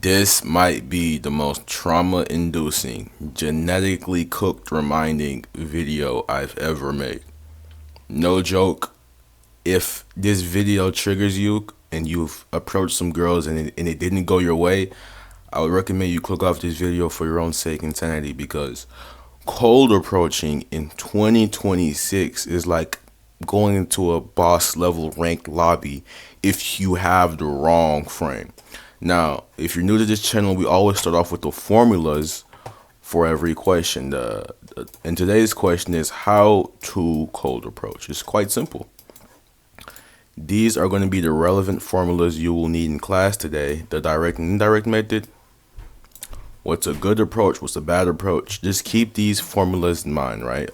This might be the most trauma-inducing, genetically cooked reminding video I've ever made. No joke, if this video triggers you and you've approached some girls and it didn't go your way, I would recommend you click off this video for your own sake and sanity, because cold approaching in 2026 is like going into a boss level ranked lobby if you have the wrong frame. Now, if you're new to this channel, we always start off with the formulas for every question. And today's question is how to cold approach. It's quite simple. These are going to be the relevant formulas you will need in class today. The direct and indirect method. What's a good approach? What's a bad approach? Just keep these formulas in mind, right?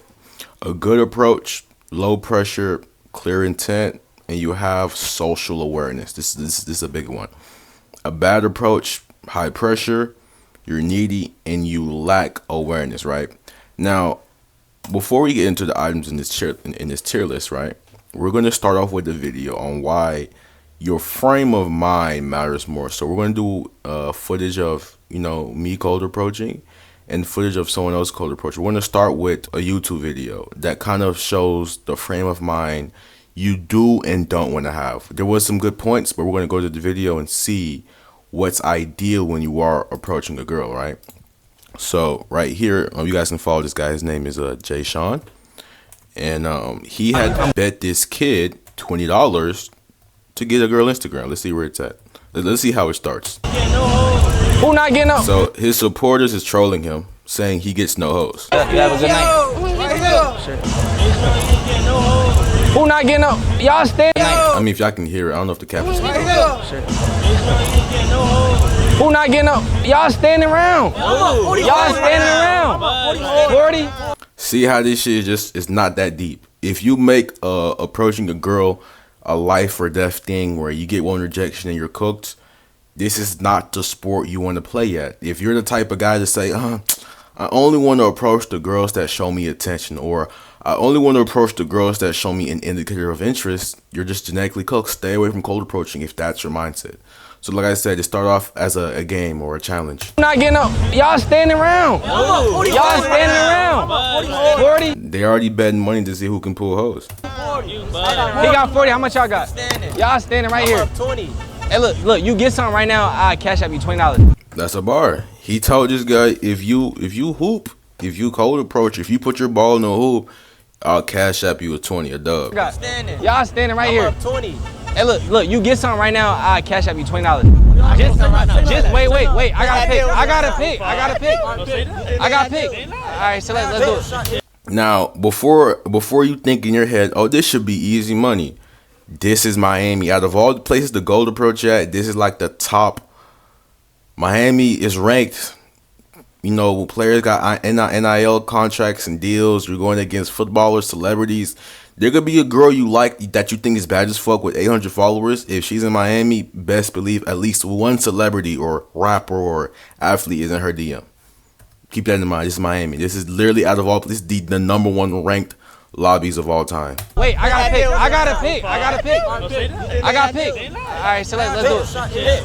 A good approach, low pressure, clear intent, and you have social awareness. This is a big one. A bad approach, high pressure, you're needy, and you lack awareness, right? Now, before we get into the items in this tier list, right, we're going to start off with a video on why your frame of mind matters more. So we're going to do footage of, me cold approaching and footage of someone else cold approaching. We're going to start with a YouTube video that kind of shows the frame of mind you do and don't want to have. There was some good points, but we're going to go to the video and see what's ideal when you are approaching a girl, right? So right here, you guys can follow this guy. His name is Jay Sean, and he had bet this kid $20 to get a girl Instagram. Let's see where it's at. Let's see how it starts. Who not getting up? So his supporters is trolling him, saying he gets no hoes. You have a good night. Sure. Who not getting up? Y'all stand. I mean, if y'all can hear it, I don't know if the cap is speaking. Sure. Who not getting up? Y'all standing around. Y'all standing around. 40. See how this shit is it's not that deep. If you make approaching a girl a life or death thing where you get one rejection and you're cooked, this is not the sport you want to play yet. If you're the type of guy to say, I only want to approach the girls that show me attention, or I only want to approach the girls that show me an indicator of interest, you're just genetically cooked. Stay away from cold approaching if that's your mindset. So like I said, it start off as a game or a challenge. Not getting up. Y'all standing around. Y'all standing around. 40. They already betting money to see who can pull hoes. He got 40. How much y'all got? Y'all standing right here. 20. Hey, look, you get something right now, I cash out you $20. That's a bar. He told this guy, if you hoop, if you cold approach, if you put your ball in the hoop, I'll cash up you a 20, a dub. Y'all standing right here. 20. Hey, look, you get something right now, I cash up you $20. Just wait. I gotta pick. All right, so let's do it. Now, before you think in your head, oh, this should be easy money. This is Miami. Out of all the places to gold approach at, this is like the top. Miami is ranked. Players got NIL contracts and deals. You're going against footballers, celebrities. There could be a girl you like that you think is bad as fuck with 800 followers. If she's in Miami, best believe at least one celebrity or rapper or athlete is in her DM. Keep that in mind. This is Miami. This is literally out of all places the number one ranked lobbies of all time. Wait, I gotta pick. All right, so let's do it.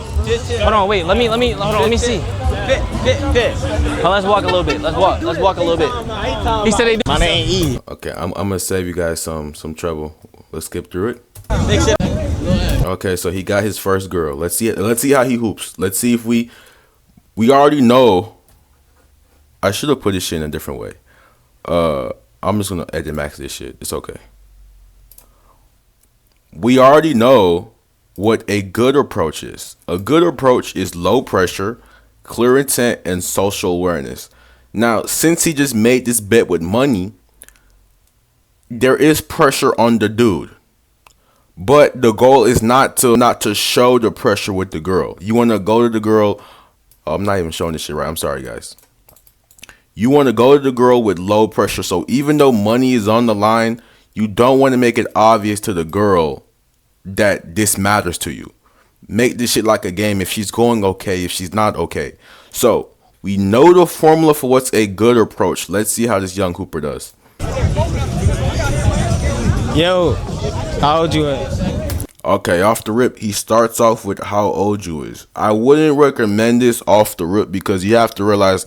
Hold on, wait. Let me see. Let's walk a little bit. Let's walk a little bit. He said they do. My name E. Okay, I'm gonna save you guys some trouble. Let's skip through it. Okay, so he got his first girl. Let's see how he hoops. Let's see if we already know. I should have put this shit in a different way. I'm just gonna edit max this shit. It's okay. We already know what a good approach is. A good approach is low pressure, clear intent, and social awareness. Now, since he just made this bet with money, there is pressure on the dude. But the goal is not to show the pressure with the girl. You want to go to the girl. Oh, I'm not even showing this shit right. I'm sorry, guys. You want to go to the girl with low pressure. So even though money is on the line, you don't want to make it obvious to the girl that this matters to you. Make this shit like a game. If she's going okay, if she's not okay. So we know the formula for what's a good approach. Let's see how this young hooper does. Yo, how old you at? Okay, off the rip, he starts off with how old you is. I wouldn't recommend this off the rip because you have to realize.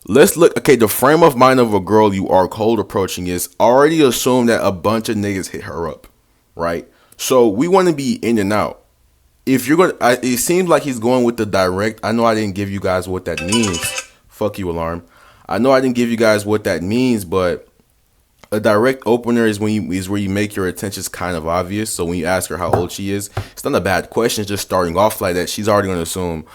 Let's look. Okay, the frame of mind of a girl you are cold approaching is already assume that a bunch of niggas hit her up, right? So we want to be in and out. If you're gonna, it seems like he's going with the direct. I know I didn't give you guys what that means. Fuck you, alarm. I know I didn't give you guys what that means, but a direct opener is where you make your intentions kind of obvious. So when you ask her how old she is, it's not a bad question. It's just starting off like that. She's already gonna assume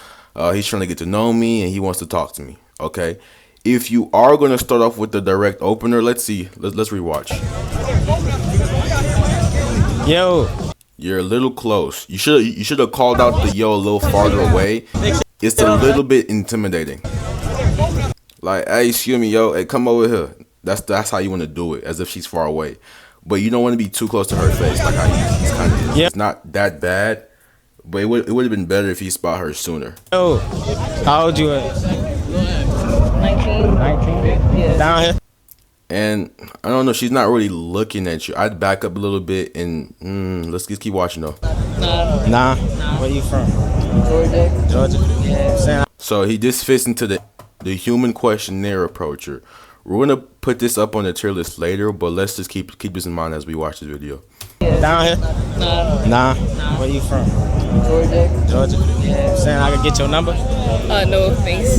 he's trying to get to know me and he wants to talk to me. Okay. If you are gonna start off with the direct opener, let's see. Let's rewatch. Yo. You're a little close. You should have called out the yo a little farther away. It's a little bit intimidating. Like, hey, excuse me, yo, hey, come over here. That's how you want to do it, as if she's far away. But you don't want to be too close to her face, like how he's kind of. It's not that bad, but it would have been better if he spot her sooner. Yo, how old you is? 19. 19. Yeah. Down here. And I don't know, she's not really looking at you. I'd back up a little bit and let's just keep watching though. Nah. Where you from? Georgia. Yeah. So he just fits into the human questionnaire approacher. We're gonna put this up on the tier list later, but let's just keep this in mind as we watch this video. Down here? Nah. Where you from? Georgia. Yeah. Saying I could get your number? No, thanks.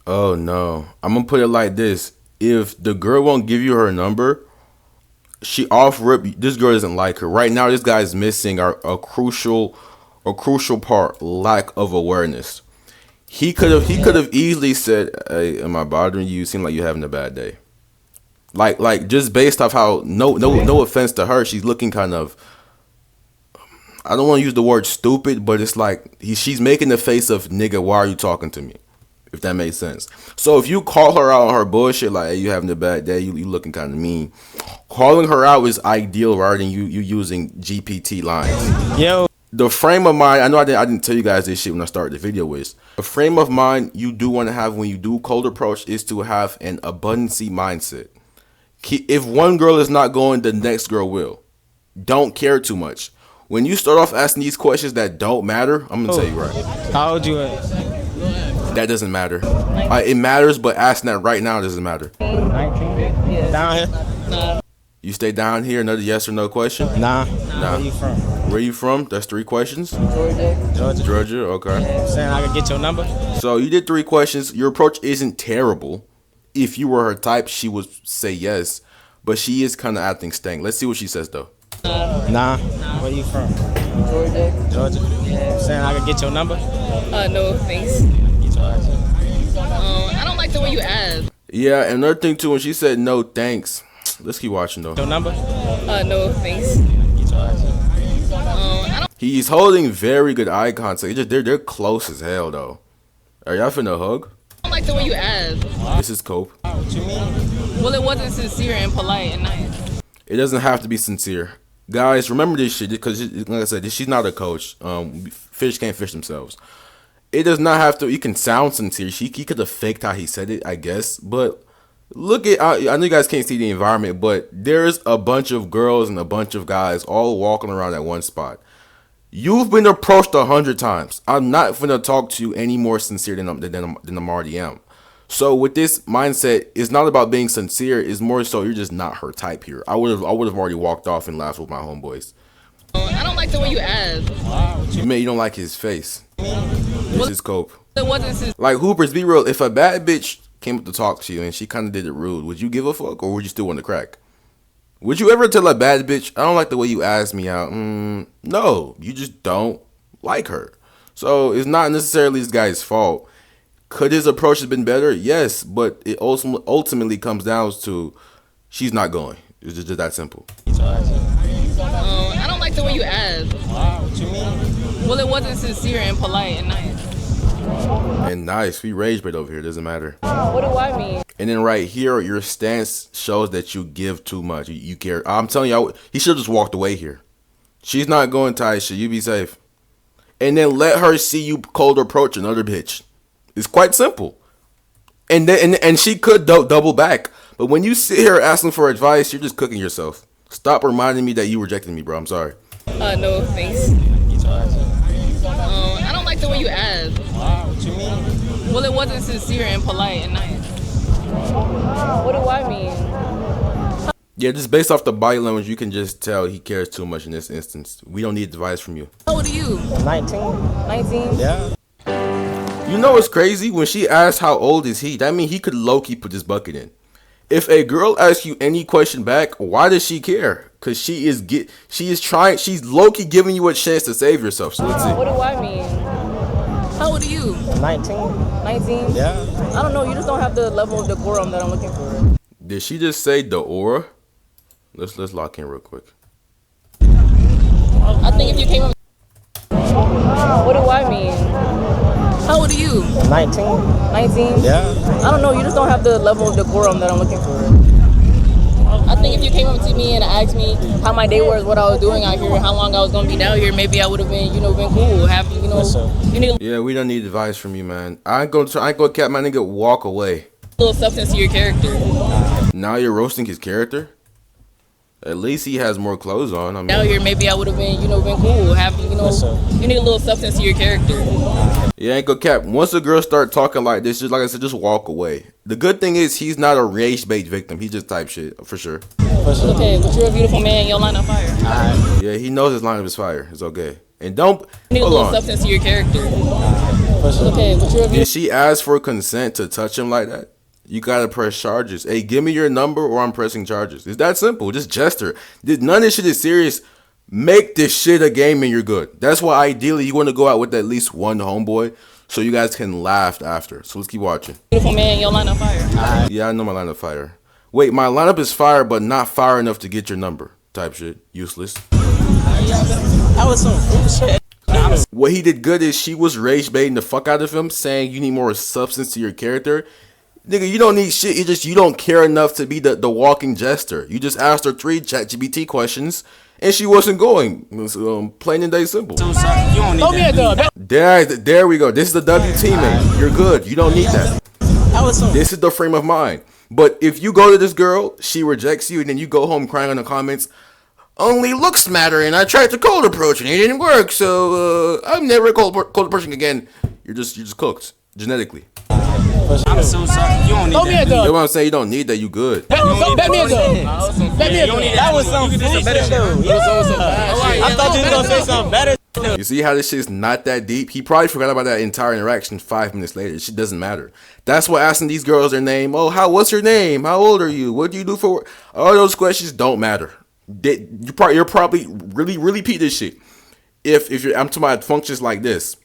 Oh no. I'm gonna put it like this. If the girl won't give you her number, she off rip, this girl doesn't like her. Right now this guy's missing a crucial part, lack of awareness. He could have easily said, "Hey, am I bothering you? You seem like you're having a bad day." Like just based off how no offense to her, she's looking kind of, I don't want to use the word stupid, but it's like she's making the face of, nigga, why are you talking to me? If that makes sense. So if you call her out on her bullshit, like, hey, you having a bad day, you looking kind of mean. Calling her out is ideal rather than you using GPT lines. Yo. The frame of mind, I know I didn't tell you guys this shit when I started the video with. The frame of mind you do want to have when you do cold approach is to have an abundancy mindset. If one girl is not going, the next girl will. Don't care too much. When you start off asking these questions that don't matter, I'm going to tell you right. How old you is? That doesn't matter. It matters, but asking that right now doesn't matter. 19. Yeah. Down here? You stay down here, another yes or no question? Nah. Where you from? Where you from? That's 3 questions? Georgia, okay. Yeah. Saying I could get your number? So you did 3 questions. Your approach isn't terrible. If you were her type, she would say yes. But she is kind of acting stank. Let's see what she says, though. Nah. Where you from? Georgia. Yeah. Saying I could get your number? No, thanks. I don't like the way you ask. Yeah, and another thing, too, when she said no thanks. Let's keep watching, though. Your number? No, thanks. He's holding very good eye contact. They're close as hell, though. Are y'all finna hug? I don't like the way you ask. This is Cope. What you mean? Well, it wasn't sincere and polite and nice. It doesn't have to be sincere. Guys, remember this shit, because like I said, she's not a coach. Fish can't fish themselves. It does not have to. You can sound sincere. He could have faked how he said it, I guess. But look at, I know you guys can't see the environment, but there's a bunch of girls and a bunch of guys all walking around at one spot. You've been approached 100 times. I'm not finna talk to you any more sincere than I'm already am. So with this mindset, it's not about being sincere. It's more so you're just not her type here. I would have already walked off and laughed with my homeboys. I don't like the way you ask. You mean you don't like his face? This is Cope. It wasn't like, Hoopers, be real. If a bad bitch came up to talk to you and she kind of did it rude, would you give a fuck or would you still want to crack? Would you ever tell a bad bitch, I don't like the way you asked me out? No, you just don't like her. So it's not necessarily this guy's fault. Could his approach have been better? Yes, but it ultimately comes down to she's not going. It's just that simple. I don't like the way you ask. What you mean? Well, it wasn't sincere and polite and nice. And nice. We rage bait over here. Doesn't matter. What do I mean? And then right here, your stance shows that you give too much. You care. I'm telling you, he should have just walked away here. She's not going Taisha. You be safe. And then let her see you cold approach another bitch. It's quite simple. And then and she could double back. But when you sit here asking for advice, you're just cooking yourself. Stop reminding me that you rejected me, bro. I'm sorry. No, thanks. I don't like the way you asked. What you mean? Well, it wasn't sincere and polite and nice. What do I mean? Yeah, just based off the body language, you can just tell he cares too much in this instance. We don't need advice from you. How old are you? 19. 19? Yeah. You know what's crazy? When she asked how old is he, that means he could low-key put this bucket in. If a girl asks you any question back, why does she care? Cause she's low-key giving you a chance to save yourself. So let's see. What do I mean? How old are you? 19. 19? Yeah. I don't know, you just don't have the level of decorum that I'm looking for. Did she just say the aura? Let's lock in real quick. I think if you came up... What do I mean? How old are you? 19. 19? Yeah. I don't know, you just don't have the level of decorum that I'm looking for. I think if you came up to me and asked me how my day was, what I was doing out here, how long I was gonna be down here, maybe I would have been, been cool, happy, you need Yeah, we don't need advice from you, man. I ain't gonna cap my nigga walk away. a little substance to your character. Now you're roasting his character? At least he has more clothes on. I mean, Down here, maybe I would have been, been cool, happy, you need a little substance to your character. yeah, ain't gonna cap. Once a girl start talking like this, just like I said, just walk away. The good thing is he's not a rage bait victim. He just type shit for sure. Okay, but you're a beautiful man, your line on fire. Yeah, he knows his line of his fire. It's okay. And don't You need a hold little on. substance to your character. Okay, but you're a Did she ask for consent to touch him like that? You gotta press charges. Hey, give me your number or I'm pressing charges. It's that simple. Just gesture. None of this shit is serious. Make this shit a game and you're good. That's why ideally you want to go out with at least one homeboy so you guys can laugh after. So let's keep watching. beautiful man, your line on fire. Yeah, I know my line of fire. Wait, my lineup is fire, but not fire enough to get your number. Type shit. Useless. That was some fool shit. What he did good is she was rage baiting the fuck out of him, saying you need more substance to your character. Nigga, you don't need shit. You don't care enough to be the walking jester. You just asked her 3 ChatGPT questions, and she wasn't going. It was, plain and simple. You don't need that. There we go. This is the W teammate. You're good. You don't need that. That was some. This is the frame of mind. But if you go to this girl, she rejects you, and then you go home crying in the comments, only looks matter, and I tried to cold approach and it didn't work, so I'm never cold approaching again. You're just cooked genetically. I'm so sorry. You don't need that. That's what I'm saying. You don't need that. You good. Bet me a dub. Bet me a dub. That was some fool shit. I thought you was gonna say something better. You see how this shit's not that deep? He probably forgot about that entire interaction 5 minutes later. It shit doesn't matter. That's why asking these girls their name. Oh, what's your name? How old are you? What do you do for work? All those questions don't matter. You're probably really repeat this shit. If I'm talking about functions like this,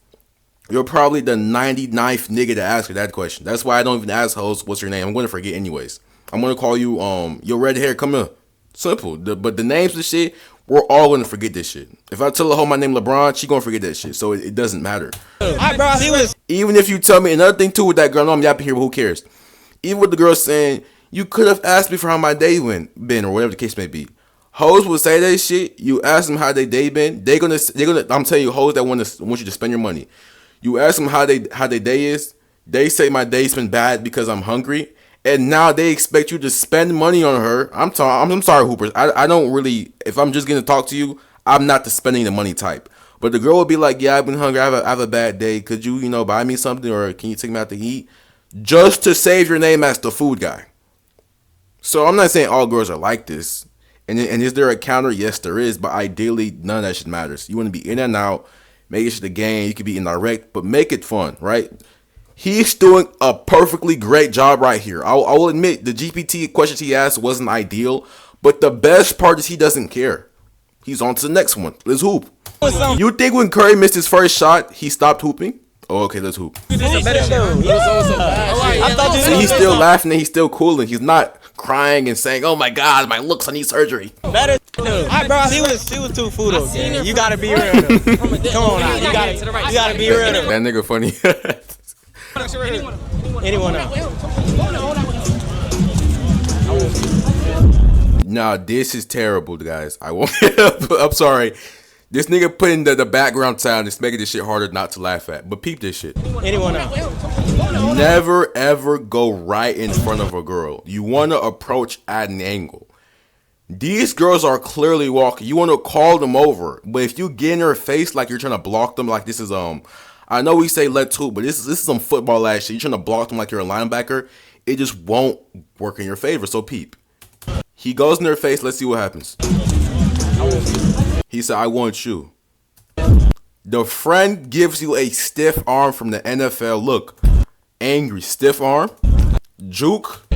you're probably the 99th nigga to ask her that question. That's why I don't even ask hosts, what's your name? I'm going to forget anyways. I'm going to call you, your red hair, come here. Simple. But the names of shit, we're all going to forget this shit. If I tell a hoe my name LeBron, she going to forget that shit. So it doesn't matter. Alright, bro. Even if you tell me another thing too with that girl, I know I'm yapping here, but who cares? Even with the girl saying, you could have asked me for how my day been, or whatever the case may be. Hoes will say that shit. You ask them how their day been. They're gonna. I'm telling you, hoes that want you to spend your money. You ask them how their day is. They say my day's been bad because I'm hungry, and now they expect you to spend money on her. I'm sorry, Hoopers. I don't really. If I'm just gonna talk to you, I'm not the spending the money type. But the girl will be like, yeah, I've been hungry. I have a bad day. Could you buy me something, or can you take me out to eat? Just to save your name as the food guy. So I'm not saying all girls are like this. And is there a counter? Yes, there is. But ideally, none of that shit matters. You want to be in and out. Make it the game. You can be indirect, but make it fun, right? He's doing a perfectly great job right here. I will admit the GPT questions he asked wasn't ideal, but the best part is he doesn't care. He's on to the next one. Let's hoop. You think when Curry missed his first shot, he stopped hooping? Oh, okay, let's hoop. I thought you See, he's still laughing and he's still cool and he's not crying and saying, "Oh my God, my looks, I need surgery." better. Alright, bro. She was too food. You gotta be real. Come on now. You gotta be real. That nigga funny. Anyone else? Nah, this is terrible, guys. I won't. I'm sorry. This nigga putting the background sound is making this shit harder not to laugh at. But peep this shit. Anyone else? Never ever go right in front of a girl. You want to approach at an angle. These girls are clearly walking. You want to call them over, but if you get in their face like you're trying to block them, like this is I know we say let to, but this is some football ass shit. You're trying to block them like you're a linebacker. It just won't work in your favor. So peep. He goes in their face. Let's see what happens. He said, "I want you." The friend gives you a stiff arm from the NFL. Look, angry, stiff arm, juke,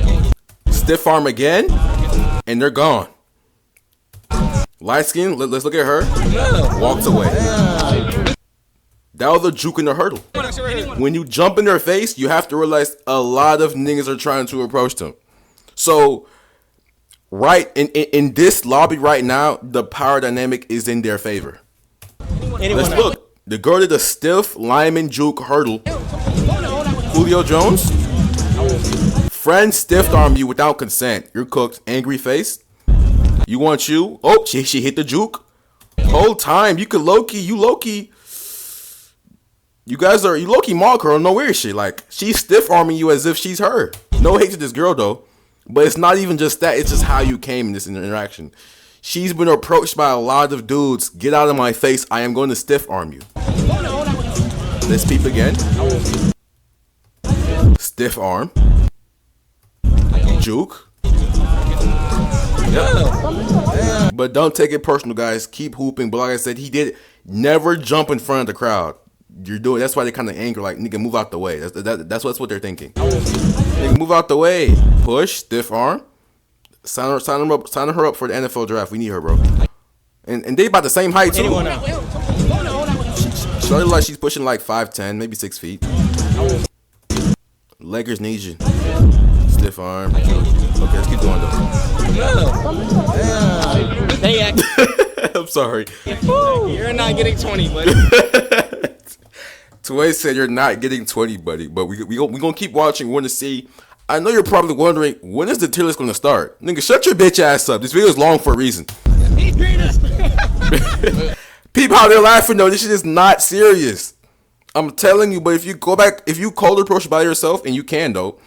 stiff arm again, and they're gone. Light skin, let's look at her. Walks away. That was a juke in the hurdle. When you jump in their face, you have to realize a lot of niggas are trying to approach them. So, right in this lobby right now, the power dynamic is in their favor. Let's look. The girl did a stiff lineman juke hurdle. Julio Jones. Friend stiffed arm you without consent. You're cooked. Angry face. You want you. Oh, she hit the juke. Whole time. You could low-key. You low-key. You low-key mock her on no weird shit. Like, she's stiff arming you as if she's her. No hate to this girl though. But it's not even just that. It's just how you came in this interaction. She's been approached by a lot of dudes. Get out of my face. I am going to stiff arm you. Let's peep again. Stiff arm. Juke. Yep. But don't take it personal, guys. Keep hooping. But like I said, he did never jump in front of the crowd. You're doing. That's why they're kind of angry. Like, nigga, move out the way. That's what they're thinking. Nigga, move out the way. Push. Stiff arm. Sign her up for the NFL draft. We need her, bro. And they about the same height too. She looks like she's pushing like 5'10", maybe 6 feet. Lakers need you. Stiff arm. Okay, let's keep going though. I'm sorry. You're not getting 20, buddy. Tway said you're not getting 20, buddy. But we gonna keep watching. We want to see. I know you're probably wondering, when is the tier list going to start? Nigga, shut your bitch ass up. This video is long for a reason. Peep how they're laughing though. This shit is not serious. I'm telling you, but if you go back, if you cold approach by yourself, and you can though,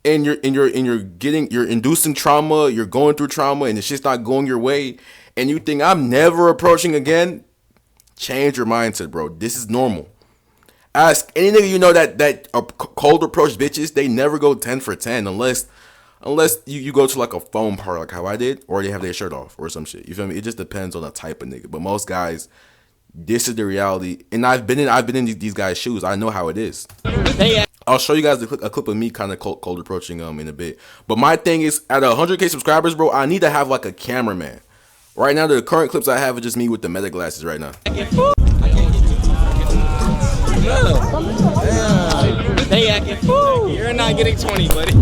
and you're inducing trauma, you're going through trauma, and it's just not going your way, and you think I'm never approaching again, change your mindset, bro. This is normal. Ask any nigga you know that cold approach bitches, they never go 10 for 10 unless you go to like a foam party like how I did, or they have their shirt off or some shit. You feel me? It just depends on the type of nigga. But most guys, this is the reality. And I've been in these guys' shoes. I know how it is. I'll show you guys a clip of me kind of cold approaching in a bit. But my thing is, at 100K subscribers, bro, I need to have like a cameraman. Right now, the current clips I have are just me with the meta glasses right now. You're not getting 20, buddy.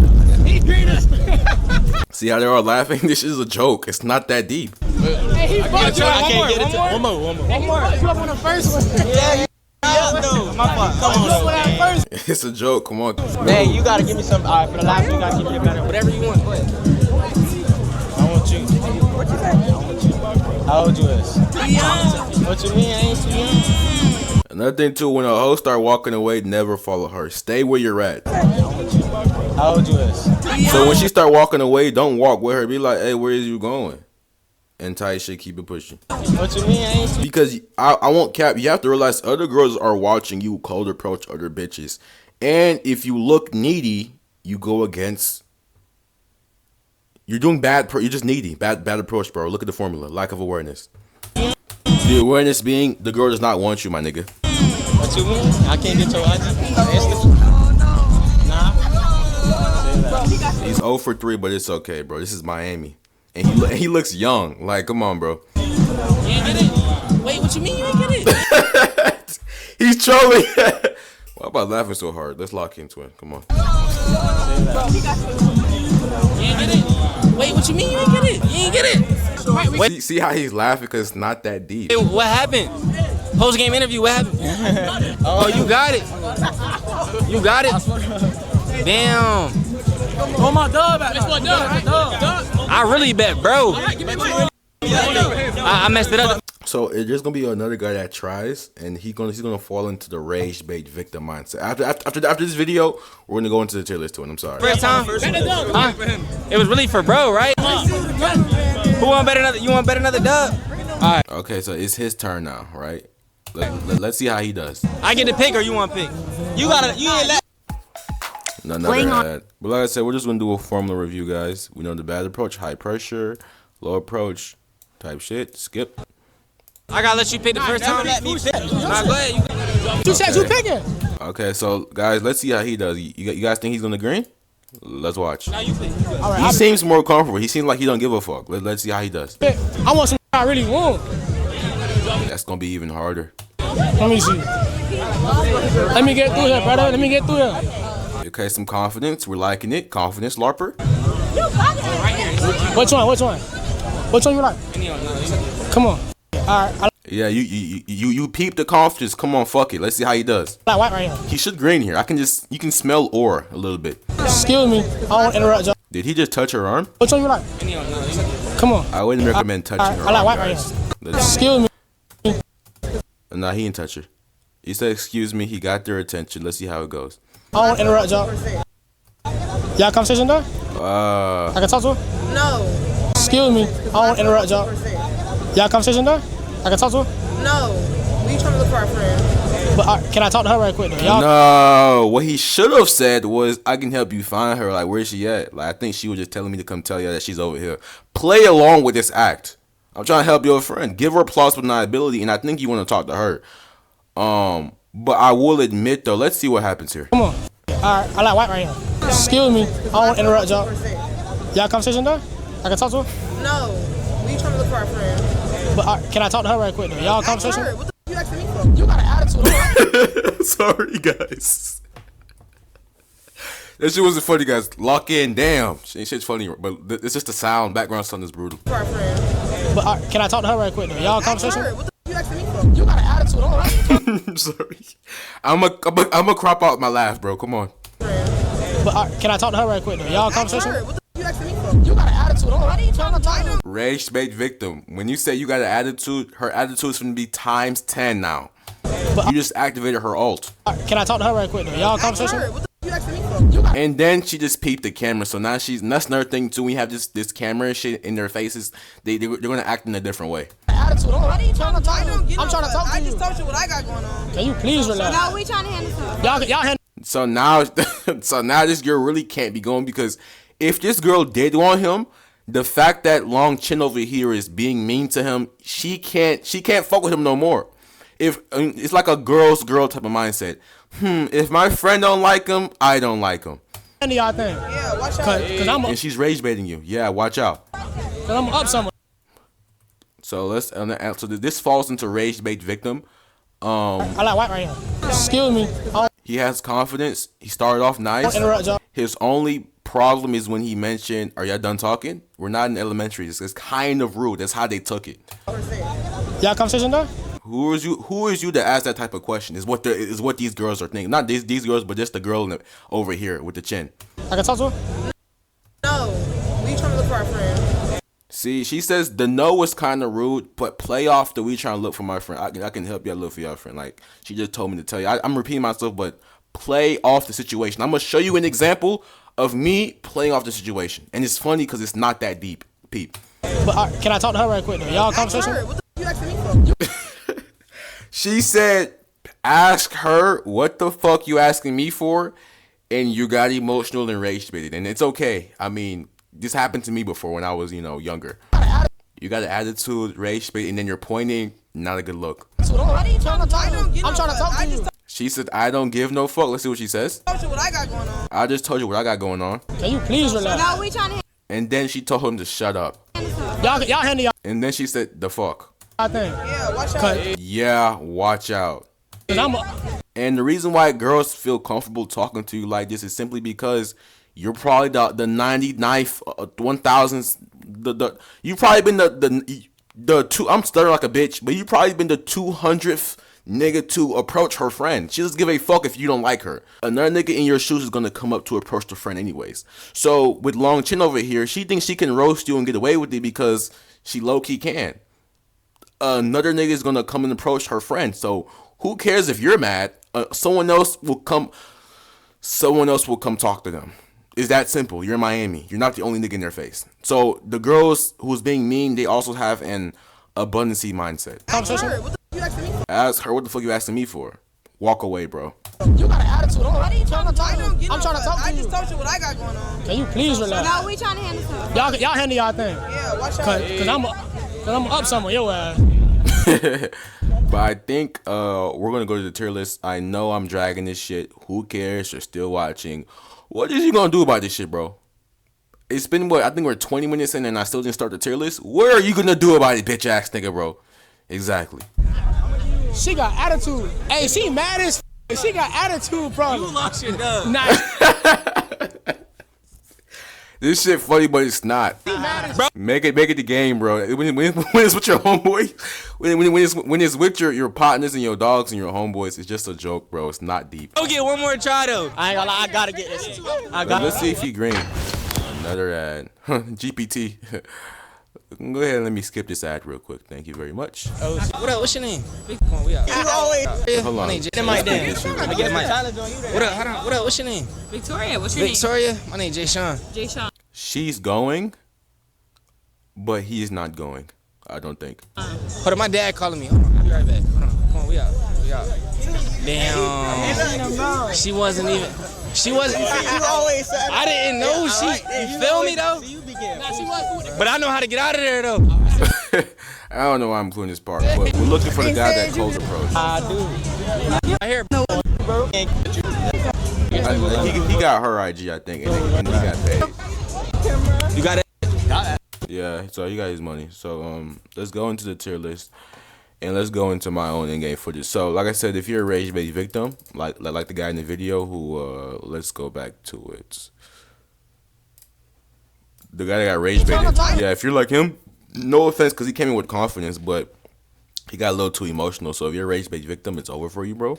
See how they're all laughing? This is a joke. It's not that deep. I can't get it. One more. You up on the first one? Yeah. It's a joke. Come on. Man, you gotta give me some. All right, for the last one, you gotta give me a better. Whatever you want. Go ahead. I want you. What you say? I want you. How old you is? What you mean? I ain't too young. Another thing too, when a hoe start walking away, never follow her. Stay where you're at. How old you is? So when she start walking away, don't walk with her. Be like, hey, where is you going? And tight shit, keep it pushing. What you mean? I ain't too. Because I won't cap. You have to realize other girls are watching you cold approach other bitches. And if you look needy, you go against. You're doing bad. You're just needy. Bad approach, bro. Look at the formula. Lack of awareness. The awareness being the girl does not want you, my nigga. What you mean? I can't get your IG? Nah. He's 0 for 3, but it's okay, bro. This is Miami. And he looks young. Like, come on, bro. You ain't get it? Wait, what you mean you ain't get it? He's trolling. Why about laughing so hard? Let's lock into it. Come on. You ain't get it? Wait, what you mean you ain't get it? You ain't get it? See how he's laughing because it's not that deep. Hey, what happened? Post game interview, what happened? Oh, you got it. You got it. Damn. Oh my dog back. That's what dog. I really bet, bro. I messed it up. So there's gonna be another guy that tries, and he's gonna fall into the rage bait victim mindset. After this video, we're gonna go into the tier list too. And I'm sorry. First time. It was really for bro, right? Who want bet another? You want bet another dub? All right. Okay, so it's his turn now, right? Let's see how he does. I get to pick or you want to pick? You ain't let. Another ad. But like I said, we're just gonna do a formula review, guys. We know the bad approach, high pressure, low approach, type shit. Skip. I gotta let you pick the first time. Let me pick. Nah, go ahead. You said you picking. Okay, so guys, let's see how he does. You guys think he's gonna green? Let's watch. Now you pick. All right, He seems more comfortable. He seems like he don't give a fuck. Let's see how he does. I want some I really want. That's gonna be even harder. Let me see. Let me get through here, brother. Let me get through here. Okay, some confidence. We're liking it. Confidence, LARPer. Which one? Which one? Which one you like? Come on. All right. Yeah, you peep the confidence. Come on, fuck it. Let's see how he does. I like white right here. He should green here. You can smell aura a little bit. Excuse me. I don't want to interrupt y'all. Did he just touch her arm? Which one you like? Come on. I wouldn't recommend touching her I like arm, white right guys. here. Excuse me. Nah, he didn't touch her. He said, excuse me. He got their attention. Let's see how it goes. I don't want to interrupt y'all. Y'all conversation done? I can talk to her? No, Excuse me. I don't want to interrupt y'all. Y'all conversation done? I can talk to her? no. We trying to look for our friend. But can I talk to her right quick? Though? Y'all. No, what he should have said was, I can help you find her. Like, where's she at? Like, I think she was just telling me to come tell you that she's over here. Play along with this act. I'm trying to help your friend. Give her plausible deniability, and I think you want to talk to her. But I will admit, though, let's see what happens here. Come on. All right. I like white right here. Excuse me. I don't want to interrupt y'all. Y'all conversation done? I can talk to her? No, we trying to look for our friend. But can I talk to her right quick? Though? Y'all conversation? What the you asking me for? You got an attitude. Sorry, guys. That shit wasn't funny, guys. Lock in. Damn. Shit's funny, but it's just the sound. Background sound is brutal. For our friend. But can I talk to her right quick? Though? Y'all conversation? What the you asking me for? You got an attitude. All right. I'm sorry. I'm gonna crop out my laugh, bro. Come on. But can I talk to her right quick? Though? Y'all conversation? What the you asking me for? You got an attitude. All right. Rage bait victim. When you say you got an attitude, her attitude is gonna be times 10 now. You just activated her alt. Can I talk to her right quick? Though? Y'all conversation? What the you asking me for? And then she just peeped the camera. So now that's another thing too. When you have this camera and shit in their faces, they're gonna act in a different way. Attitude. All right. I'm trying to talk to you. I just told you what I got going on. Can you please relax? No, we trying to handle stuff. Y'all handle. So now this girl really can't be going, because if this girl did want him, the fact that Long Chin over here is being mean to him, she can't fuck with him no more. It's like a girl's girl type of mindset. If my friend don't like him, I don't like him. Any y'all think? Yeah, watch out. Cause And she's rage baiting you. Yeah, watch out. I'm up somewhere. So so this falls into rage bait victim. I like white right here. Excuse me. He has confidence. He started off nice. Interrupt y'all. His only problem is when he mentioned, "Are y'all done talking?" We're not in elementary. It's kind of rude. That's how they took it. Y'all conversation done? Who is you to ask that type of question? Is what these girls are thinking. Not these girls, but just the girl over here with the chin. I can talk to her? No, we trying to look for our friend. See, she says the no was kind of rude, but play off the we trying to look for my friend. I can help y'all look for your friend. Like, she just told me to tell you. I'm repeating myself, but play off the situation. I'm going to show you an example of me playing off the situation. And it's funny because it's not that deep. Peep. But can I talk to her right quick? Though? Y'all conversation? What the you asking me for? She said, ask her, what the fuck you asking me for? And you got emotional and rage baited. And it's okay. I mean, this happened to me before when I was, younger. You got an attitude, rage bait, and then you're pointing. Not a good look. I'm trying to talk to you. She said, I don't give no fuck. Let's see what she says. I told you what I got going on. I just told you what I got going on. Can you please relax? No, we trying to And then she told him to shut up. Y'all handle y'all And then she said, the fuck. thing. Yeah, watch out. Yeah, watch out. And the reason why girls feel comfortable talking to you like this is simply because you're probably the 99th, 1000th, you've probably been the two, I'm stuttering like a bitch, but you've probably been the 200th nigga to approach her friend. She doesn't give a fuck if you don't like her. Another nigga in your shoes is gonna come up to approach the friend anyways. So with Long Chin over here, she thinks she can roast you and get away with it because she low-key can. Another nigga is gonna come and approach her friend. So who cares if you're mad? Someone else will come talk to them. It's that simple. You're in Miami. You're not the only nigga in their face. So the girls who's being mean, they also have an abundancy mindset. Ask her, what the fuck you asking me for? Walk away, bro. You got an attitude. I'm trying to talk to you. I just told you what I got going on. Can you please relax? No, we trying to handle something. Y'all handle y'all thing. Yeah, watch out. Cause I'm up some on your ass. But I think we're gonna go to the tier list. I know I'm dragging this shit. Who cares? You're still watching. What is you gonna do about this shit, bro? It's been what? I think we're 20 minutes in and I still didn't start the tier list. What are you gonna do about it, bitch ass nigga, bro? Exactly. She got attitude. Hey, she mad as f. She got attitude problem. You lost your dub. Nah. This shit funny, but it's not. Make it the game, bro. When it's with your homeboy, when it's with your partners and your dogs and your homeboys, it's just a joke, bro. It's not deep. Go get one more try though. I ain't gonna lie, I gotta get this shit. Let's see if he green. Another ad. GPT. Go ahead and let me skip this ad real quick. Thank you very much. Oh, what up? What's your name? Come on, we out. Hold on. My name Jay. What up? Hold on. What up? What's your name? Victoria, what's your Victoria. My name Jay Sean. name? Jay Sean. She's going, but he is not going. I don't think. Hold on, my dad calling me. Hold on, I'll be right back. Hold on. Come on, we out. We out. Damn. She wasn't even. She wasn't. I didn't know she. You feel me though? But I know how to get out of there though. I don't know why I'm including this part, but we're looking for the guy that closed approach. I do. I hear. He got her IG, I think, and he got paid. You got it. Yeah, so he got his money. So let's go into the tier list, and let's go into my own in-game footage. So like I said, if you're a rage-based victim, like the guy in the video who, let's go back to it. The guy that got rage-baited. Yeah, if you're like him, no offense, because he came in with confidence, but he got a little too emotional. So if you're a rage-based victim, it's over for you, bro.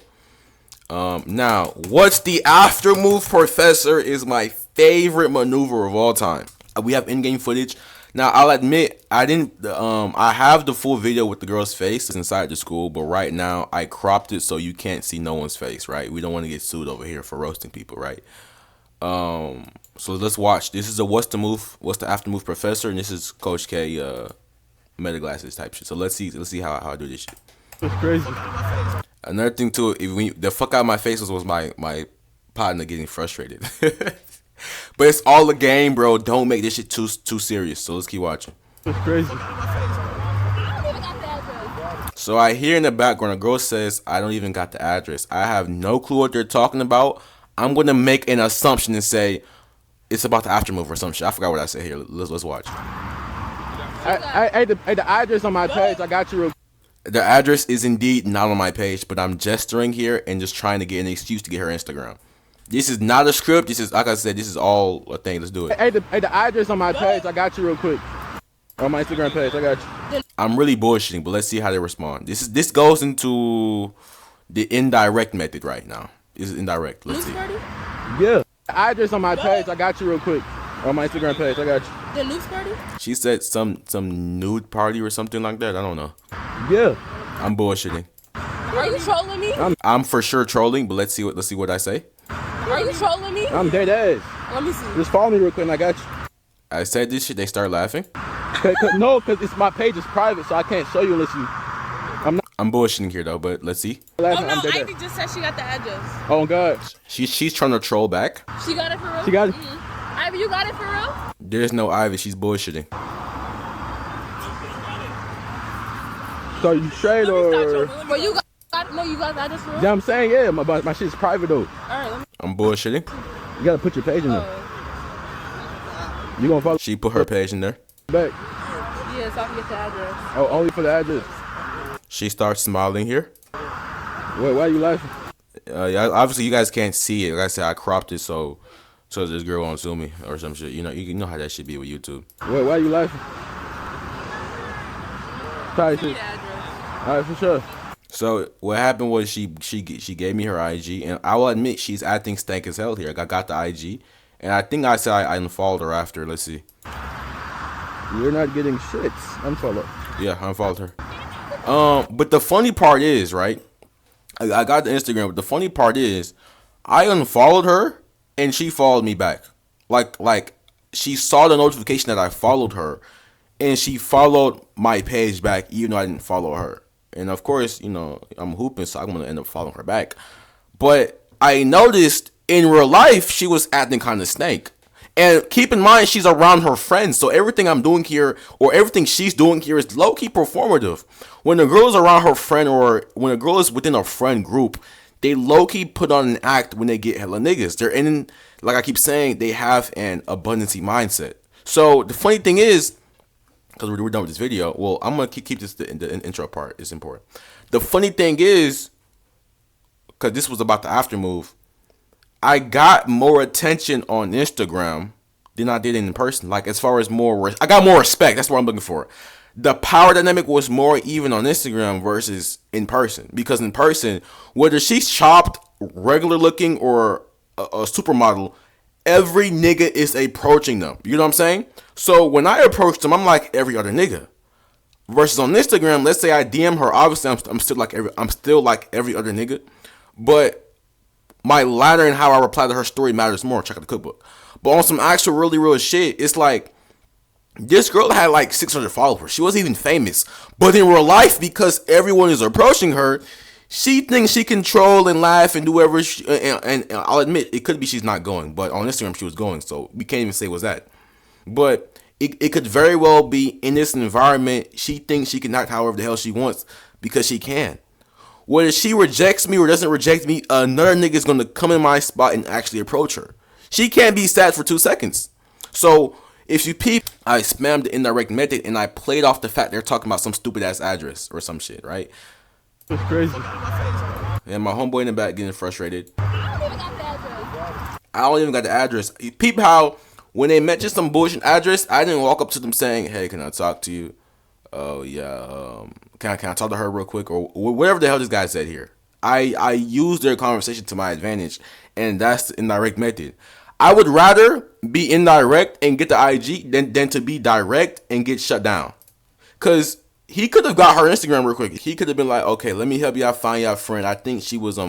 Now, what's the after move, Professor? Is my favorite maneuver of all time. We have in-game footage. Now, I'll admit, I have the full video with the girl's face inside the school, but right now, I cropped it so you can't see no one's face, right? We don't want to get sued over here for roasting people, right? So let's watch. This is a what's the after move, Professor, and this is Coach K, meta glasses type shit. So let's see how I do this shit. That's crazy. Another thing too, the fuck out of my face was my partner getting frustrated. But it's all a game, bro. Don't make this shit too serious. So let's keep watching. That's crazy. So I hear in the background a girl says, "I don't even got the address." I have no clue what they're talking about. I'm gonna make an assumption and say it's about the aftermove or some shit. I forgot what I said here. Let's watch. Hey, the address on my page. I got you real. The address is indeed not on my page, but I'm gesturing here and just trying to get an excuse to get her Instagram. This is not a script. This is, like I said, this is all a thing. Let's do it. Hey, the address on my page. I got you real quick. On my Instagram page, I got you. I'm really bullshitting, but let's see how they respond. This goes into the indirect method right now. This is indirect. Let's see. Yeah. The address on my page. I got you real quick. On my Instagram page, I got you. The loose party? She said some nude party or something like that. I don't know. Yeah. I'm bullshitting. Are you trolling me? I'm for sure trolling, but let's see what I say. Are you trolling me? I'm dead ass. Let me see. Just follow me real quick and I got you. I said this shit, they start laughing. No, because it's my page is private, so I can't show you unless you. I'm bullshitting here though, but let's see. Oh no, Ivy just said she got the address. Oh God. She's trying to troll back. She got it for real? She got it. Ivy, you got it for real? There's no Ivy, she's bullshitting. So you straight or? But you got the address for real? Yeah, I'm saying yeah. My shit's private though. Alright, let me. I'm bullshitting. You gotta put your page in there. You gonna follow She put her page in there. back? Yeah, so I can get the address. Oh, only for the address. She starts smiling here. Wait, why are you laughing? Yeah, obviously you guys can't see it. Like I said, I cropped it so this girl won't sue me or some shit. You know how that should be with YouTube. Wait, why are you laughing? Try shit. Alright, for sure. So what happened was she gave me her IG, and I will admit she's acting stank as hell here. I got the IG, and I think I said I unfollowed her after. Let's see. You're not getting shit. Unfollow. Yeah, I unfollowed her. But the funny part is, right? I got the Instagram, but the funny part is, I unfollowed her, and she followed me back. Like she saw the notification that I followed her, and she followed my page back even though I didn't follow her. And of course, you know, I'm hooping, so I'm gonna end up following her back. But I noticed in real life she was acting kind of snake. And keep in mind, she's around her friends, so everything I'm doing here, or everything she's doing here, is low-key performative. When a girl is around her friend, or when a girl is within a friend group, they low-key put on an act when they get hella niggas. They're in, like I keep saying, they have an abundancy mindset. So the funny thing is, because we're done with this video, well, I'm going to keep this, the intro part is important. The funny thing is, because this was about the after move, I got more attention on Instagram than I did in person. Like, as far as I got more respect. That's what I'm looking for. The power dynamic was more even on Instagram versus in person. Because in person, whether she's chopped, regular looking, or a supermodel, every nigga is approaching them. You know what I'm saying? So when I approach them, I'm like every other nigga. Versus on Instagram, let's say I DM her. Obviously, I'm still like every other nigga. But my ladder and how I reply to her story matters more. Check out the cookbook. But on some actual really real shit, it's like this girl had like 600 followers. She wasn't even famous. But in real life, because everyone is approaching her, she thinks she can troll and laugh and do whatever. And I'll admit, it could be she's not going. But on Instagram, she was going. So we can't even say what's that. But it could very well be in this environment, she thinks she can act however the hell she wants because she can. Whether she rejects me or doesn't reject me, another nigga is going to come in my spot and actually approach her. She can't be sad for 2 seconds. So, if you peep, I spammed the indirect method and I played off the fact they're talking about some stupid ass address or some shit, right? That's crazy. And my homeboy in the back getting frustrated. I don't even got the address. You peep how when they mentioned some bullshit address, I didn't walk up to them saying, hey, can I talk to you? Oh, yeah, can I talk to her real quick? Or whatever the hell this guy said here. I used their conversation to my advantage, and that's the indirect method. I would rather be indirect and get the IG than to be direct and get shut down. Because he could have got her Instagram real quick. He could have been like, okay, let me help y'all find y'all friend. I think she was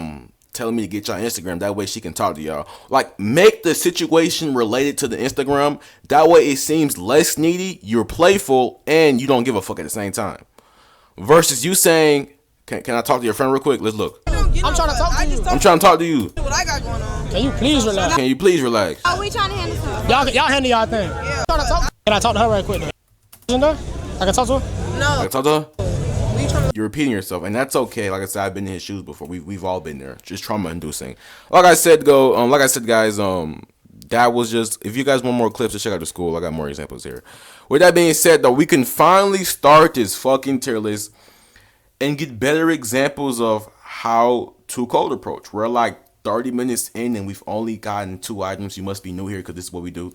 telling me to get y'all Instagram. That way she can talk to y'all. Like, make the situation related to the Instagram. That way it seems less needy, you're playful, and you don't give a fuck at the same time. Versus you saying, can I talk to your friend real quick? Let's look. I'm trying to talk to you. I'm trying to talk to you. What I got going on. Can you please relax? Can you please relax? Oh, we trying to handle something. Y'all handle y'all thing. Yeah. Can I talk to her right quick? In there? I can talk to her? No. Can I talk to her? You're repeating yourself, and that's okay. Like I said, I've been in his shoes before. We've all been there. Just trauma-inducing. Like I said, guys, that was just. If you guys want more clips, just check out the school. I got more examples here. With that being said, though, we can finally start this fucking tier list and get better examples of how to cold approach. We're like 30 minutes in, and we've only gotten 2 items. You must be new here because this is what we do.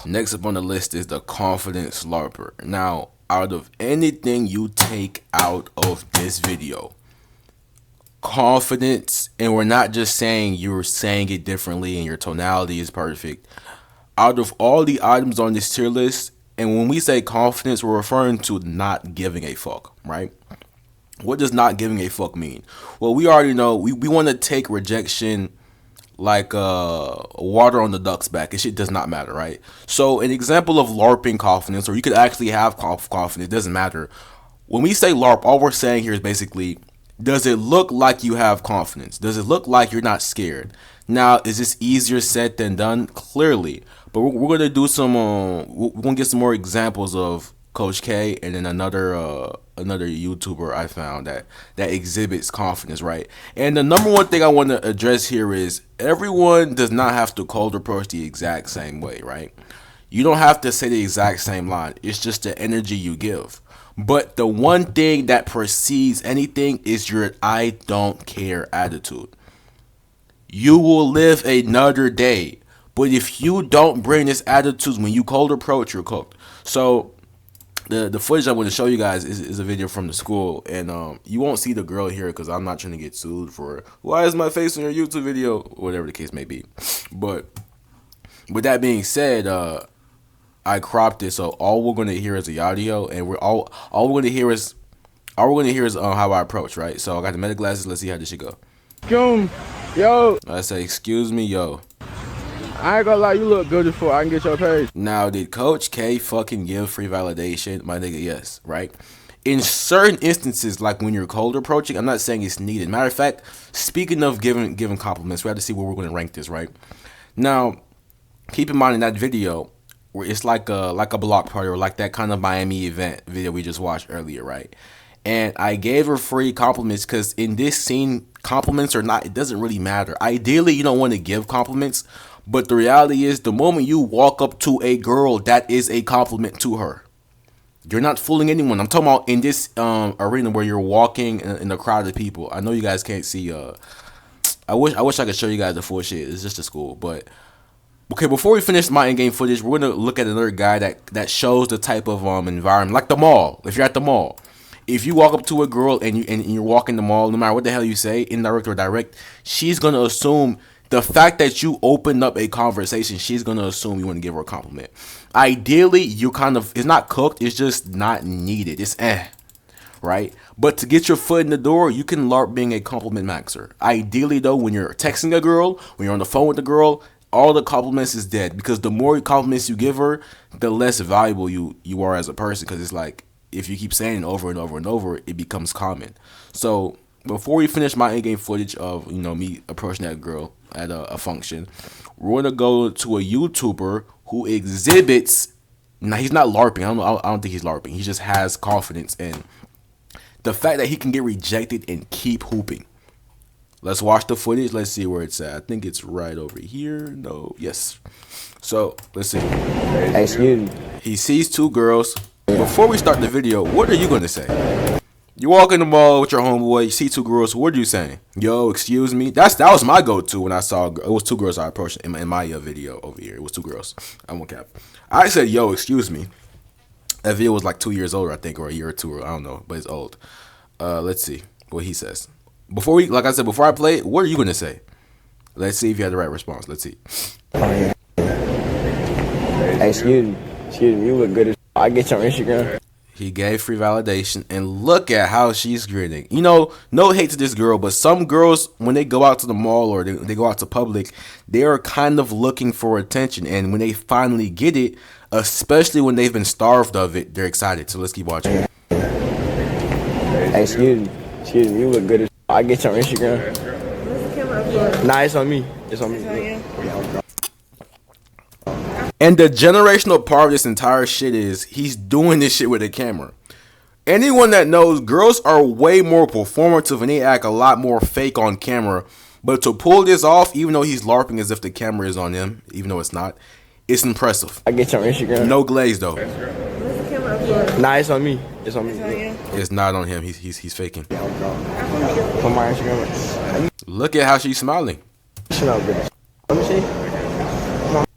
Next up on the list is the confidence LARPer. Now, out of anything you take out of this video, confidence, and we're not just saying you're saying it differently and your tonality is perfect. Out of all the items on this tier list, and when we say confidence, we're referring to not giving a fuck, right? What does not giving a fuck mean? Well, we already know we want to take rejection like water on the duck's back. It shit does not matter, right? So an example of LARPing confidence, or you could actually have confidence, it doesn't matter. When we say LARP, all we're saying here is basically, does it look like you have confidence? Does it look like you're not scared? Now, is this easier said than done? Clearly. But we're going to do some, we're going to get some more examples of Coach K and then another YouTuber I found that exhibits confidence, right? And the number one thing I want to address here is everyone does not have to cold approach the exact same way, right? You don't have to say the exact same line. It's just the energy you give. But the one thing that precedes anything is your I don't care attitude. You will live another day. But if you don't bring this attitude when you cold approach, you're cooked. So the footage I'm going to show you guys is a video from the school. And you won't see the girl here because I'm not trying to get sued for why is my face on your YouTube video? Whatever the case may be. But with that being said, I cropped it, so all we're gonna hear is the audio, and all we're gonna hear is how I approach, right? So I got the meta glasses. Let's see how this shit go. Yo. I say, excuse me, yo. I ain't gonna lie, you look good as fuck. I can get your page. Now, did Coach K fucking give free validation? My nigga, yes, right? In certain instances, like when you're cold approaching, I'm not saying it's needed. Matter of fact, speaking of giving compliments, we have to see where we're going to rank this, right? Now, keep in mind in that video, where it's like a block party or like that kind of Miami event video we just watched earlier, right? And I gave her free compliments because in this scene, compliments or not, it doesn't really matter. Ideally, you don't want to give compliments, but the reality is the moment you walk up to a girl, that is a compliment to her. You're not fooling anyone. I'm talking about in this arena where you're walking in a crowd of people. I know you guys can't see. I wish I could show you guys the full shit. It's just a school, but okay. Before we finish my in-game footage, we're gonna look at another guy that shows the type of environment, like the mall. If you're at the mall, if you walk up to a girl and you're walking the mall, no matter what the hell you say, indirect or direct, she's gonna assume. The fact that you opened up a conversation, she's going to assume you want to give her a compliment. Ideally, it's not cooked, it's just not needed. It's right? But to get your foot in the door, you can LARP being a compliment maxer. Ideally, though, when you're texting a girl, when you're on the phone with the girl, all the compliments is dead. Because the more compliments you give her, the less valuable you are as a person. Because it's like, if you keep saying it over and over and over, it becomes common. So, before we finish my in-game footage of, me approaching that girl at a function, we're gonna go to a YouTuber who exhibits. Now he's not LARPing. I don't think he's LARPing. He just has confidence in the fact that he can get rejected and keep hooping. Let's watch the footage. Let's see where it's at. I think it's right over here. No, yes. So let's see. Excuse me. He sees two girls. Before we start the video, what are you gonna say? You walk in the mall with your homeboy, you see two girls, what are you saying? Yo, excuse me? That was my go-to when I saw, it was two girls I approached in my video over here. It was two girls. I won't cap. I said, yo, excuse me. That video was like 2 years older, I think, or a year or two, or I don't know, but it's old. Let's see what he says. Before I play it, what are you going to say? Let's see if you have the right response. Let's see. Excuse me, you look good as I get your Instagram. He gave free validation, and look at how she's grinning. No hate to this girl, but some girls, when they go out to the mall or they go out to public, they are kind of looking for attention. And when they finally get it, especially when they've been starved of it, they're excited. So let's keep watching. Excuse me, you look good as I get your Instagram. Nah, it's on me. It's on me. And the generational part of this entire shit is he's doing this shit with a camera. Anyone that knows, girls are way more performative and they act a lot more fake on camera. But to pull this off, even though he's LARPing as if the camera is on him, even though it's not, it's impressive. I get your Instagram. No glaze though. Nah, it's on me. It's on me. It's not on him. He's faking. Put my Instagram. Look at how she's smiling. Let me see.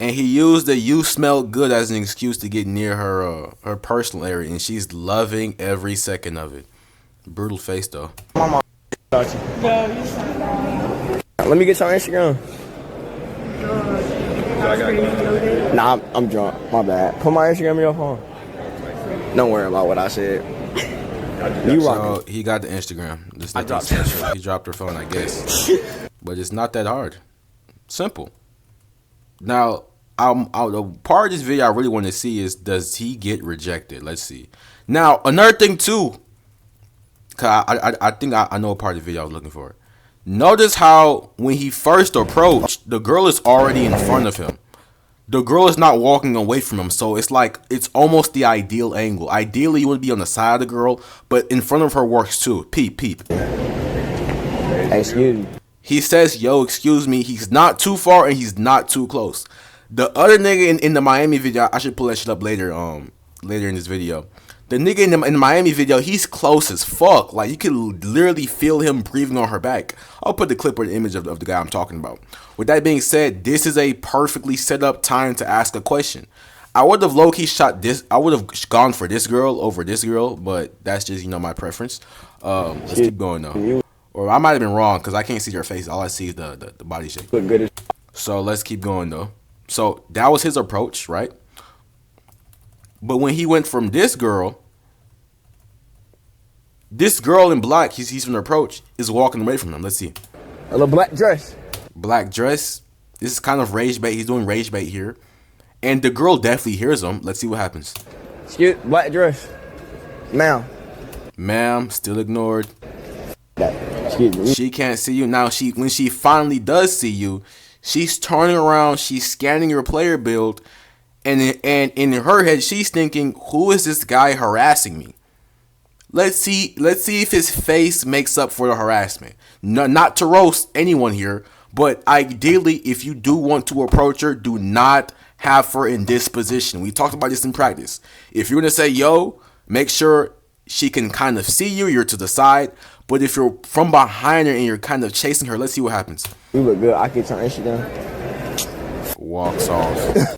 And he used the "you smell good" as an excuse to get near her personal area, and she's loving every second of it. Brutal face though. Let me get your Instagram. Nah, I'm drunk. My bad. Put my Instagram in your phone. Don't worry about what I said. You so he got the Instagram. This special. He dropped her phone, I guess. But it's not that hard. Simple. Now, the part of this video I really want to see is, does he get rejected? Let's see. Now, another thing too, cause I think I know a part of the video I was looking for. Notice how when he first approached, the girl is already in front of him. The girl is not walking away from him, so it's like it's almost the ideal angle. Ideally, you want to be on the side of the girl, but in front of her works too. Peep. Excuse me. He says, yo, excuse me. He's not too far and he's not too close. The other nigga in the Miami video, I should pull that shit up later in this video. The nigga in the Miami video, he's close as fuck. Like, you can literally feel him breathing on her back. I'll put the clip or the image of the guy I'm talking about. With that being said, this is a perfectly set up time to ask a question. I would have low-key shot this. I would have gone for this girl over this girl, but that's just, my preference. Let's keep going, though. Or I might have been wrong, because I can't see her face. All I see is the body shape. So let's keep going, though. So that was his approach, right? But when he went from this girl in black, he's from the approach, is walking away from him. Let's see. A little black dress. Black dress. This is kind of rage bait. He's doing rage bait here. And the girl definitely hears him. Let's see what happens. Excuse, black dress. Ma'am. Ma'am, still ignored. Excuse me. She can't see you. Now, when she finally does see you, she's turning around, she's scanning your player build, and in her head, she's thinking, who is this guy harassing me? Let's see if his face makes up for the harassment. No, not to roast anyone here, but ideally, if you do want to approach her, do not have her in this position. We talked about this in practice. If you're gonna say yo, make sure she can kind of see you, you're to the side. But if you're from behind her and you're kind of chasing her, let's see what happens. You look good. I can turn that shit down. Walks off.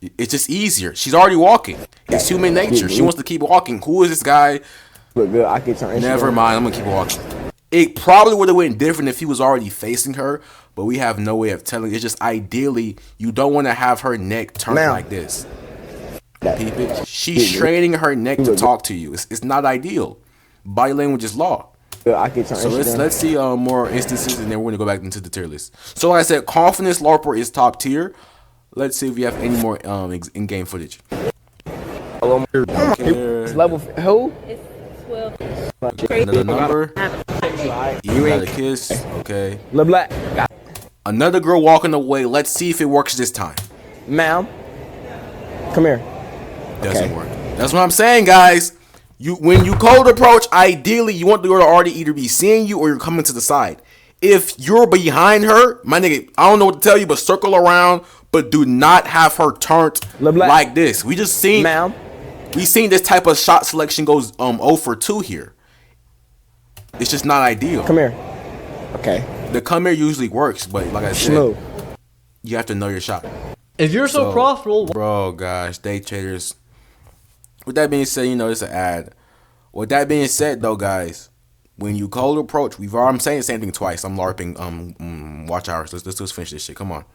It's just easier. She's already walking. It's human nature. She wants to keep walking. Who is this guy? Look good. I can turn that shit down. Never mind. I'm gonna keep walking. It probably would have went different if he was already facing her, but we have no way of telling. It's just ideally you don't want to have her neck turned like this. Peep it. She's straining her neck to talk to you. It's not ideal. Body language is law. I can turn So let's see more instances, and then we're gonna go back into the tier list. So like I said, Confidence LARPer is top tier. Let's see if we have any more in-game footage. It's level who? Another number. You got a kiss. Okay. Lil Black. Another girl walking away. Let's see if it works this time. Ma'am. Come here. Doesn't work. That's what I'm saying, guys. When you cold approach, ideally you want the girl to already either be seeing you or you're coming to the side. If you're behind her, my nigga, I don't know what to tell you, but circle around, but do not have her turned like this. We just seen, we seen this type of shot selection goes 0 for 2 here. It's just not ideal. Come here. Okay. The come here usually works, but like I said, you have to know your shot. If you're so profitable, bro, gosh, day traders. With that being said, you know, it's an ad. With that being said, though, guys, when you cold approach, I'm saying the same thing twice. I'm LARPing watch hours. Let's just finish this shit. Come on.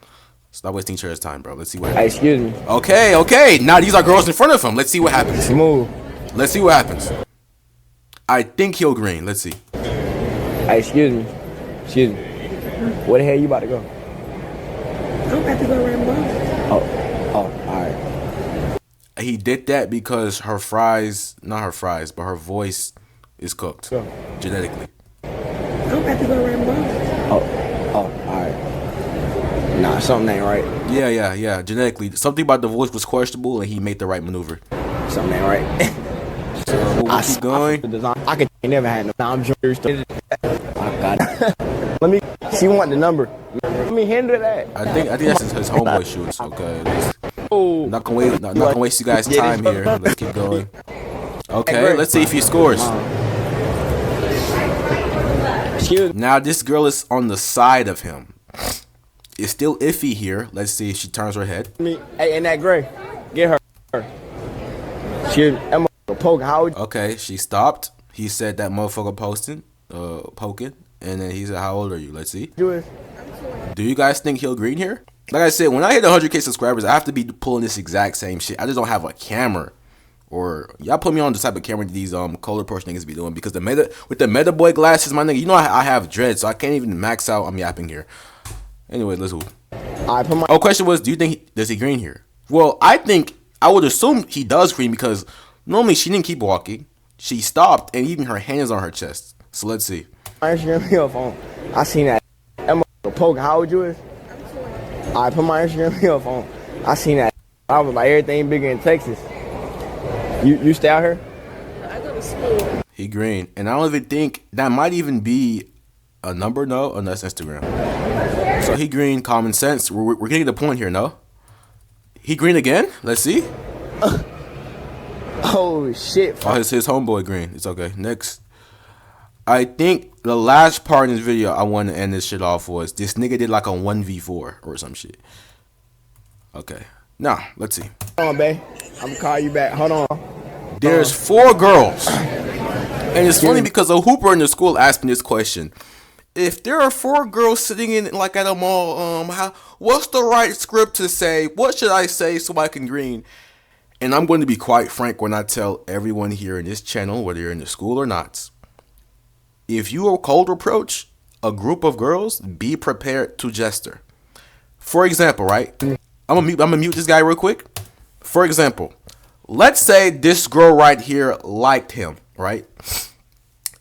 Stop wasting each other's time, bro. Let's see what happens. Excuse me. Okay. Now these are girls in front of him. Let's see what happens. Smooth. Let's see what happens. I think he'll green. Let's see. Excuse me. Where the hell you about to go? I'm about to go Rambo. Oh, alright. He did that because her voice is cooked genetically. I'm about to go Rambo. Alright. Nah, something ain't right. Yeah. Genetically, something about the voice was questionable, and he made the right maneuver. Something ain't right. So we'll keep going. I could never had no. I'm sure. Oh God. Let me. She want the number. Let me handle that. I think that's his homeboy shoots. Okay. Not gonna waste you guys' time here. Let's keep going. Okay, let's see if he scores. Now this girl is on the side of him. It's still iffy here. Let's see if she turns her head. Hey, in that gray, get her. She poke. How? Okay, she stopped. He said that motherfucker poking, and then he said, "How old are you?" Let's see. Do you guys think he'll green here? Like I said, when I hit 100K subscribers, I have to be pulling this exact same shit. I just don't have a camera, or y'all put me on the type of camera these cold approach niggas be doing, because with the Meta Boy glasses, my nigga, you know I have dread, so I can't even max out. I'm yapping here. Anyway, let's move. Question was, do you think does he green here? Well, I would assume he does green, because normally she didn't keep walking. She stopped, and even her hands on her chest. So let's see. I seen that. Poke. How old you is? I put my Instagram on your phone. I seen that. I was like, everything bigger in Texas. You stay out here? I go to school. He green, and I don't even think that might even be a number. No, and that's Instagram. So he green. Common sense. We're getting the point here. No, he green again. Let's see. Oh shit! Oh, his homeboy green. It's okay. Next. I think the last part in this video I want to end this shit off was this nigga did like a 1v4 or some shit. Okay. Now, let's see. Hold on, babe. I'm gonna call you back. Hold on. There's 4 girls. And it's funny because a hooper in the school asked me this question. If there are 4 girls sitting in like at a mall, what's the right script to say? What should I say so I can green? And I'm going to be quite frank when I tell everyone here in this channel, whether you're in the school or not. If you are cold approach a group of girls, be prepared to jester. For example, right? I'm gonna mute this guy real quick. For example, let's say this girl right here liked him, right?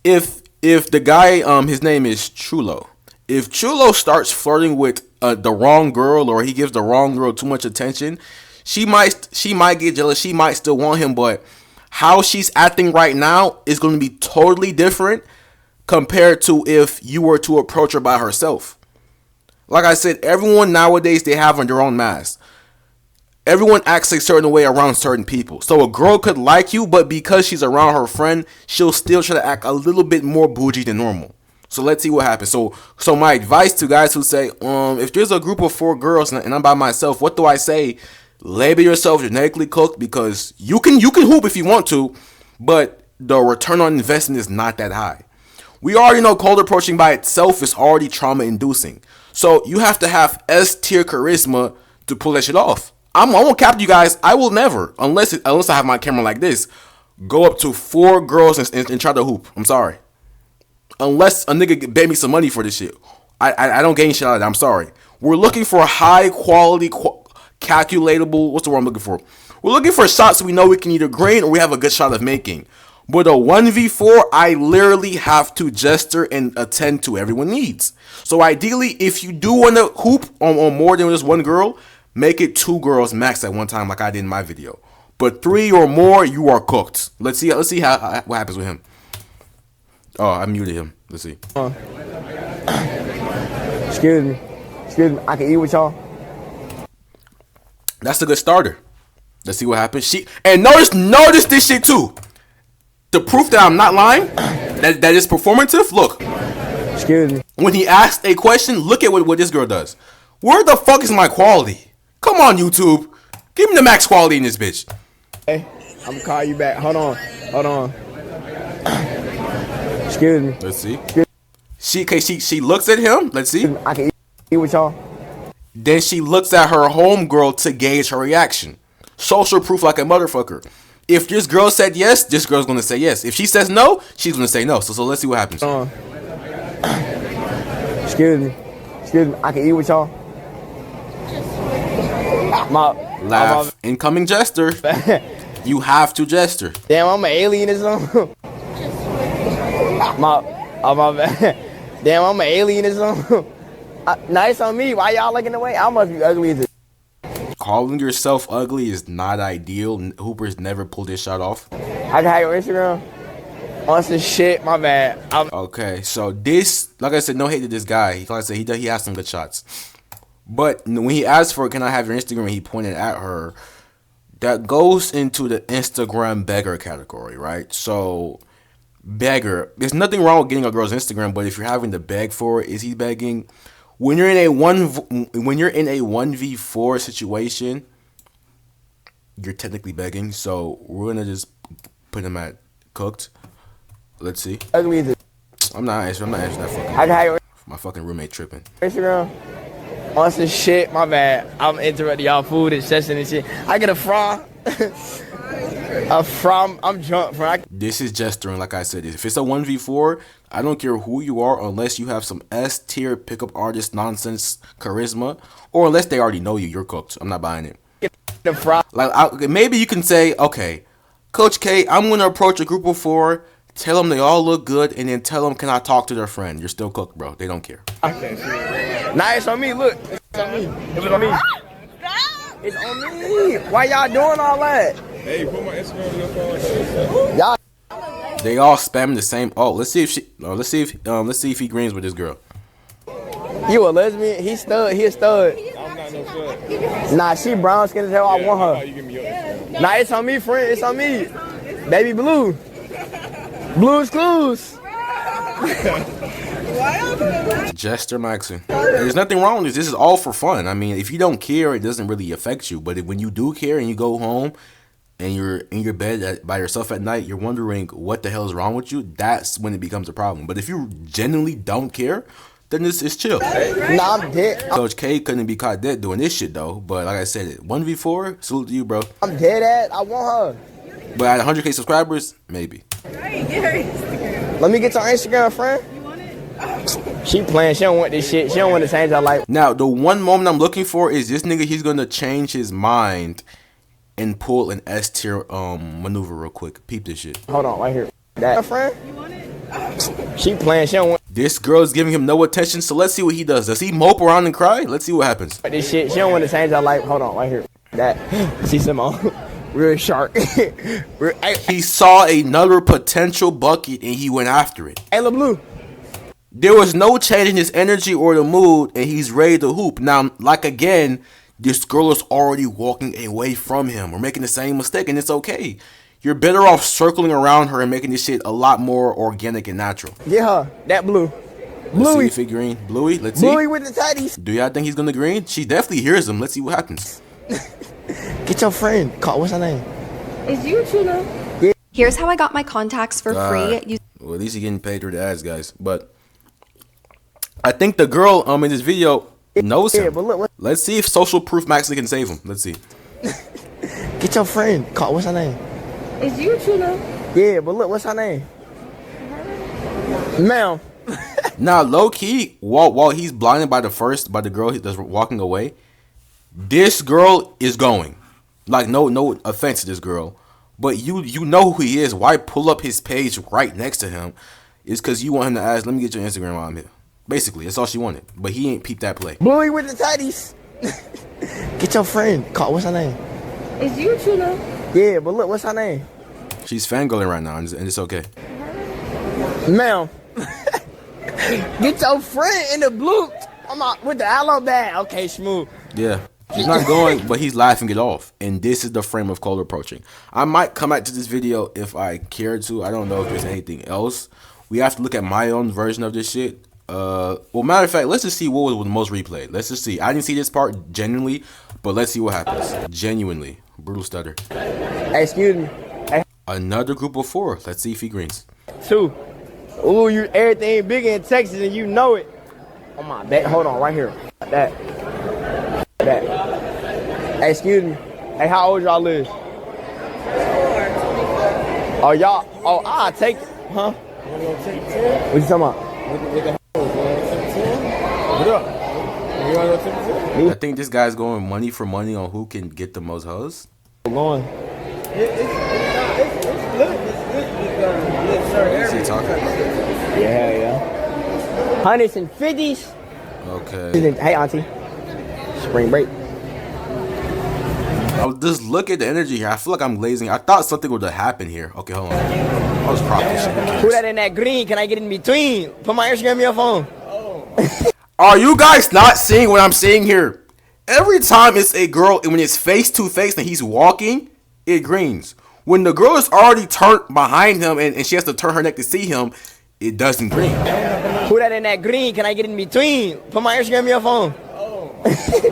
If the guy, his name is Chulo. If Chulo starts flirting with the wrong girl, or he gives the wrong girl too much attention, she might get jealous. She might still want him, but how she's acting right now is going to be totally different compared to if you were to approach her by herself. Like I said, everyone nowadays, they have their own mask. Everyone acts a certain way around certain people. So a girl could like you, but because she's around her friend, she'll still try to act a little bit more bougie than normal. So let's see what happens. So my advice to guys who say, if there's a group of 4 girls and I'm by myself, what do I say? Label yourself genetically cooked, because you can hoop if you want to, but the return on investment is not that high. We already know cold approaching by itself is already trauma inducing. So you have to have S tier charisma to pull that shit off. I won't cap you guys. I will never, unless I have my camera like this, go up to 4 girls and try to hoop. I'm sorry. Unless a nigga pay me some money for this shit. I don't gain shit out of that. I'm sorry. We're looking for high quality, calculatable. What's the word I'm looking for? We're looking for shots we know we can either green or we have a good shot of making. But a 1v4, I literally have to gesture and attend to everyone needs. So ideally, if you do want to hoop on more than just one girl, make it 2 girls max at one time, like I did in my video. But 3 or more, you are cooked. Let's see what happens with him. Oh, I muted him. Let's see. Excuse me. I can eat with y'all. That's a good starter. Let's see what happens. And notice this shit too. The proof that I'm not lying, that is performative. Look. Excuse me. When he asked a question, look at what this girl does. Where the fuck is my quality? Come on, YouTube. Give me the max quality in this bitch. Hey, I'm gonna call you back. Hold on. Excuse me. Let's see. She looks at him. Let's see. I can eat with y'all. Then she looks at her homegirl to gauge her reaction. Social proof like a motherfucker. If this girl said yes, this girl's gonna say yes. If she says no, she's gonna say no. So let's see what happens. Excuse me. I can eat with y'all. Laugh. Incoming jester. You have to gesture. Damn, I'm an alien or something. my bad. Damn, I'm an alien or something. Nice on me. Why y'all looking away? I must be ugly as a... Calling yourself ugly is not ideal. Hoopers never pull this shot off. I can have your Instagram. On some shit, my bad. Okay, so this, like I said, no hate to this guy. Like I said, he has some good shots. But when he asked for, can I have your Instagram, he pointed at her. That goes into the Instagram beggar category, right? So, beggar. There's nothing wrong with getting a girl's Instagram, but if you're having to beg for it, is he begging? When you're in a 1v4 situation, you're technically begging. So we're gonna just put him at cooked. Let's see. Ugly. I'm not answering that fucking. I can have your my fucking roommate tripping. Instagram. On some shit, my bad. I'm interrupting y'all food and session and shit. I get a fry. I'm drunk, bro. This is gesturing, like I said. If it's a 1v4, I don't care who you are, unless you have some S tier pickup artist nonsense charisma, or unless they already know you, you're cooked. I'm not buying it. Get the fry. Like maybe you can say, okay, Coach K, I'm gonna approach a group of 4, tell them they all look good, and then tell them, can I talk to their friend? You're still cooked, bro. They don't care. Nah, it's on me. Look, it's on me. It was on me. It's on me. Why y'all doing all that? Hey, put my Instagram on your phone. Y'all. They all spamming the same. Oh, let's see if he greens with this girl. You a lesbian? He a stud. I'm not no stud. Nah, she brown skin as hell. I want her. You give me yours. Nah, it's on me, friend. It's on me. Baby blue. Blue's Clues. Jester Maxon. There's nothing wrong with this. This is all for fun. I mean, if you don't care, it doesn't really affect you. But when you do care and you go home and you're in your bed by yourself at night, you're wondering what the hell is wrong with you, that's when it becomes a problem. But if you genuinely don't care, then it's chill. Nah, I'm dead. Coach K couldn't be caught dead doing this shit, though. But like I said, 1v4, salute to you, bro. I'm dead ass. I want her. But at 100K subscribers, maybe. Let me get your Instagram, friend. She playing. She don't want this shit. She don't want to change her life. Now, the one moment I'm looking for is this nigga. He's gonna change his mind and pull an S tier maneuver real quick. Peep this shit. Hold on, right here. That her friend. You want it? She playing. She don't want This girl is giving him no attention. So let's see what he does. Does he mope around and cry? Let's see what happens. this shit. She don't want to change her life. Hold on, right here. That. See some real shark. He saw another potential bucket and he went after it. Hey, Lil Blue. There was no change in his energy or the mood, and he's ready to hoop. Now, like again, this girl is already walking away from him or making the same mistake, and it's okay. You're better off circling around her and making this shit a lot more organic and natural. Get her. That Blue. Let's see if he green. Bluey, let's see. Bluey with the tighties. Do y'all think he's gonna green? She definitely hears him. Let's see what happens. Get your friend. What's her name? Is you Chula? Yeah. Here's how I got my contacts for free. Well, at least he's getting paid through the ads, guys. But I think the girl in this video knows him. But look, let's see if social proof Maxley can save him. Let's see. Get your friend. What's her name? Is you Chula? Yeah, but look, what's her name? Ma'am. Now, low key, while he's blinded by the girl that's walking away, this girl is going. Like, no offense to this girl, but you know who he is. Why pull up his page right next to him? It's because you want him to ask, let me get your Instagram while I'm here. Basically, that's all she wanted. But he ain't peeped that play. Bluey with the tighties. Get your friend. What's her name? Is you Chula? Yeah, but look, what's her name? She's fangirling right now, and it's okay. Ma'am. Get your friend in the blue. I'm out with the aloe bag. Okay, smooth. Yeah. He's not going, but he's laughing it off. And this is the frame of Cole approaching. I might come back to this video if I care to. I don't know if there's anything else. We have to look at my own version of this shit. Well, matter of fact, let's just see what was the most replayed. Let's just see. I didn't see this part genuinely, but let's see what happens. Genuinely. Brutal stutter. Hey, excuse me. Hey. Another group of 4. Let's see if he greens. 2. Ooh, everything bigger in Texas and you know it. On my back. Hold on, right here. That. Hey, excuse me. Hey, how old y'all is? 4. Oh, y'all. Oh, I'll take it. Huh? What you talking about? I think this guy's going money for money on who can get the most hoes. Going. Is he talking? Yeah. 100s and 50s. Okay. Hey, auntie. Spring break. I'll just look at the energy here. I feel like I'm glazing. I thought something would have happened here. Okay, hold on. I was propping shit. Put that in that green. Can I get in between? Put my Instagram in your phone. Are you guys not seeing what I'm seeing here? Every time it's a girl, and when it's face to face and he's walking, it greens. When the girl is already turned behind him and she has to turn her neck to see him, it doesn't green. Put that in that green. Can I get in between? Put my Instagram in your phone.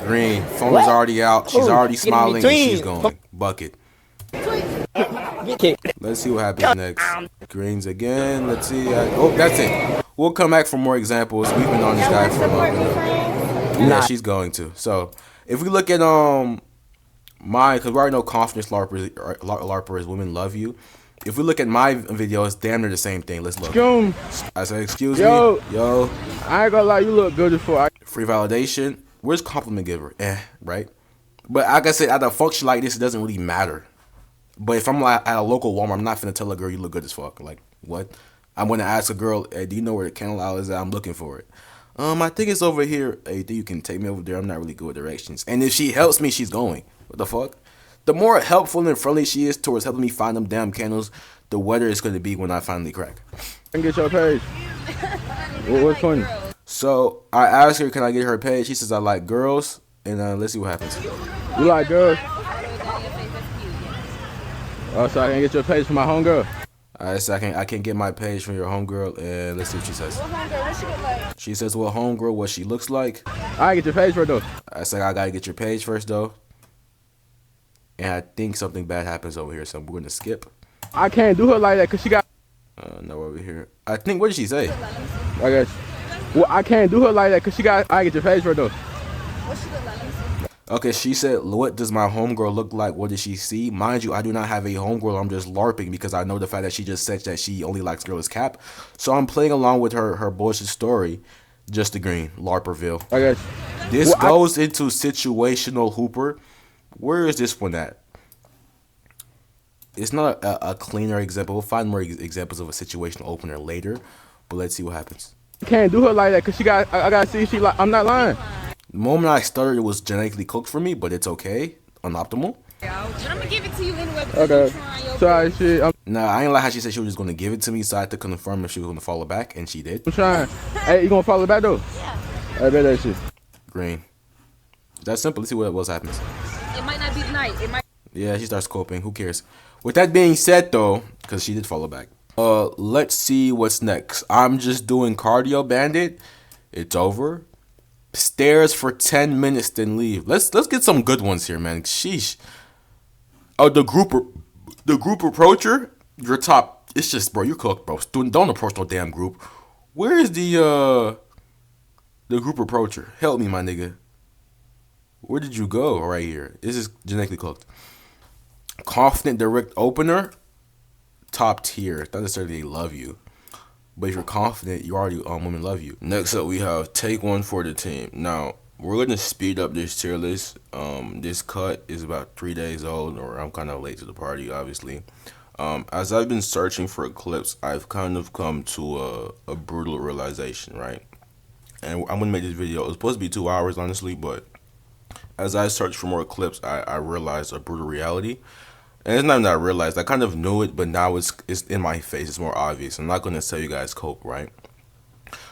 Green. Phone is already out. She's already smiling and she's going. Bucket. Let's see what happens next. Greens again. Let's see. Oh, that's it. We'll come back for more examples. We've been on this guy for a long time. Yeah, she's going to. So, if we look at my, because we already know confidence LARPers, women love you. If we look at my video, it's damn near the same thing. Let's look. I said, excuse me. Yo. I ain't gonna lie, you look good as fuck. Free validation. Where's compliment giver? Right? But like I said, at a function like this, it doesn't really matter. But if I'm like at a local Walmart, I'm not finna tell a girl you look good as fuck. Like, what? I'm gonna ask a girl, hey, do you know where the candle aisle is at? I'm looking for it. I think it's over here. Hey, you can take me over there. I'm not really good with directions. And if she helps me, she's going. What the fuck? The more helpful and friendly she is towards helping me find them damn candles, the wetter it's gonna be when I finally crack. I can get your page. What's funny? So I asked her, can I get her page? She says, I like girls. And let's see what happens. You like girls? Oh, so I can get your page from my homegirl? Alright, so I can get my page from your homegirl, and let's see what she says. What homegirl? What she look like? She says, well, homegirl, what she looks like. I get your page first, though. I said, I gotta get your page first, though. And I think something bad happens over here, so we're gonna skip. I can't do her like that, because she got... No, over here. I think, what did she say? I guess. Well, I can't do her like that, because she got... I get your page first, though. What she look like? Okay, she said, what does my homegirl look like? What did she see? Mind you, I do not have a homegirl. I'm just LARPing because I know the fact that she just said that she only likes girls cap. So I'm playing along with her bullshit story. Just the green, LARPerville. I got you. This goes into situational hooper. Where is this one at? It's not a cleaner example. We'll find more examples of a situational opener later. But let's see what happens. You can't do her like that because I gotta see if she like. I'm not lying. The moment I started, it was genetically cooked for me, but it's okay. Unoptimal. But I'm gonna give it to you anyway. Okay. Sorry, shit. Nah, I ain't like how she said she was just gonna give it to me, so I had to confirm if she was gonna follow back, and she did. I'm trying. Hey, you gonna follow back though? Yeah. I bet that shit. Green. That's simple. Let's see what else happens. It might not be tonight. It might. Yeah, she starts coping. Who cares? With that being said, though, because she did follow back. Let's see what's next. I'm just doing cardio bandit. It's over. Stairs for 10 minutes, then leave. Let's get some good ones here, man. Sheesh. Oh, the group approacher. Your top. It's just, bro. You're cooked, bro. Don't approach no damn group. Where is the group approacher? Help me, my nigga. Where did you go? Right here. This is genetically cooked. Confident direct opener. Top tier. It's not necessarily they love you, but if you're confident, you already women love you. Next up, we have take one for the team. Now we're gonna speed up this tier list. This cut is about 3 days old, or I'm kind of late to the party, obviously. As I've been searching for clips, I've kind of come to a brutal realization, right? And I'm gonna make this video. It was supposed to be 2 hours, honestly, but as I searched for more clips, I realized a brutal reality. And it's not even that I realized. I kind of knew it, but now it's in my face. It's more obvious. I'm not going to tell you guys cope, right?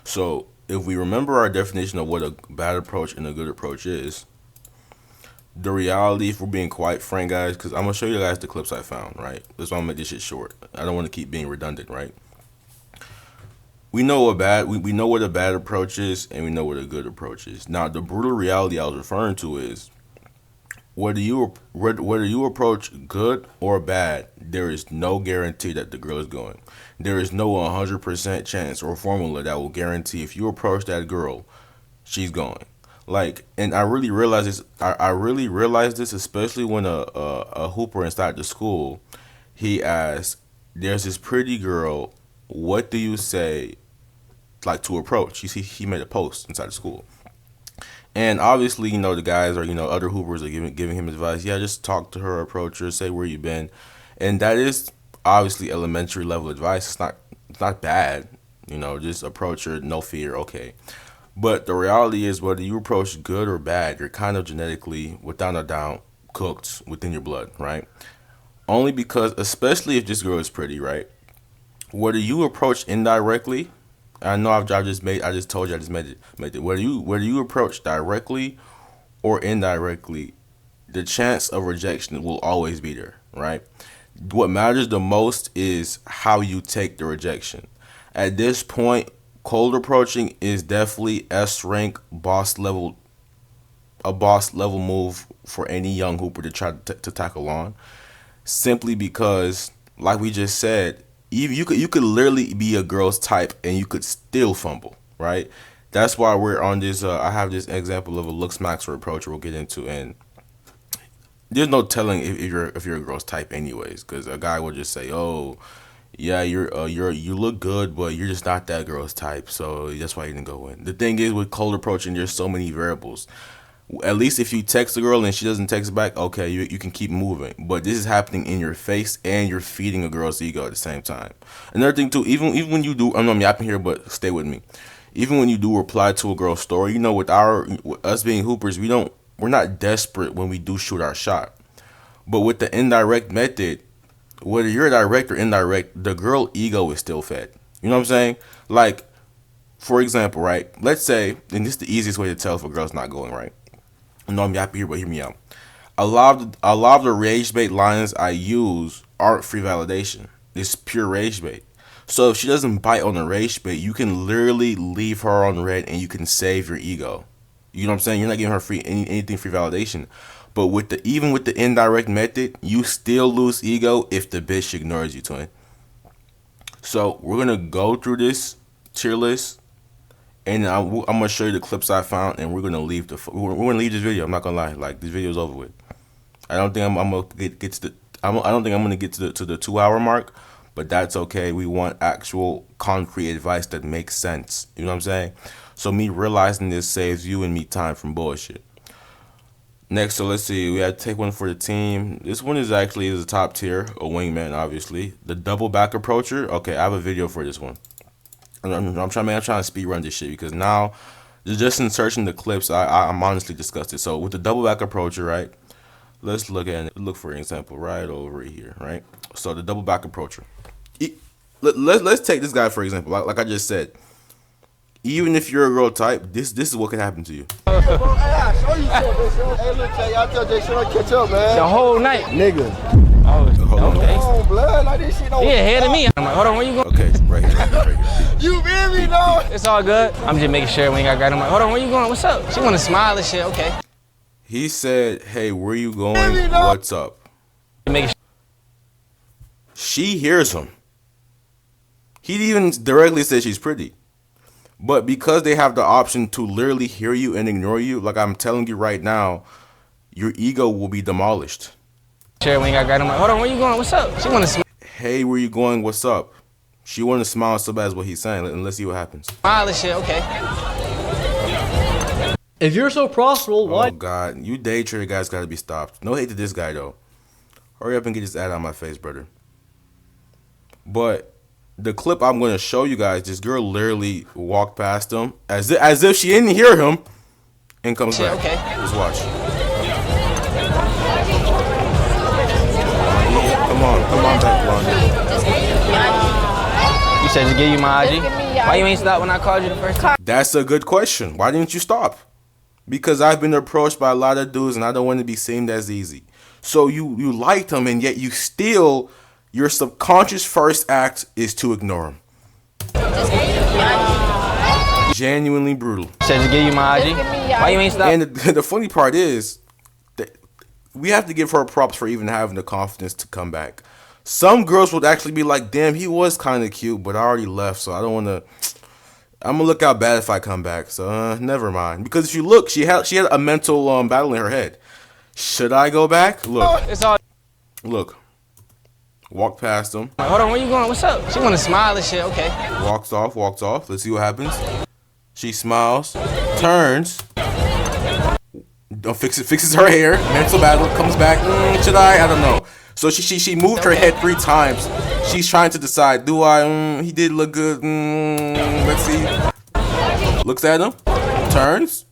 So if we remember our definition of what a bad approach and a good approach is, the reality, if we're being quite frank, guys, because I'm going to show you guys the clips I found, right? That's why I'm going to make this shit short. I don't want to keep being redundant, right? We know we know what a bad approach is, and we know what a good approach is. Now, the brutal reality I was referring to is, whether you approach good or bad, there is no guarantee that the girl is going. There is no 100% chance or formula that will guarantee if you approach that girl, she's going. Like, and I really realized this. I really realized this, especially when a hooper inside the school, he asked, "There's this pretty girl. What do you say, like, to approach?" He made a post inside the school. And obviously, you know, the guys or, you know, other hoopers are giving him advice. Yeah, just talk to her, approach her, say where you been. And that is obviously elementary level advice. It's not bad. You know, just approach her, no fear, okay. But the reality is, whether you approach good or bad, you're kind of genetically, without a doubt, cooked within your blood, right? Only because, especially if this girl is pretty, right? Whether you approach indirectly, I know I just told you I just made it. Whether you approach directly or indirectly, the chance of rejection will always be there, right? What matters the most is how you take the rejection. At this point, cold approaching is definitely S rank a boss level move for any young hooper to try to tackle on. Simply because, like we just said, you could literally be a girl's type and you could still fumble, right? That's why we're on this. I have this example of a looks max approach we'll get into, and there's no telling if you're a girl's type anyways, because a guy will just say, "Oh, yeah, you look good, but you're just not that girl's type, so that's why you didn't go in." The thing is, with cold approaching, there's so many variables. At least if you text a girl and she doesn't text back, okay, you can keep moving. But this is happening in your face, and you're feeding a girl's ego at the same time. Another thing too, even when you do, I know I'm yapping here, but stay with me. Even when you do reply to a girl's story, you know, with us being hoopers, we're not desperate when we do shoot our shot. But with the indirect method, whether you're direct or indirect, the girl ego is still fed. You know what I'm saying? Like, for example, right? Let's say, and this is the easiest way to tell if a girl's not going right. No, I'm yapping here, but hear me out. A lot of the rage bait lines I use aren't free validation. It's pure rage bait. So if she doesn't bite on the rage bait, you can literally leave her on red and you can save your ego. You know what I'm saying? You're not giving her anything free validation. But even with the indirect method, you still lose ego if the bitch ignores you, twin. So we're gonna go through this tier list, And I'm gonna show you the clips I found, and we're gonna leave we're gonna leave this video. I'm not gonna lie, like this video's over with. I don't think I'm gonna get to the. I don't think I'm gonna get to the 2-hour mark, but that's okay. We want actual concrete advice that makes sense. You know what I'm saying? So me realizing this saves you and me time from bullshit. Next, so let's see. We had to take one for the team. This one is actually a top tier, a wingman, obviously. The double back approacher. Okay, I have a video for this one. I'm trying to speed run this shit because now, just in searching the clips, I'm honestly disgusted. So with the double back approacher, right? Let's look for an example right over here, right? So the double back approacher. Let's take this guy for example. Like I just said, even if you're a girl type, this is what can happen to you. Hey, look, y'all tell Jay Sean catch up, man. The whole night. Nigga. Oh, okay. Come on, blood. Like this shit don't. Yeah, ahead of me. I'm like, hold on, where you going? Okay, right here. You feel me, though? It's all good. I'm just making sure when I got him. Like, hold on, where you going? What's up? She want to smile and shit. Okay. He said, "Hey, where you going? What's up?" She hears him. He even directly said she's pretty. But because they have the option to literally hear you and ignore you, like I'm telling you right now, your ego will be demolished. Sure, when I got him. Like, hold on, where you going? What's up? She want to smile. Hey, where you going? What's up? She want to smile so bad is what he's saying. And let's see what happens. Smile and shit. Okay. If you're so profitable, why? Oh God, you day trader guys got to be stopped. No hate to this guy though. Hurry up and get this ad out of my face, brother. But the clip I'm going to show you guys, this girl literally walked past him as if she didn't hear him and comes back. Okay. Just watch. Come on back, Blondie. You said just give you my IG. Why you ain't stop when I called you the first time? That's a good question. Why didn't you stop? Because I've been approached by a lot of dudes and I don't want to be seen as easy. So you liked him and yet you still, your subconscious first act is to ignore him. Genuinely brutal. Said to give you my IG. Why you ain't stop? And the funny part is that we have to give her props for even having the confidence to come back. Some girls would actually be like, damn, he was kind of cute, but I already left, so I don't want to. I'm gonna look out bad if I come back. So never mind. Because if you look, she had a mental battle in her head. Should I go back? Look. It's all. Look. Walk past him. Like, hold on, where you going? What's up? She want to smile and shit. Okay. Walks off. Let's see what happens. She smiles, turns, fixes her hair. Mental battle, comes back. Should I don't know. So she moved her head 3 times. She's trying to decide, do I? He did look good. Let's see. Looks at him, turns,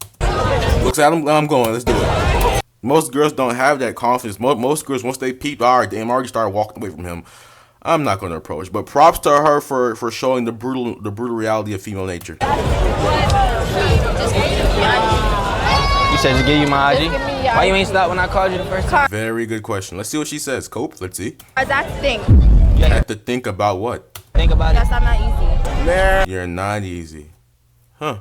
looks at him. I'm going. Let's do it. Most girls don't have that confidence. Most girls, once they peep, all right, damn, I already started walking away from him. I'm not going to approach. But props to her for showing the brutal reality of female nature. You said to give you my IG. Why you ain't stop when I called you the first time? Very good question. Let's see what she says. Cope. Let's see. I have to think. You have to think about what? Think about it. Yes, I'm not easy. You're not easy. Huh.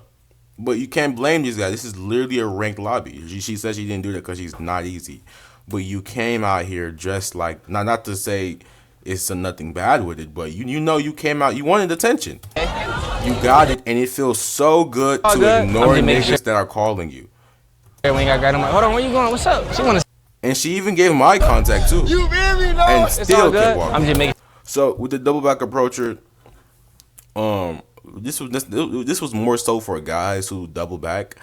But you can't blame these guys. This is literally a ranked lobby. She said she didn't do that because she's not easy. But you came out here dressed like, not to say it's nothing bad with it, but you know you came out, you wanted attention. You got it, and it feels so good to ignore niggas that are calling you. When I got him, like, hold on, where you going? What's up? She want to. And she even gave him eye contact too. You feel me, though? And still kept walking. I'm just making. So with the double back approacher, this was more so for guys who double back.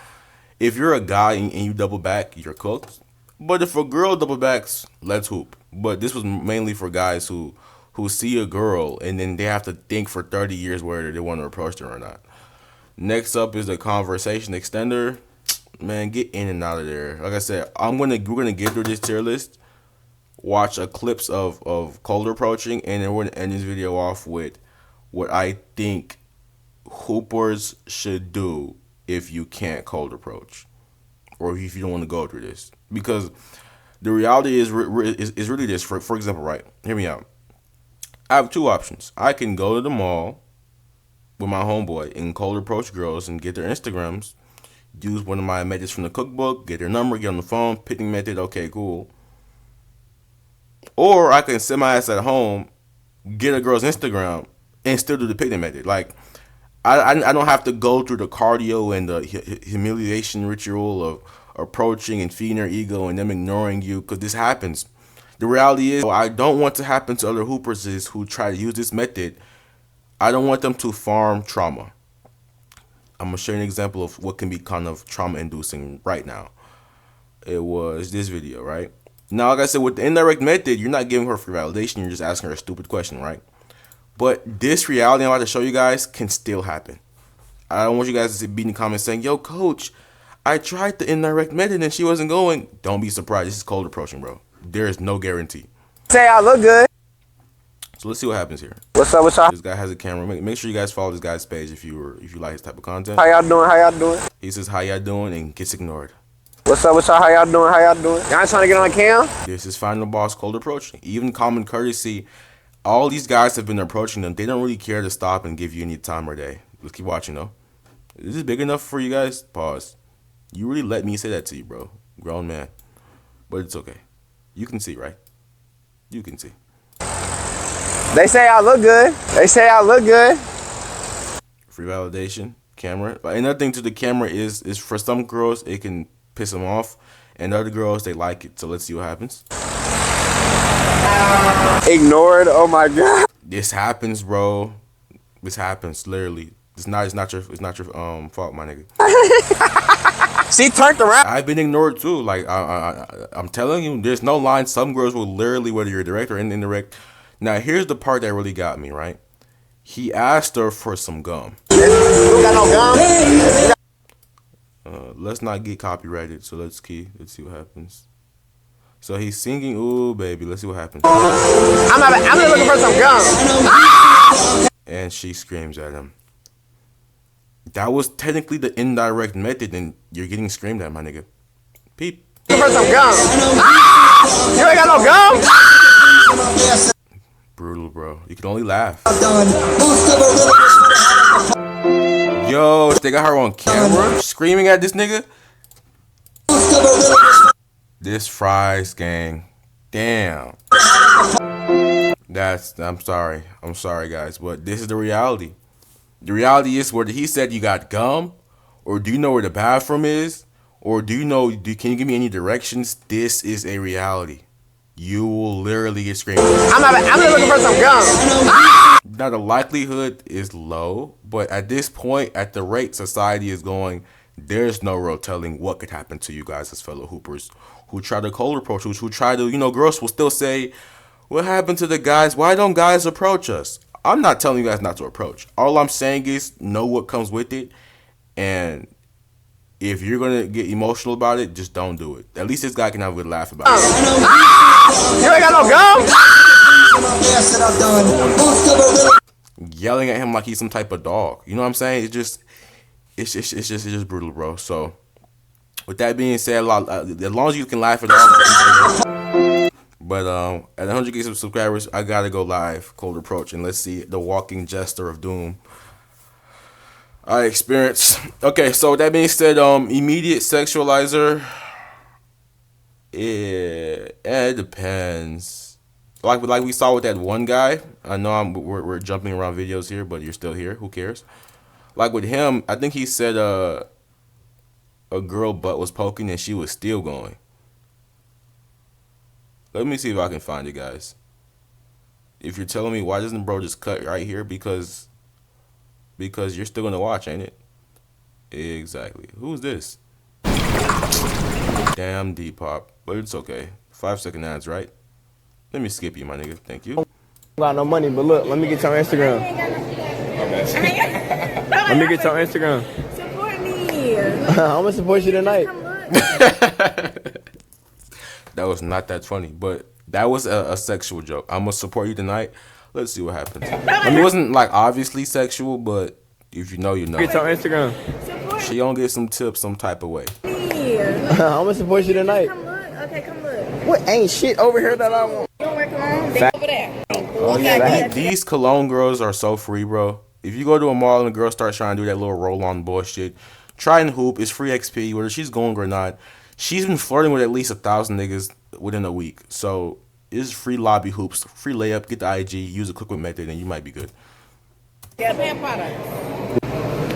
If you're a guy and you double back, you're cooked. But if a girl double backs, let's hoop. But this was mainly for guys who see a girl and then they have to think for 30 years whether they want to approach her or not. Next up is the conversation extender. Man, get in and out of there. Like I said, we're gonna get through this tier list, watch a clips of cold approaching, and then we're gonna end this video off with what I think hoopers should do if you can't cold approach, or if you don't want to go through this. Because the reality is really this. For example, right? Hear me out. I have 2 options. I can go to the mall with my homeboy and cold approach girls and get their Instagrams. Use one of my methods from the cookbook, get their number, get on the phone, picking method, okay, cool. Or I can sit my ass at home, get a girl's Instagram, and still do the picking method. Like, I don't have to go through the cardio and the humiliation ritual of approaching and feeding their ego and them ignoring you, because this happens. The reality is, what I don't want to happen to other hoopers is who try to use this method. I don't want them to farm trauma. I'm going to show you an example of what can be kind of trauma-inducing right now. It was this video, right? Now, like I said, with the indirect method, you're not giving her free validation. You're just asking her a stupid question, right? But this reality I'm about to show you guys can still happen. I don't want you guys to be in the comments saying, yo, coach, I tried the indirect method and she wasn't going. Don't be surprised. This is cold approaching, bro. There is no guarantee. Say I look good. So let's see what happens here. What's up? What's up? This guy has a camera. Make sure you guys follow this guy's page if you like his type of content. How y'all doing? How y'all doing? He says, how y'all doing, and gets ignored. What's up? What's up? How y'all doing? How y'all doing? Y'all trying to get on cam? This is Final Boss cold approaching. Even common courtesy. All these guys have been approaching them. They don't really care to stop and give you any time or day. Let's keep watching though. Is this big enough for you guys? Pause. You really let me say that to you, bro. Grown man. But it's okay. You can see, right? You can see. They say I look good. They say I look good. Free validation. Camera. But another thing to the camera is for some girls it can piss them off, and other girls they like it. So let's see what happens. Ignored. Oh my god. This happens, bro. This happens literally. It's not your fault, my nigga. She turned around. I've been ignored too. Like I'm telling you, there's no line. Some girls will literally, whether you're direct or indirect. Now here's the part that really got me, right? He asked her for some gum. You got no gum? Let's not get copyrighted. So let's see what happens. So he's singing, ooh baby. Let's see what happens. I'm looking for some gum. And she screams at him. That was technically the indirect method, and you're getting screamed at, my nigga. Peep. Looking for some gum. You ain't got no gum? Brutal, bro. You can only laugh. Yo, they got her on camera screaming at this nigga. This fries gang. Damn. I'm sorry guys, but this is the reality. The reality is, whether he said you got gum, or do you know where the bathroom is, or can you give me any directions? This is a reality. You will literally get screamed. I'm looking for some gum. Now the likelihood is low, but at this point, at the rate society is going, there's no real telling what could happen to you guys as fellow hoopers who try to cold approach, who try to, girls will still say, what happened to the guys? Why don't guys approach us? I'm not telling you guys not to approach. All I'm saying is know what comes with it, and if you're gonna get emotional about it, just don't do it. At least this guy can have a good laugh about it. You ain't got no gum? Yelling at him like he's some type of dog. You know what I'm saying? It's just brutal, bro. So with that being said, as long as you can laugh it off. But at 100K subscribers, I gotta go live, cold approach, and let's see the walking jester of doom I experienced. Okay, so that being said, immediate sexualizer. It depends. Like we saw with that one guy. I know we're jumping around videos here, but you're still here. Who cares? Like with him, I think he said a girl butt was poking and she was still going. Let me see if I can find it, guys. If you're telling me why doesn't bro just cut right here, because you're still gonna watch, ain't it? Exactly. Who's this? Damn Depop. But it's okay. 5-second ads, right? Let me skip you, my nigga. Thank you. I got no money, but look, let me get your Instagram. Let me get your Instagram. Support me. I'm gonna support you tonight. That was not that funny, but that was a sexual joke. I'm gonna support you tonight. Let's see what happens. I mean, it wasn't like obviously sexual, but if you know, you know. Get your Instagram. She gonna get some tips some type of way. I'm gonna support you tonight. Come look. Okay, come look. What ain't shit over here that I want? You don't wear cologne? They over there. Oh, yeah, these cologne girls are so free, bro. If you go to a mall and a girl starts trying to do that little roll-on bullshit, try and hoop. It's free XP, whether she's going or not. She's been flirting with at least 1,000 niggas within a week. So it's free lobby hoops, free layup, get the IG, use a quick method, and you might be good. Yeah, man, product.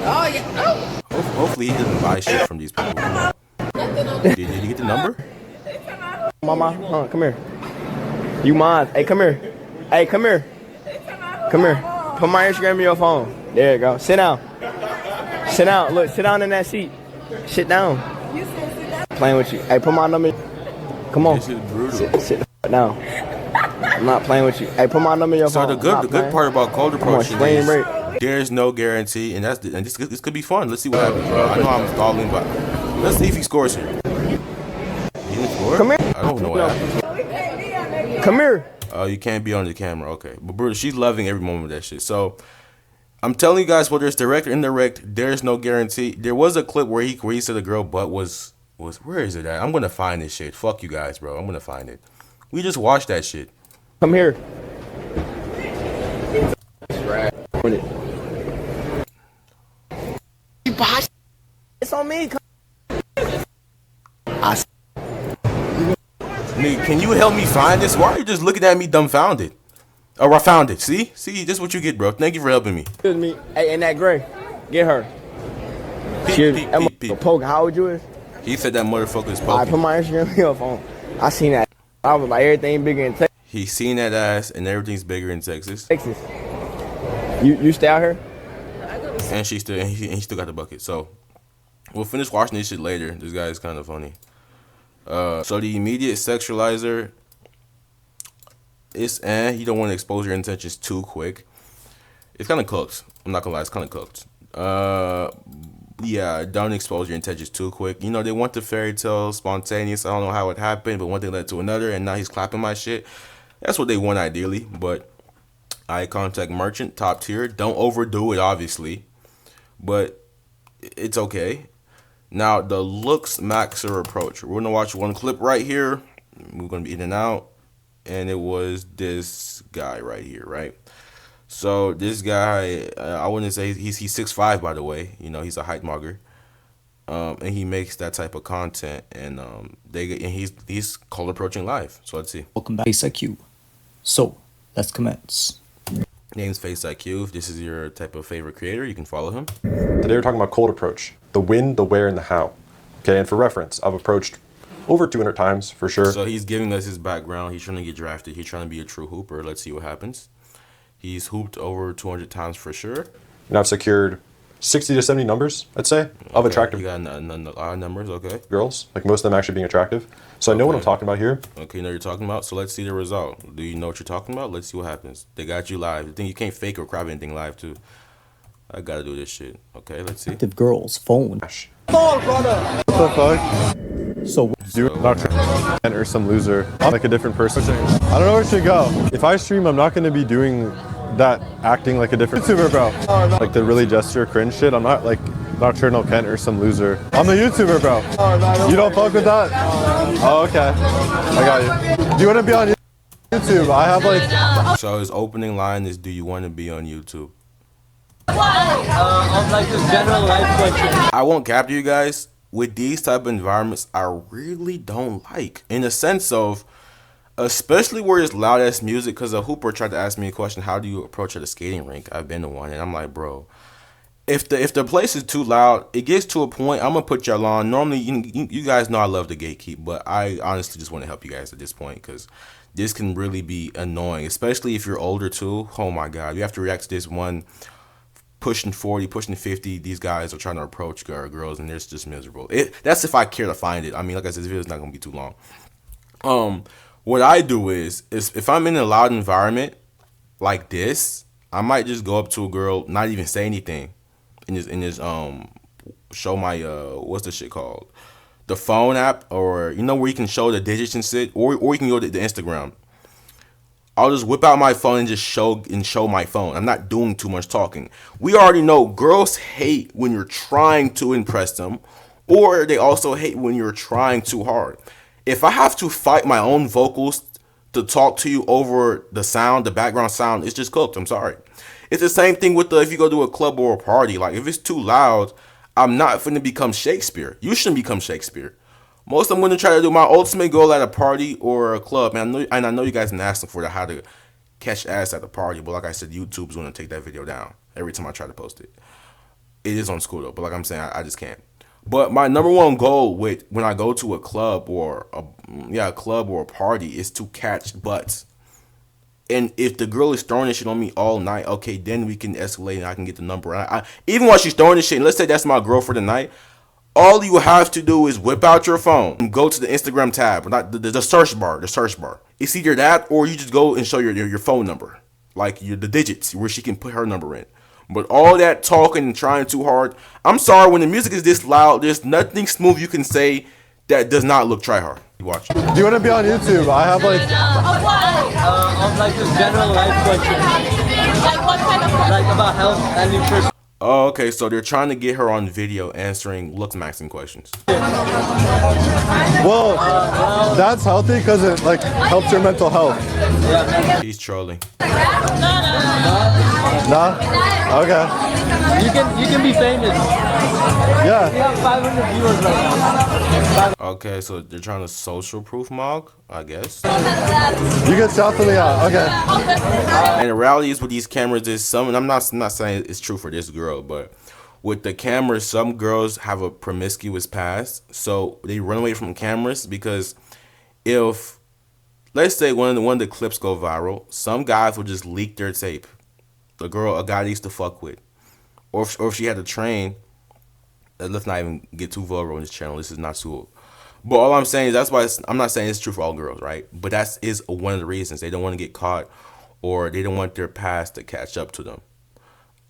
Oh yeah. Oh. Hopefully he doesn't buy shit from these people. Did you get the number? Mama, huh, come here. You mind? Hey, come here. Hey, come here. Come here. Put my Instagram in your phone. There you go. Sit down. Sit down. Look, sit down in that seat. Sit down. Playing with you. Hey, put my number. Come on. This is brutal. Sit the f down. I'm not playing with you. Hey, put my number in your phone. So the good part about cold approaching spring is break. there's no guarantee, and this could be fun. Let's see what happens, bro. I know I'm stalling, but let's see if he scores here. He didn't score? Come here. I don't know what happened. Come here. Oh, you can't be on the camera. Okay. But bro, she's loving every moment of that shit. So I'm telling you guys, whether it's direct or indirect, there's no guarantee. There was a clip where he said the girl butt was where is it at? I'm gonna find this shit. Fuck you guys, bro. I'm gonna find it. We just watched that shit. Come here. It's on me. Nigga, can you help me find this? Why are you just looking at me dumbfounded? Oh, I found it. See, this is what you get, bro. Thank you for helping me. Excuse me. Hey, and that gray, get her. Peep. Poke, how old you is? He said that motherfucker is I poking. put my Instagram in your phone. I seen that. I was like, everything bigger in He seen that ass, and everything's bigger in Texas. Texas. You stay out here? And he still got the bucket. So we'll finish watching this shit later. This guy is kind of funny. So the immediate sexualizer, you don't want to expose your intentions too quick. It's kind of cooked. I'm not gonna lie, it's kind of cooked. Yeah, don't expose your intentions too quick. You know, they want the fairy tale, spontaneous. I don't know how it happened, but one thing led to another, and now he's clapping my shit. That's what they want ideally, but eye contact merchant, top tier. Don't overdo it, obviously, but it's okay. Now, the looks maxer approach. We're going to watch one clip right here. We're going to be in and out, and it was this guy right here, right? So this guy, I wouldn't say he's 6'5", by the way. You know, he's a height mugger, and he makes that type of content, and he's cold approaching live. So let's see. Welcome back, Face IQ. So let's commence. Name's Face IQ. If this is your type of favorite creator, you can follow him. Today we're talking about cold approach. The when, the where, and the how. Okay, and for reference, I've approached over 200 times for sure. So he's giving us his background. He's trying to get drafted. He's trying to be a true hooper. Let's see what happens. He's hooped over 200 times for sure. And I've secured 60 to 70 numbers, I'd say, of attractive. You got a lot of numbers, okay. Girls, like most of them actually being attractive. So I know what I'm talking about here. Okay, you know what you're talking about. So let's see the result. Do you know what you're talking about? Let's see what happens. They got you live. The thing you can't fake or crop anything live too. I gotta do this shit. Okay, let's see. Active girl's phone. Oh, brother. What the fuck? So you're Dr. or some loser. I'm like a different person. I don't know where to go. If I stream, I'm not gonna be doing that acting like a different YouTuber, bro. Like the really gesture cringe shit. I'm not like Nocturnal Kent or some loser. I'm a YouTuber, bro. You don't fuck with that? Oh, okay. I got you. Do you want to be on YouTube? I have like... So his opening line is, do you want to be on YouTube? Like this general life question. I won't cap you guys. With these type of environments, I really don't like. In the sense of, especially where it's loud ass music, because a hooper tried to ask me a question, how do you approach at a skating rink? I've been to one, and I'm like, bro, if the place is too loud, it gets to a point, I'm gonna put y'all on. Normally, you guys know I love the gatekeep, but I honestly just want to help you guys at this point, because this can really be annoying, especially if you're older too. Oh my god, you have to react to this one pushing 40, pushing 50. These guys are trying to approach girls, and it's just miserable. That's if I care to find it. I mean, like I said, this video's not gonna be too long. What I do is if I'm in a loud environment like this, I might just go up to a girl, not even say anything, and just show my what's the shit called, the phone app, or you know where you can show the digits and shit, or you can go to the Instagram. I'll just whip out my phone and just show my phone. I'm not doing too much talking. We already know girls hate when you're trying to impress them, or they also hate when you're trying too hard. If I have to fight my own vocals to talk to you over the sound, the background sound, it's just cooked. I'm sorry. It's the same thing with if you go to a club or a party. Like, if it's too loud, I'm not finna become Shakespeare. You shouldn't become Shakespeare. Most of them gonna try to do my ultimate goal at a party or a club. And I know you guys been asking for how to catch ass at the party, but like I said, YouTube's gonna take that video down every time I try to post it. It is on school though, but like I'm saying, I just can't. But my number one goal with when I go to a club or a club or a party is to catch butts. And if the girl is throwing this shit on me all night, okay, then we can escalate and I can get the number. Even while she's throwing this shit, and let's say that's my girl for the night, all you have to do is whip out your phone and go to the Instagram tab, not the search bar. The search bar. It's either that or you just go and show your phone number, like the digits where she can put her number in. But all that talking and trying too hard, I'm sorry, when the music is this loud, there's nothing smooth you can say that does not look try hard. You watch. Do you want to be on YouTube? I have like like just general life questions. Like what kind of questions? Like about health and nutrition. Oh, okay, so they're trying to get her on video answering looks maxing questions. Well, that's healthy because it like helps your mental health. He's trolling. Nah? Okay. You can be famous. Yeah. We have 500 viewers right now. Okay, so they're trying to social proof Mog, I guess. You can shout to me out. Okay. And the reality is with these cameras is some, I'm not saying it's true for this girl, but with the cameras, some girls have a promiscuous past, so they run away from cameras because if, let's say one of the clips go viral, some guys will just leak their tape. A guy they used to fuck with, or if she had to train. Let's not even get too vulnerable on this channel. This is not too. But all I'm saying is that's why I'm not saying it's true for all girls, right? But that is one of the reasons they don't want to get caught, or they don't want their past to catch up to them.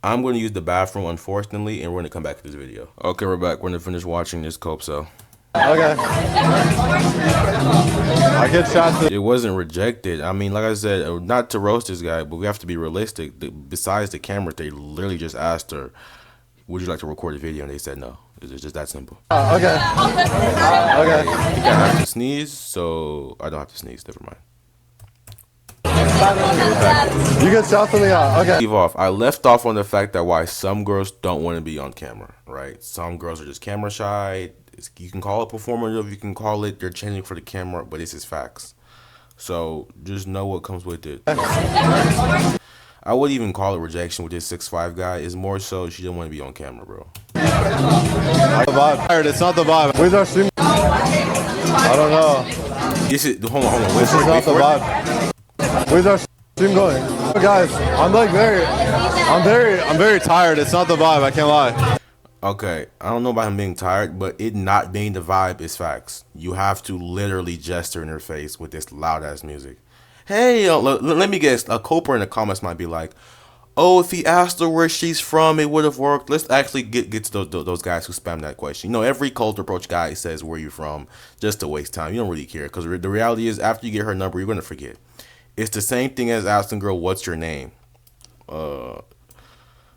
I'm going to use the bathroom, unfortunately, and we're going to come back to this video. Okay, we're back. We're going to finish watching this Cope cell. Okay. I get shots. It wasn't rejected. I mean, like I said, not to roast this guy, but we have to be realistic. Besides the cameras, they literally just asked her, would you like to record a video? And they said no. It's just that simple. Okay. Okay. I think I have to sneeze, so I don't have to sneeze. Never mind. You can shout to me out. Okay. Leave off. I left off on the fact that why some girls don't want to be on camera, right? Some girls are just camera shy. You can call it performative, you can call it they're changing for the camera, but it's just facts. So just know what comes with it. I wouldn't even call it rejection with this 6'5" guy. It's more so she didn't want to be on camera, bro. The vibe. It's not the vibe. Where's our stream? I don't know. This is hold on. This is not the vibe. Where's our stream going? Guys, I'm very tired. It's not the vibe. I can't lie. Okay, I don't know about him being tired, but it not being the vibe is facts. You have to literally gesture in her face with this loud ass music. Hey, let me guess. A Coper in the comments might be like, "Oh, if he asked her where she's from, it would have worked." Let's actually get to those guys who spam that question. You know, every cold approach guy says where you from just to waste time. You don't really care because the reality is after you get her number, you're gonna forget. It's the same thing as asking girl, "What's your name?"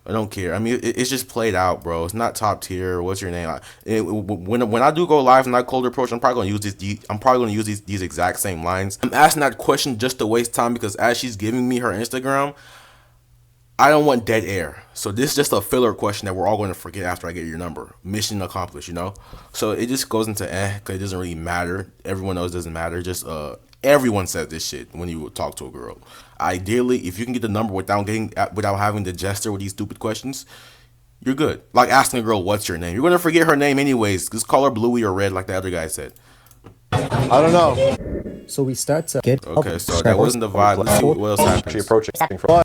I don't care. I mean, it's just played out, bro. It's not top tier. What's your name? When I do go live and I cold approach, I'm probably gonna use these exact same lines. I'm asking that question just to waste time because as she's giving me her Instagram, I don't want dead air. So this is just a filler question that we're all going to forget after I get your number. Mission accomplished, you know. So it just goes into because it doesn't really matter. Everyone knows it doesn't matter. Just everyone says this shit when you talk to a girl. Ideally, if you can get the number without having to gesture with these stupid questions, you're good. Like asking a girl, "What's your name?" You're gonna forget her name anyways. Just call her Bluey or Red, like the other guy said. I don't know. So we start to get. Okay, so that wasn't the vibe. Let's see what else happens. She approaching from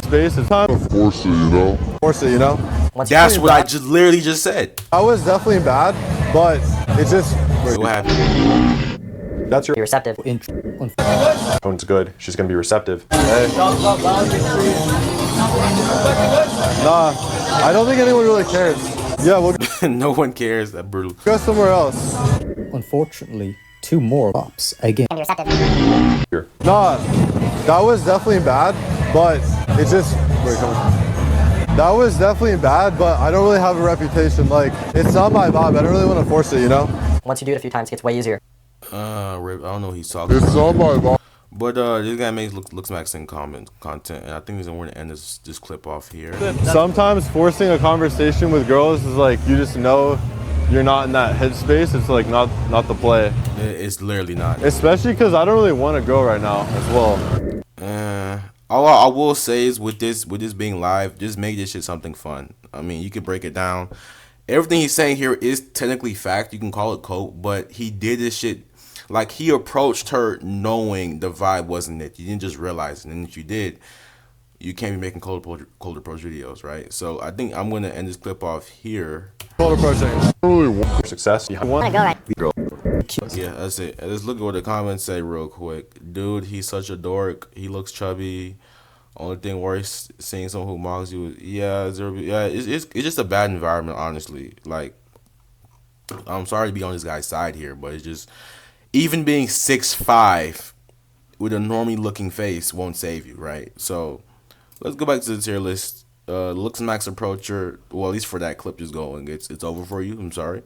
space. It's time to force it, you know. Force it, you know. That's what I literally just said. I was definitely bad, but it's just. What happened? That's your receptive. Phone's good. She's gonna be receptive. Hey. Nah, I don't think anyone really cares. Yeah, we'll no one cares. That brutal. Go somewhere else. Unfortunately, 2 more pops again. Nah, that was definitely bad, but it's just. Wait, come on. That was definitely bad, but I don't really have a reputation. Like, it's not my vibe. I don't really want to force it, you know. Once you do it a few times, it gets way easier. I don't know what he's talking about. It's not my vibe. But this guy makes looks maxing content, and I think we're gonna end this clip off here. Sometimes forcing a conversation with girls is like you just know you're not in that headspace. It's like not the play. It's literally not. Especially because I don't really want to go right now as well. All I will say is with this being live, just make this shit something fun. I mean, you can break it down. Everything he's saying here is technically fact. You can call it coke, but he did this shit like he approached her knowing the vibe wasn't it. You didn't just realize it, and if you did, you can't be making cold approach videos, right? So I think I'm gonna end this clip off here. Cold approaching. Success. Yeah, that's it. Let's look at what the comments say real quick. Dude, he's such a dork. He looks chubby. Only thing worse, seeing someone who mocks you. It's just a bad environment, honestly. Like, I'm sorry to be on this guy's side here, but it's just, even being 6'5" with a normie looking face won't save you, right? So let's go back to the tier list. Looks Max Approacher, well, at least for that clip just going, it's over for you. I'm sorry.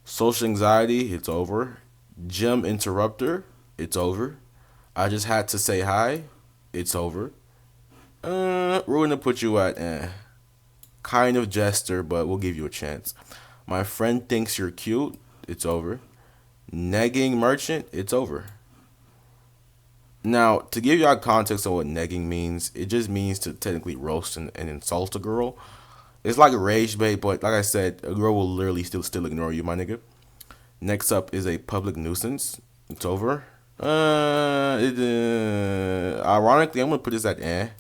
Social Anxiety, it's over. Gym Interrupter, it's over. I Just Had to Say Hi, it's over. We're gonna put you at kind of Jester, but we'll give you a chance. My Friend Thinks You're Cute, it's over. Negging Merchant, it's over. Now, to give y'all context on what negging means, it just means to technically roast and insult a girl. It's like a rage bait, but like I said, a girl will literally still ignore you, my nigga. Next up is a public nuisance. It's over. Ironically, I'm gonna put this at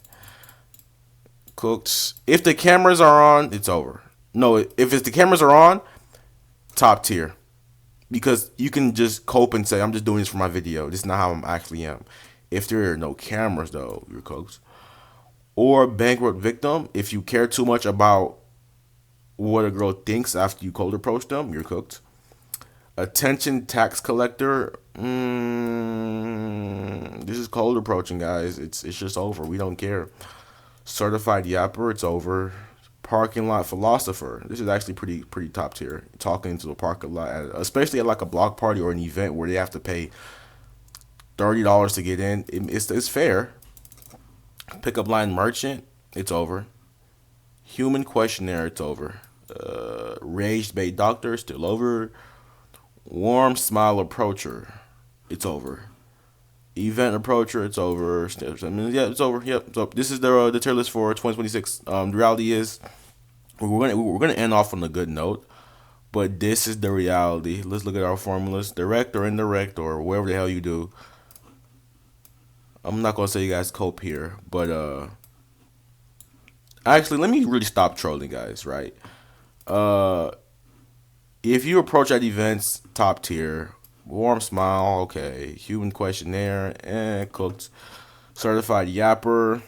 cooked. If the cameras are on, it's over. No, if the cameras are on, top tier. Because you can just cope and say, I'm just doing this for my video. This is not how I actually am. If there are no cameras, though, you're cooked. Or bankrupt victim. If you care too much about what a girl thinks after you cold approach them, you're cooked. Attention tax collector. This is cold approaching, guys. It's just over. We don't care. Certified yapper. It's over. Parking lot philosopher. This is actually pretty top tier. Talking to the parking lot, especially at like a block party or an event where they have to pay $30 to get in. It's fair. Pickup line merchant. It's over. Human questionnaire. It's over. Raged bait doctor. Still over. Warm smile approacher. It's over. Event approacher. It's over. Yeah, it's over. Yep. So this is the tier list for 2026. The reality is, we're gonna end off on a good note, but this is the reality. Let's look at our formulas: direct or indirect or whatever the hell you do. I'm not gonna say you guys cope here, but actually, let me really stop trolling, guys. Right? If you approach at events, top tier. Warm smile, okay. Human questionnaire, cooked. Certified yapper,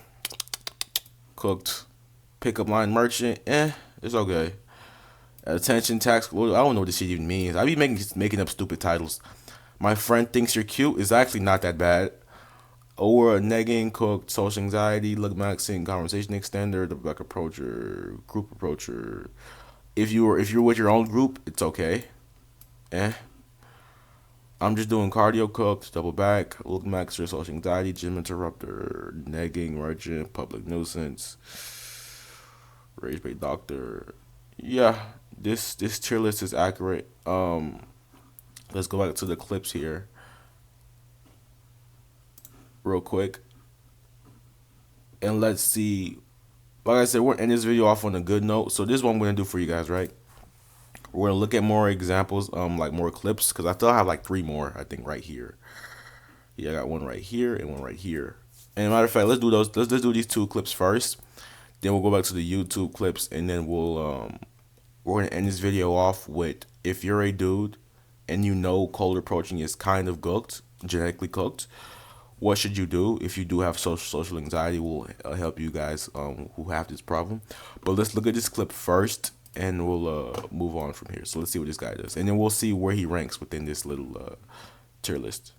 cooked. Pickup line merchant, it's okay. Attention tax, I don't know what this shit even means. I be making up stupid titles. My Friend Thinks You're Cute is actually not that bad. Or negging, cooked. Social anxiety, look maxing, conversation extender, the black approacher, group approacher. If you're with your own group, it's okay. I'm just doing cardio, cooked, double back, look maxer, social anxiety, gym interrupter, negging, merchant, public nuisance, rage bait doctor. Yeah, this tier list is accurate. Let's go back to the clips here real quick. And let's see. Like I said, we're ending this video off on a good note. So this is what I'm going to do for you guys, right? We're going to look at more examples, like more clips, because I still have like 3 more, I think, right here. Yeah, I got one right here and one right here. And matter of fact, let's do those. Let's do these 2 clips first. Then we'll go back to the YouTube clips, and then we're going to end this video off with, if you're a dude and you know cold approaching is kind of cooked, genetically cooked, what should you do? If you do have social anxiety, will help you guys who have this problem. But let's look at this clip first, and we'll move on from here. So let's see what this guy does, and then we'll see where he ranks within this little tier list.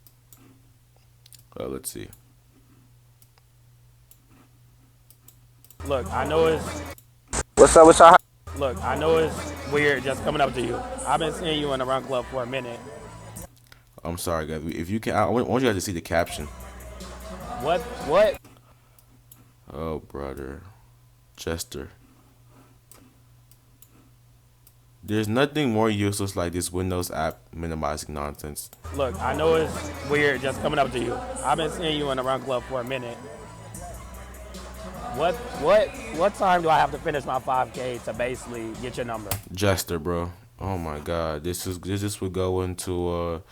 Let's see. Look, I know it's... What's up with y'all? Look, I know it's weird just coming up to you. I've been seeing you in the run club for a minute. I'm sorry, guys. If you can, I want you guys to see the caption. What? Oh, brother. Chester. There's nothing more useless like this Windows app minimizing nonsense. Look, I know it's weird just coming up to you. I've been seeing you in the run club for a minute. What time do I have to finish my 5K to basically get your number? Jester, bro. Oh my God, this would go into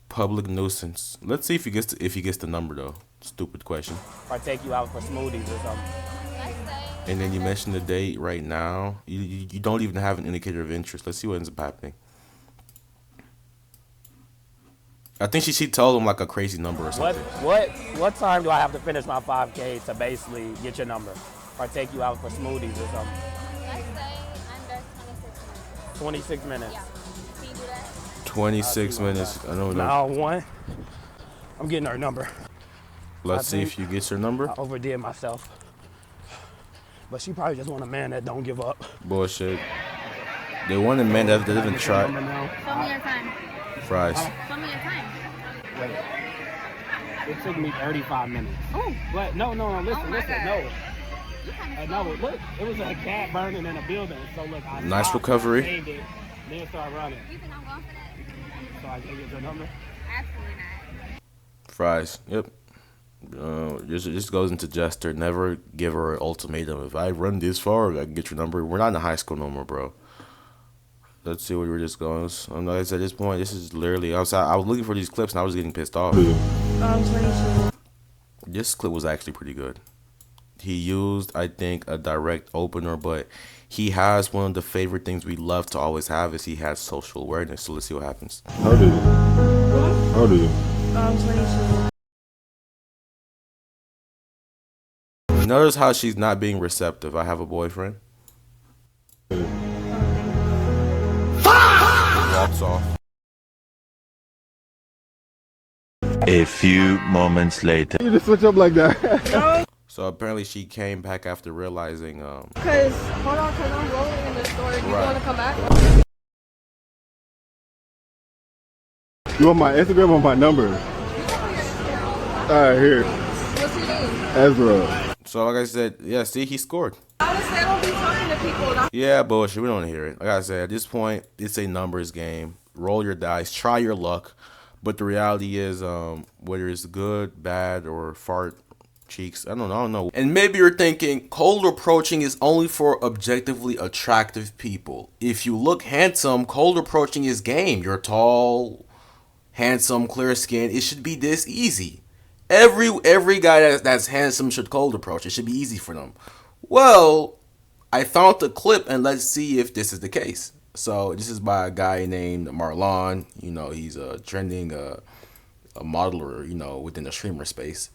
public nuisance. Let's see if he gets the number though. Stupid question. Or take you out for smoothies or something. And then you mentioned the date right now. You don't even have an indicator of interest. Let's see what ends up happening. I think she told him like a crazy number or something. What time do I have to finish my 5K to basically get your number? Or take you out for smoothies or something? Let's say under 26 minutes. 26 minutes. Yeah. Can you do that? 26 minutes. I know that. Now one. I'm getting her number. Let's see if you get her number. I overdid myself. But she probably just want a man that don't give up. Bullshit. They want a man that doesn't try. Show me your time. Fries. Show me your time. Wait. It took me 35 minutes. Oh. But no, listen, God. no. No, look, it was a cat burning in a building. So look, I Nice stopped, recovery. saved it, then started running. You think I'm going for that? So I can get your number? Absolutely not. Fries. Yep. This goes into Jester. Never give her an ultimatum. If I run this far, I can get your number. We're not in high school no more, bro. Let's see where this goes. Like I said, at this point, this is literally outside. I was looking for these clips and I was getting pissed off. 22. This clip was actually pretty good. He used, I think, a direct opener, but he has one of the favorite things we love to always have is he has social awareness. So let's see what happens. How do you? How do you? 22. Notice how she's not being receptive. I have a boyfriend. Walks off. A few moments later. You just switch up like that. So apparently she came back after realizing Cause hold on, cause I'm rolling in the store. You Right. wanna come back? You want my Instagram or my number? Alright, here. What's your name? Ezra. So like I said, yeah, see, he scored. Honestly, I don't be talking to people. Yeah, bullshit. We don't hear it. Like I said, at this point, it's a numbers game. Roll your dice, try your luck. But the reality is, whether it's good, bad, or fart cheeks, I don't know. And maybe you're thinking, cold approaching is only for objectively attractive people. If you look handsome, cold approaching is game. You're tall, handsome, clear skin. It should be this easy. Every guy that's handsome should cold approach. It should be easy for them. Well, I found the clip and let's see if this is the case. So this is by a guy named Marlon. You know, he's a trending a modeler, you know, within the streamer space.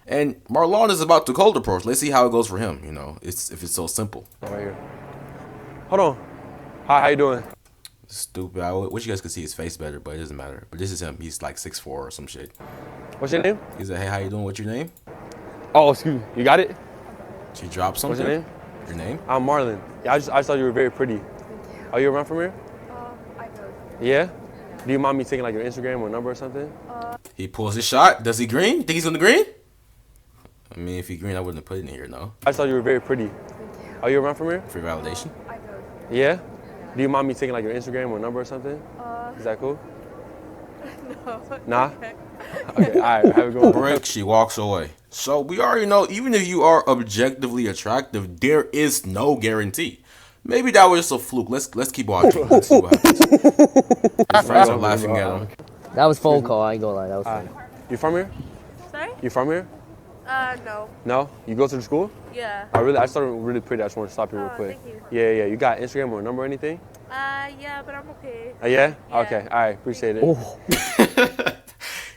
And Marlon is about to cold approach. Let's see how it goes for him, you know. If it's so simple. Right here. Hold on. Hi, how you doing? Stupid. I wish you guys could see his face better, but it doesn't matter. But this is him. He's like 6'4" or some shit. What's your name? He's like, hey, how you doing? What's your name? Oh, excuse me. You got it? She dropped something. What's your name? Your name? I'm Marlon. Yeah, I just thought you were very pretty. Are you around from here? I know. Yeah? Do you mind me taking like your Instagram or number or something? He pulls his shot. Does he green? Think he's gonna green? I mean, if he green, I wouldn't have put it in here, no. I just thought you were very pretty. Are you around from here? For validation? I know. Yeah? Do you mind me taking like your Instagram or number or something? Is that cool? No. Nah? Okay, alright, have a good one. Break, she walks away. So we already know, even if you are objectively attractive, there is no guarantee. Maybe that was just a fluke. Let's keep watching. Let's see what happens. His friends are laughing at him. That was phone call. I ain't gonna lie. That was funny. You from here? Sorry? You from here? No. No? You go to the school? Yeah. I just thought it was really pretty. I just want to stop you real quick. Thank you. Yeah. You got Instagram or a number or anything? Yeah, but I'm okay. Yeah? Okay. All right. Appreciate it.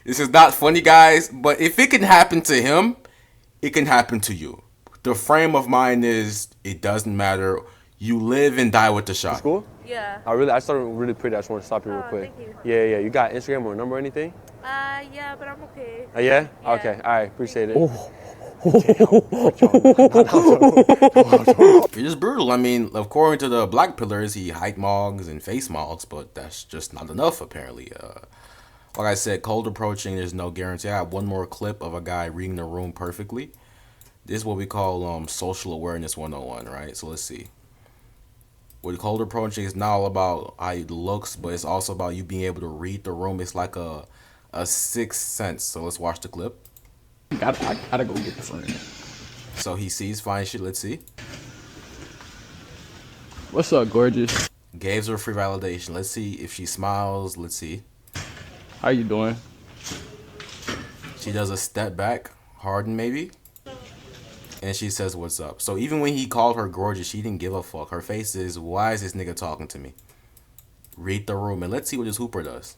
This is not funny, guys, but if it can happen to him, it can happen to you. The frame of mind is, it doesn't matter. You live and die with the shot. School? Yeah. I just thought it was really pretty. I just want to stop you real quick. Thank you. Yeah. You got Instagram or a number or anything? Yeah, but I'm okay. Yeah? Okay. All right. Appreciate it. It is brutal. I mean, according to the black pillars, he height mogs and face mogs, but that's just not enough, apparently. Like I said, cold approaching, there's no guarantee. I have one more clip of a guy reading the room perfectly. This is what we call social awareness 101, right? So let's see. With cold approaching, it's not all about how it looks, but it's also about you being able to read the room. It's like a sixth sense. So let's watch the clip. I gotta go get this one. So he sees fine shit. Let's see. What's up, gorgeous? Gives her free validation. Let's see if she smiles. Let's see. How you doing? She does a step back, harden maybe. And she says, what's up? So even when he called her gorgeous, she didn't give a fuck. Her face is, why is this nigga talking to me? Read the room and let's see what this hooper does.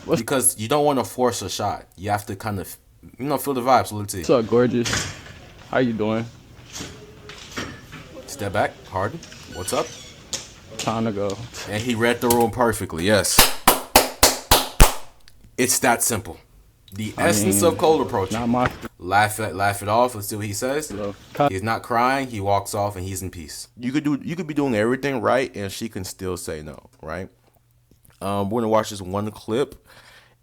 Because you don't want to force a shot. You have to kind of, feel the vibe. So let's see. What's up, gorgeous? How you doing? Step back, harden. What's up? Time to go. And he read the room perfectly. Yes. It's that simple. The essence of cold approaching. Not my. Laugh it off. Let's see what he says. He's not crying. He walks off and he's in peace. You could be doing everything right and she can still say no, right? We're gonna watch this one clip,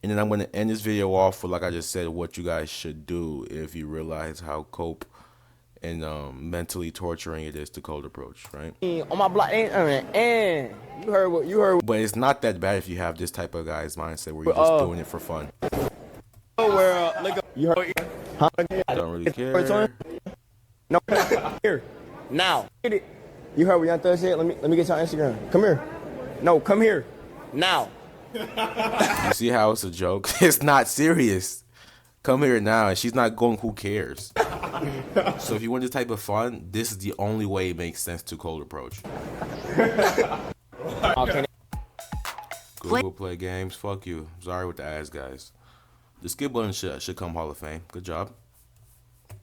and then I'm gonna end this video off with, like I just said, what you guys should do if you realize how cope and mentally torturing it is to cold approach, right? On my block, and you heard. But it's not that bad if you have this type of guy's mindset where you're just doing it for fun. You heard? Huh? Don't really care. No, here, now. You heard what Young Thug said? Let me get your Instagram. Come here. No, come here, now. You see how it's a joke? It's not serious. Come here now, and she's not going. Who cares? So if you want this type of fun, this is the only way it makes sense to cold approach. Google Play Games. Fuck you. Sorry with the ass, guys. The skip button should come Hall of Fame. Good job.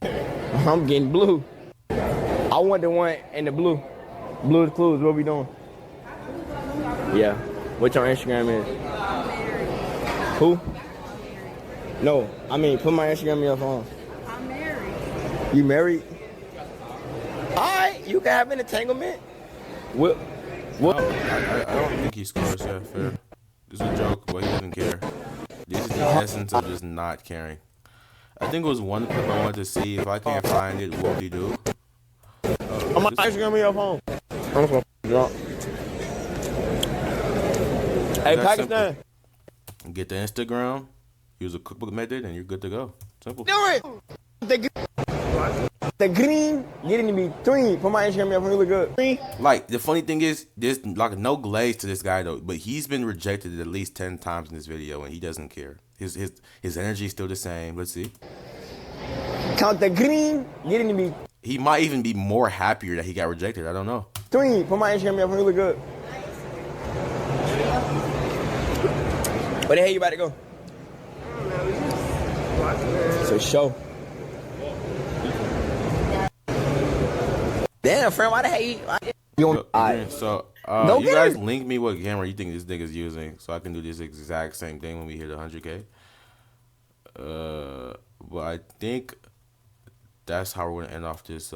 I'm getting blue. I want the one in the blue. Blue's Clues. What we doing? Yeah. What your Instagram is? Who? No. I mean, put my Instagram in your phone. I'm married. You married? All right. You can have an entanglement. What? I don't think he scores. Yeah, fair. This is a joke, but he doesn't care. This is the essence of just not caring. I think it was one clip I wanted to see. If I can't find it, what we do? I'm on Instagram in your phone. I'm gonna drop. Hey, Pakistan. Simple. Get the Instagram, use a cookbook method, and you're good to go. Simple. Do it. The green getting to be 3. Put my Instagram in your phone. You look good. 3. Like, the funny thing is, there's like no glaze to this guy though, but he's been rejected at least 10 times in this video, and he doesn't care. His energy is still the same. Let's see. Count the green getting to be. He might even be more happier that he got rejected. I don't know. 3. Put my Instagram in your phone. You look good. Where the hell you about to go? It's a show. Damn, friend, why the hell you? So, you guys link me what camera you think this nigga's using, so I can do this exact same thing when we hit 100K. But I think that's how we're gonna end off this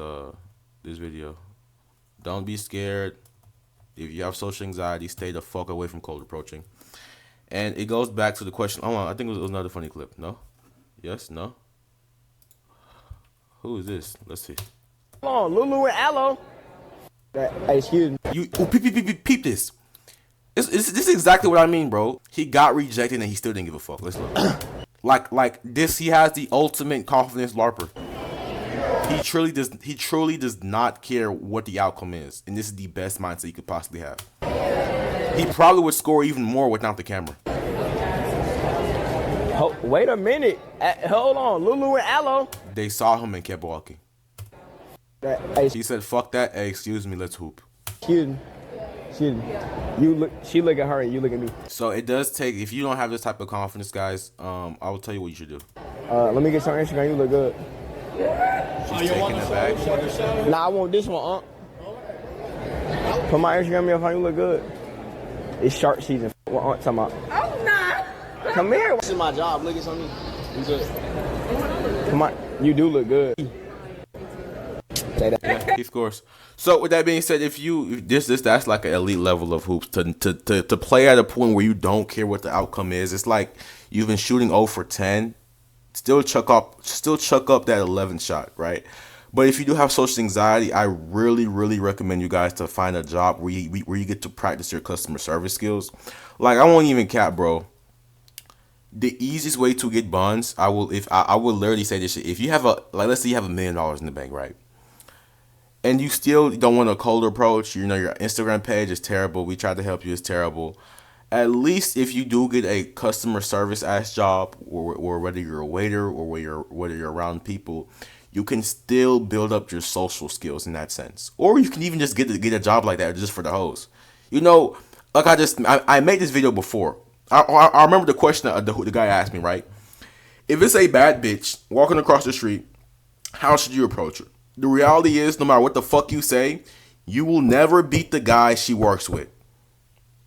this video. Don't be scared. If you have social anxiety, stay the fuck away from cold approaching. And it goes back to the question. Oh, I think it was another funny clip. No? Yes? No? Who is this? Let's see. Come on, Lulu and Aloe. Hey, excuse me. You peep this. This is exactly what I mean, bro. He got rejected and he still didn't give a fuck. Let's look. like this, he has the ultimate confidence LARPer. He truly does not care what the outcome is, and this is the best mindset he could possibly have. He probably would score even more without the camera. Oh, wait a minute. Hold on, Lulu and Aloe. They saw him and kept walking. He said, "Fuck that. Hey, excuse me. Let's hoop." Excuse me. She look at her and you look at me. So it does take. If you don't have this type of confidence, guys, I will tell you what you should do. Let me get your Instagram. You look good. She's taking it back. Nah, I want this one, Put my Instagram in your phone. You look good. It's shark season. What Aunt talking about? Oh, nah. Come here. This is my job. Look at something. You good. Come on. You do look good. Yeah, of course. So with that being said, if that's like an elite level of hoops to play at a point where you don't care what the outcome is. It's like you've been shooting 0 for 10, still chuck up that 11th shot, right? But if you do have social anxiety, I really recommend you guys to find a job where you get to practice your customer service skills. Like, I won't even cap, bro. the easiest way to get buns, I will literally say this shit. If you have let's say you have $1 million in the bank, right? And you still don't want a cold approach, you know, your Instagram page is terrible. We tried to help you, it's terrible. At least if you do get a customer service ass job, or whether you're a waiter or whether you're around people, you can still build up your social skills in that sense. Or you can even just get a job like that just for the hoes. You know, like I made this video before. I remember the question that the guy asked me, right? If it's a bad bitch walking across the street, how should you approach her? The reality is, no matter what the fuck you say, you will never beat the guy she works with.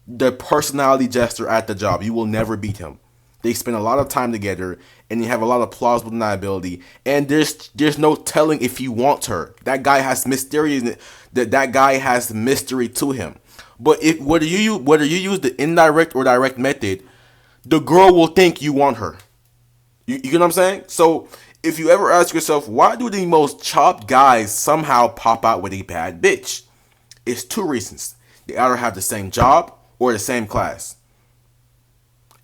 The personality jester at the job, you will never beat him. They spend a lot of time together, and you have a lot of plausible deniability. And there's no telling if he wants her. That guy has mysterious. That guy has mystery to him. But whether you use the indirect or direct method, the girl will think you want her. You get what I'm saying? So if you ever ask yourself, why do the most chopped guys somehow pop out with a bad bitch? It's two reasons. They either have the same job or the same class.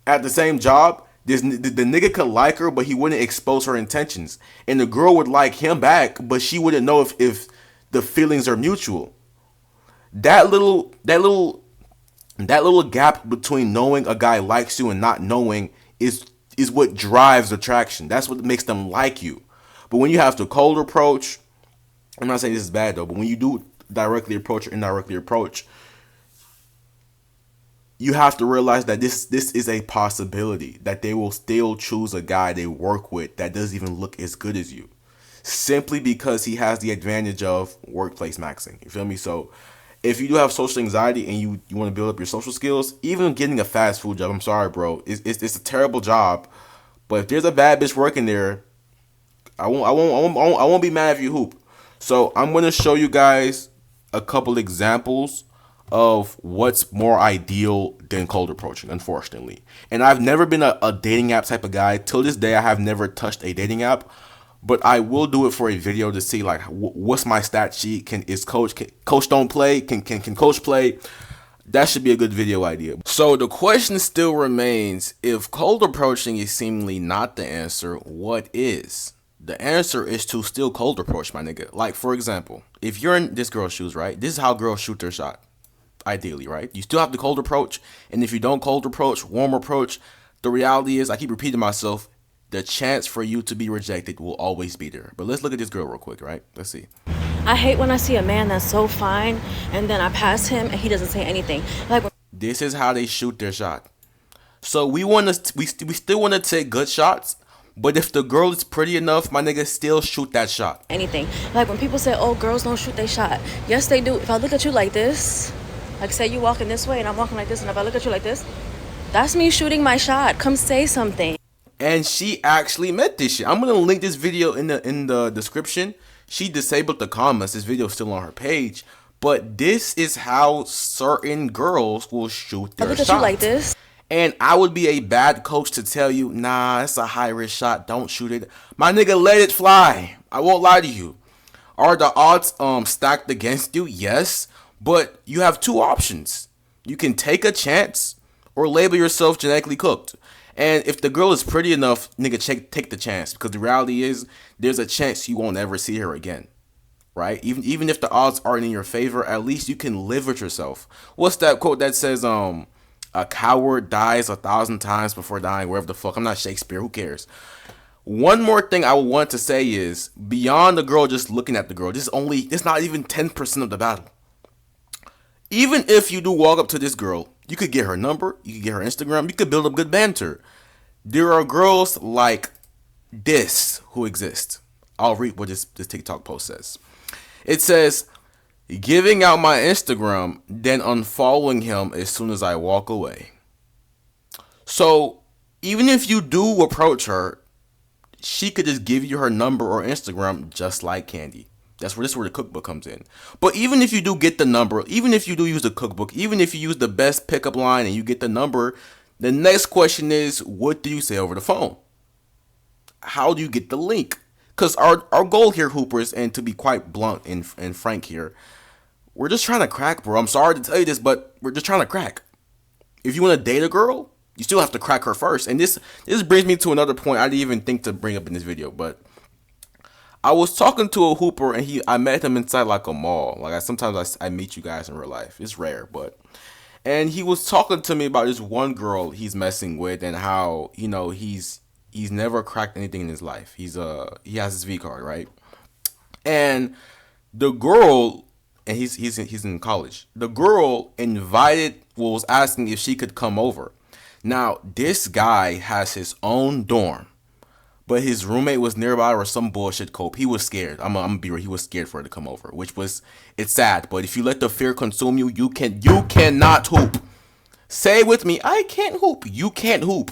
At the same job, the nigga could like her, but he wouldn't expose her intentions. And the girl would like him back, but she wouldn't know if the feelings are mutual. That little gap between knowing a guy likes you and not knowing is what drives attraction. That's what makes them like you. But when you have to cold approach, I'm not saying this is bad though, but when you do directly approach or indirectly approach, you have to realize that this is a possibility, that they will still choose a guy they work with that doesn't even look as good as you, simply because he has the advantage of workplace maxing. You feel me? So if you do have social anxiety and you want to build up your social skills, even getting a fast food job, I'm sorry, bro, it's a terrible job. But if there's a bad bitch working there, I won't be mad if you hoop. So I'm gonna show you guys a couple examples of what's more ideal than cold approaching, unfortunately. And I've never been a dating app type of guy. Till this day, I have never touched a dating app. But I will do it for a video to see like what's my stat sheet. Can coach don't play? Can coach play? That should be a good video idea. So the question still remains: if cold approaching is seemingly not the answer, what is? The answer is to still cold approach, my nigga. Like, for example, if you're in this girl's shoes, right? This is how girls shoot their shot. Ideally, right? You still have to cold approach. And if you don't cold approach, warm approach, the reality is, I keep repeating myself, the chance for you to be rejected will always be there. But let's look at this girl real quick, right? Let's see. I hate when I see a man that's so fine and then I pass him and he doesn't say anything. Like, this is how they shoot their shot. So we still want to take good shots, but if the girl is pretty enough, my nigga, still shoot that shot. Anything. Like when people say, oh, girls don't shoot their shot. Yes, they do. If I look at you like this, like say you walking this way and I'm walking like this, and if I look at you like this, that's me shooting my shot. Come say something. And she actually meant this shit. I'm gonna link this video in the description. She disabled the comments. This video is still on her page. But this is how certain girls will shoot their shots. I look at you like this. And I would be a bad coach to tell you, nah, it's a high risk shot. Don't shoot it. My nigga, let it fly. I won't lie to you. Are the odds stacked against you? Yes. But you have two options. You can take a chance or label yourself genetically cooked. And if the girl is pretty enough, nigga, take the chance. Because the reality is, there's a chance you won't ever see her again. Right? Even if the odds aren't in your favor, at least you can live with yourself. What's that quote that says, a coward dies 1,000 times before dying, wherever the fuck. I'm not Shakespeare. Who cares? One more thing I would want to say is, beyond the girl just looking at the girl, this is not even 10% of the battle. Even if you do walk up to this girl, you could get her number, you could get her Instagram, you could build up good banter. There are girls like this who exist. I'll read what this TikTok post says. It says, giving out my Instagram, then unfollowing him as soon as I walk away. So even if you do approach her, she could just give you her number or Instagram just like Candy. This is where the cookbook comes in. But even if you do get the number, even if you do use the cookbook, even if you use the best pickup line and you get the number, the next question is, what do you say over the phone? How do you get the link? Because our goal here, Hoopers, and to be quite blunt and frank here, we're just trying to crack, bro. I'm sorry to tell you this, but we're just trying to crack. If you want to date a girl, You still have to crack her first. And this brings me to another point I didn't even think to bring up in this video, but I was talking to a hooper and I met him inside like a mall. Like sometimes I meet you guys in real life. It's rare, and he was talking to me about this one girl he's messing with and how, you know, he's never cracked anything in his life. He has his V card, right? And the girl, and he's in college. The girl was asking if she could come over. Now, this guy has his own dorm, but his roommate was nearby or some bullshit cope. He was scared. I'm gonna be real. He was scared for her to come over, it's sad. But if you let the fear consume you, you cannot hoop. Say it with me. I can't hoop. You can't hoop.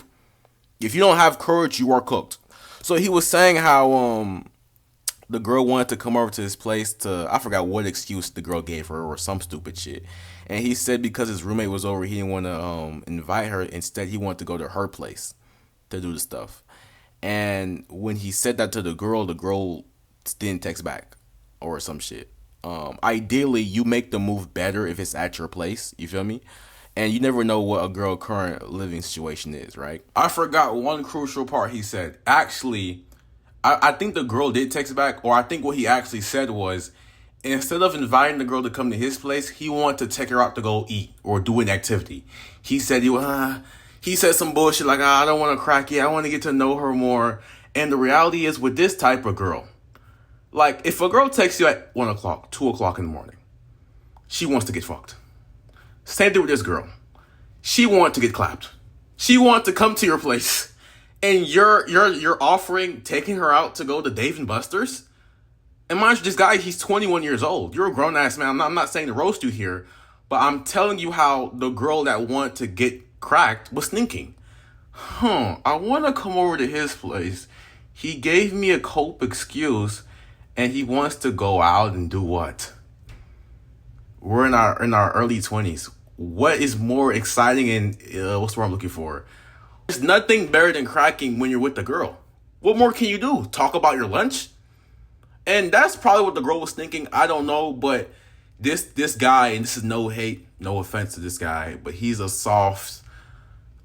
If you don't have courage, you are cooked. So he was saying how the girl wanted to come over to his place I forgot what excuse the girl gave her or some stupid shit. And he said because his roommate was over, he didn't want to invite her. Instead, he wanted to go to her place to do the stuff. And when he said that to the girl didn't text back or some shit. Ideally, you make the move better if it's at your place. You feel me? And you never know what a girl's current living situation is, right? I forgot one crucial part he said. Actually, I think the girl did text back, or I think what he actually said was, instead of inviting the girl to come to his place, he wanted to take her out to go eat or do an activity. He said he said some bullshit like, I don't want to crack you. I want to get to know her more. And the reality is with this type of girl, like if a girl texts you at 1 o'clock, 2 o'clock in the morning, she wants to get fucked. Same thing with this girl. She wanted to get clapped. She wanted to come to your place. And you're offering taking her out to go to Dave & Buster's? And mind you, this guy, he's 21 years old. You're a grown-ass man. I'm not saying to roast you here, but I'm telling you how the girl that wanted to get cracked was thinking. I want to come over to his place. He gave me a cope excuse, and he wants to go out and do what? We're in our early 20s. What is more exciting and what's the word I'm looking for? There's nothing better than cracking when you're with the girl. What more can you do? Talk about your lunch? And that's probably what the girl was thinking. I don't know, but this guy, and this is no hate, no offense to this guy, but he's a soft,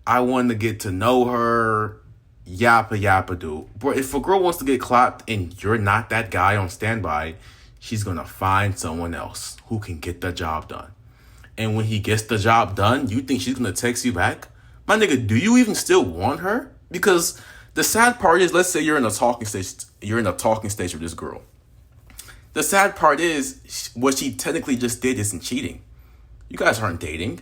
I want to get to know her, yappa dude. But if a girl wants to get clapped and you're not that guy on standby, she's going to find someone else who can get the job done. And when he gets the job done, you think she's going to text you back? My nigga, do you even still want her? Because the sad part is, let's say you're in a talking stage with this girl. The sad part is, what she technically just did isn't cheating. You guys aren't dating.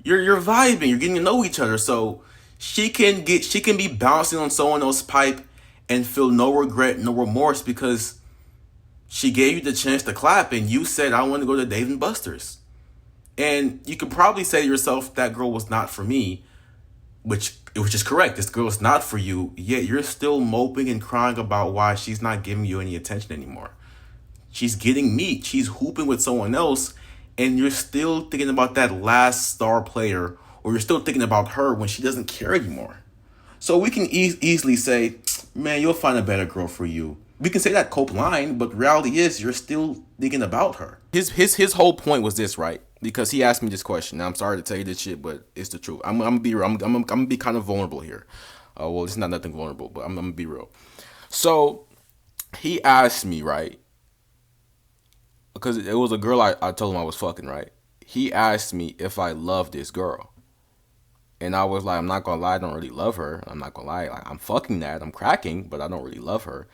You're vibing. You're getting to know each other. So she can be bouncing on someone else's pipe and feel no regret, no remorse because she gave you the chance to clap and you said, I want to go to Dave & Buster's. And you could probably say to yourself, that girl was not for me, which is correct. This girl is not for you, yet you're still moping and crying about why she's not giving you any attention anymore. She's getting meat. She's hooping with someone else, and you're still thinking about that last star player, or you're still thinking about her when she doesn't care anymore. So we can easily say, man, you'll find a better girl for you. We can say that cope line, but reality is you're still thinking about her. His whole point was this, right? Because he asked me this question. Now, I'm sorry to tell you this shit, but it's the truth. I'm gonna be real. I'm gonna be kind of vulnerable here. Well, it's not nothing vulnerable, but I'm gonna be real. So he asked me, right? Because it was a girl I told him I was fucking, right? He asked me if I love this girl. And I was like, I'm not gonna lie, I don't really love her. I'm not gonna lie, like, I'm fucking that, I'm cracking, but I don't really love her.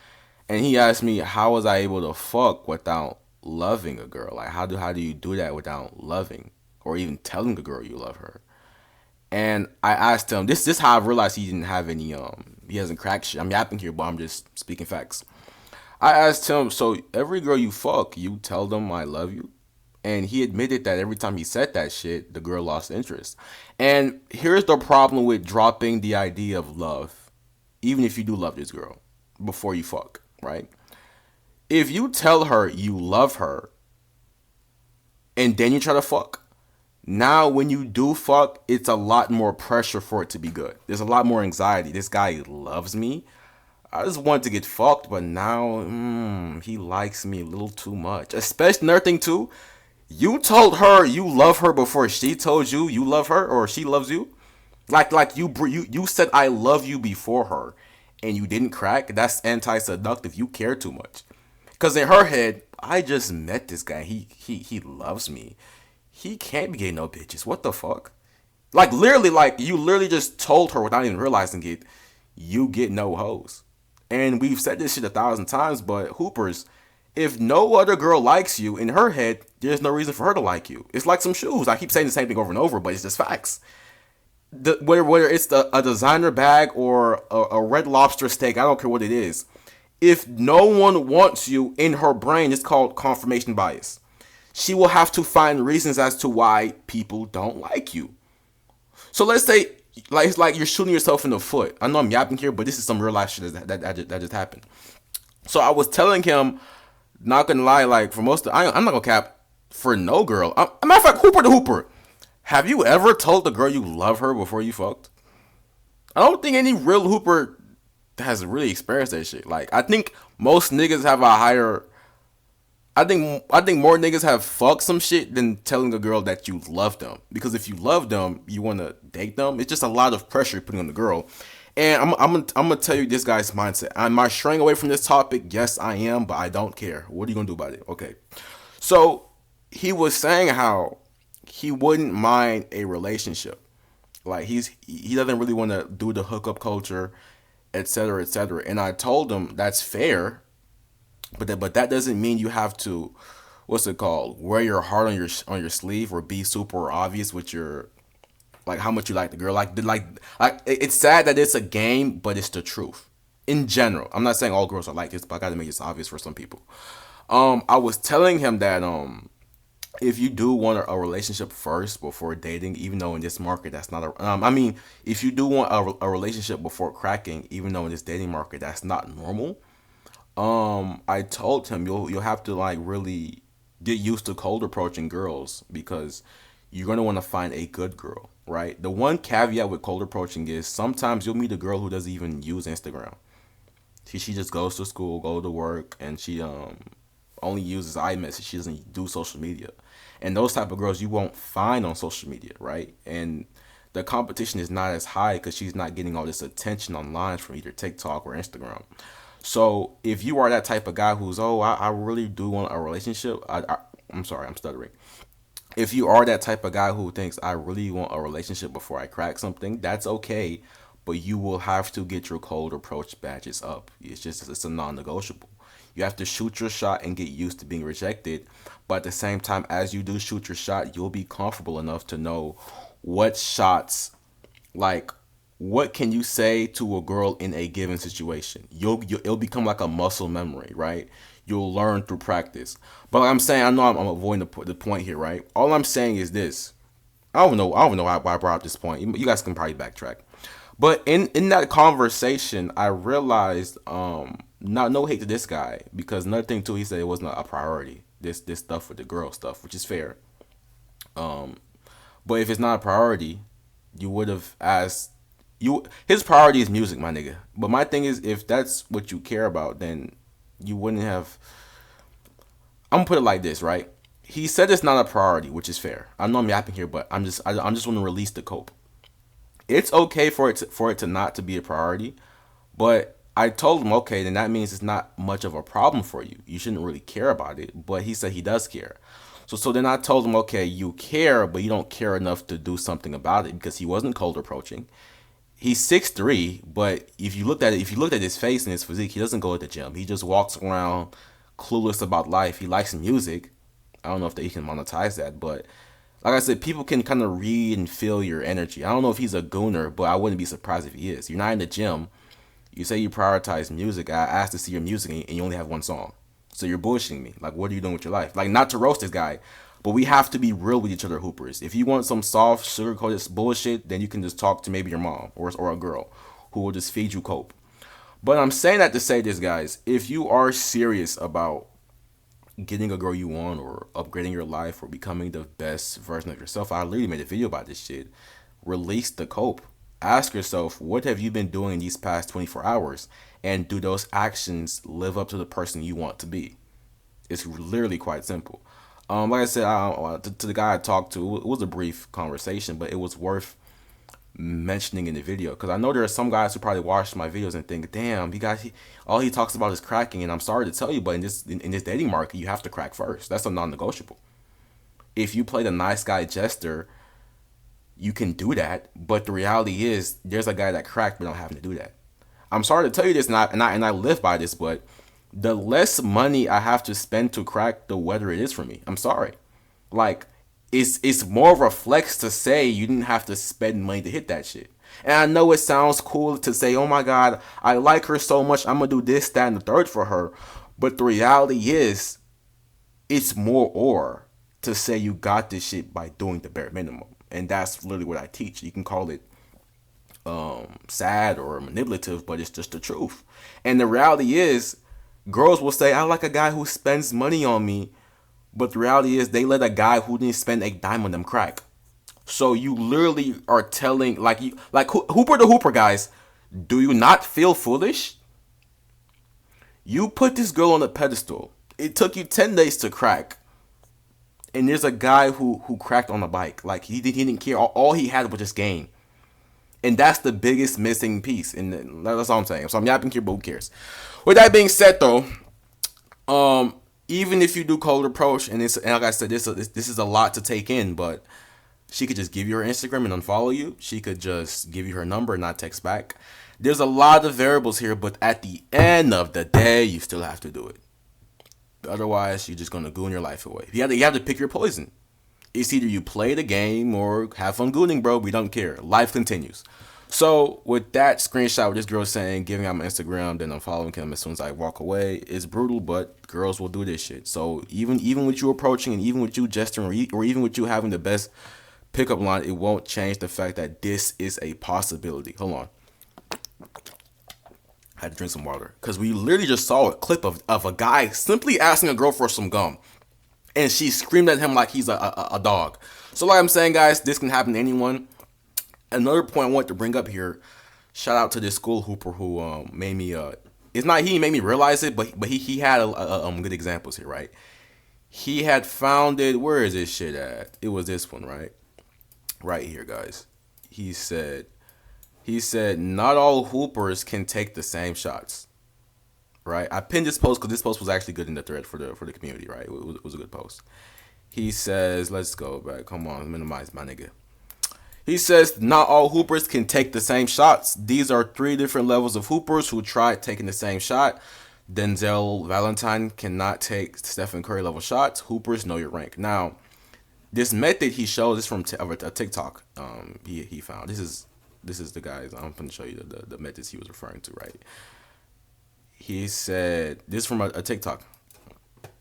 And he asked me, how was I able to fuck without loving a girl? Like, how do you do that without loving or even telling a girl you love her? And I asked him, this is how I realized he didn't have any, he hasn't cracked shit. I'm yapping here, but I'm just speaking facts. I asked him, so every girl you fuck, you tell them I love you? And he admitted that every time he said that shit, the girl lost interest. And here's the problem with dropping the idea of love, even if you do love this girl, before you fuck, right? If you tell her you love her, and then you try to fuck, now when you do fuck, it's a lot more pressure for it to be good. There's a lot more anxiety. This guy loves me. I just wanted to get fucked, but now he likes me a little too much. Especially another thing too, you told her you love her before she told you you love her or she loves you. Like you said I love you before her, and you didn't crack. That's anti-seductive. You care too much. Cause in her head, I just met this guy. He loves me. He can't be getting no bitches. What the fuck? Like literally, like you literally just told her without even realizing it, you get no hoes. And we've said this shit 1,000 times, but hoopers, if no other girl likes you, in her head, there's no reason for her to like you. It's like some shoes. I keep saying the same thing over and over, but it's just facts. Whether it's a designer bag or a Red Lobster steak, I don't care what it is. If no one wants you, in her brain, it's called confirmation bias. She will have to find reasons as to why people don't like you. So let's say, like, it's like you're shooting yourself in the foot. I know I'm yapping here, but this is some real life shit that just happened. So I was telling him, not gonna lie, like for most, I'm not gonna cap for no girl. A matter of fact, Hooper the Hooper. Have you ever told the girl you love her before you fucked? I don't think any real Hooper has really experienced that shit. Like I think most niggas have a higher. I think more niggas have fucked some shit than telling a girl that you love them. Because if you love them, you want to date them. It's just a lot of pressure you're putting on the girl. And I'm gonna tell you this guy's mindset. Am I straying away from this topic? Yes, I am, but I don't care. What are you gonna do about it? Okay. So he was saying how he wouldn't mind a relationship. Like he doesn't really want to do the hookup culture, etc., etc. And I told him that's fair. But that doesn't mean you have to, what's it called, wear your heart on your sleeve or be super obvious with your, like how much you like the girl. Like it's sad that it's a game, but it's the truth. In general, I'm not saying all girls are like this, but I gotta make this obvious for some people. I was telling him that if you do want a relationship first before dating, even though in this market that's not if you do want a relationship before cracking, even though in this dating market that's not normal. I told him you'll have to like really get used to cold approaching girls because you're gonna want to find a good girl, right? The one caveat with cold approaching is sometimes you'll meet a girl who doesn't even use Instagram. She just goes to school, go to work, and she only uses iMessage. She doesn't do social media, and those type of girls you won't find on social media, right? And the competition is not as high because she's not getting all this attention online from either TikTok or Instagram. So if you are that type of guy who's, I really do want a relationship. I'm sorry, I'm stuttering. If you are that type of guy who thinks I really want a relationship before I crack something, that's okay. But you will have to get your cold approach badges up. It's a non-negotiable. You have to shoot your shot and get used to being rejected. But at the same time, as you do shoot your shot, you'll be comfortable enough to know what shots, like, what can you say to a girl in a given situation? It'll become like a muscle memory, right? You'll learn through practice. But like I'm saying, I know I'm avoiding the point here, right? All I'm saying is this. I don't know why I brought up this point. You guys can probably backtrack. But in that conversation, I realized, no hate to this guy, because another thing too, he said it wasn't a priority. This stuff with the girl stuff, which is fair. But if it's not a priority, you would have asked. His priority is music, my nigga. But my thing is, if that's what you care about, then you wouldn't have. I'm gonna put it like this, right? He said it's not a priority, which is fair. I know I'm yapping here, but I just want to release the cope. It's okay for it to not to be a priority, but I told him, okay, then that means it's not much of a problem for you. You shouldn't really care about it. But he said he does care. So then I told him, okay, you care, but you don't care enough to do something about it, because he wasn't cold approaching. He's 6'3", but if you looked at his face and his physique, he doesn't go to the gym. He just walks around clueless about life. He likes music. I don't know if he can monetize that, but like I said, people can kind of read and feel your energy. I don't know if he's a gooner, but I wouldn't be surprised if he is. You're not in the gym. You say you prioritize music. I asked to see your music, and you only have one song. So you're bullshitting me. Like, what are you doing with your life? Like, not to roast this guy, but we have to be real with each other, hoopers. If you want some soft, sugar-coated bullshit, then you can just talk to maybe your mom or a girl who will just feed you cope. But I'm saying that to say this, guys. If you are serious about getting a girl you want or upgrading your life or becoming the best version of yourself, I literally made a video about this shit. Release the cope. Ask yourself, what have you been doing these past 24 hours? And do those actions live up to the person you want to be? It's literally quite simple. Like I said, to the guy I talked to, it was a brief conversation, but it was worth mentioning in the video, because I know there are some guys who probably watch my videos and think, damn, all he talks about is cracking. And I'm sorry to tell you, but in this dating market, you have to crack first. That's a non-negotiable. If you play the nice guy jester, you can do that, but the reality is there's a guy that cracked but don't have to do that. I'm sorry to tell you this, and I live by this, but the less money I have to spend to crack, the wetter it is for me. I'm sorry. Like, it's more of a flex to say you didn't have to spend money to hit that shit. And I know it sounds cool to say, oh my God, I like her so much, I'm gonna do this, that, and the third for her. But the reality is, it's more or to say you got this shit by doing the bare minimum. And that's literally what I teach. You can call it sad or manipulative, but it's just the truth. And the reality is, girls will say, I like a guy who spends money on me. But the reality is, they let a guy who didn't spend a dime on them crack. So you literally are telling, like Hooper the Hooper guys, do you not feel foolish? You put this girl on a pedestal. It took you 10 days to crack. And there's a guy who cracked on a bike. Like, he didn't care. All he had was just game. And that's the biggest missing piece. And that's all I'm saying. So I'm yapping here, but who cares? With that being said, though, even if you do cold approach, and like I said, this is a lot to take in, but she could just give you her Instagram and unfollow you. She could just give you her number and not text back. There's a lot of variables here, but at the end of the day, you still have to do it. Otherwise, you're just going to goon your life away. You have to pick your poison. It's either you play the game or have fun gooning, bro. We don't care. Life continues. So with that screenshot with this girl saying, giving out my Instagram, then I'm following him as soon as I walk away, it's brutal, but girls will do this shit. So even with you approaching, and even with you gesturing, or even with you having the best pickup line, it won't change the fact that this is a possibility. Hold on. I had to drink some water, because we literally just saw a clip of a guy simply asking a girl for some gum, and she screamed at him like he's a dog. So like I'm saying, guys, this can happen to anyone. Another point I want to bring up here, shout out to this school hooper who made me he made me realize it, but he had good examples here, right? He had found it. Where is this shit at? It was this one, right here, guys. He said not all hoopers can take the same shots, right? I pinned this post because this post was actually good in the thread for the community, right? It was a good post. He says, let's go back. Come on, minimize my nigga. He says, not all hoopers can take the same shots. These are 3 different levels of hoopers who tried taking the same shot. Denzel Valentine cannot take Stephen Curry level shots. Hoopers, know your rank. Now, this method he shows is from a TikTok. He found. This is the guys. I'm going to show you the methods he was referring to, right? He said, this is from a TikTok.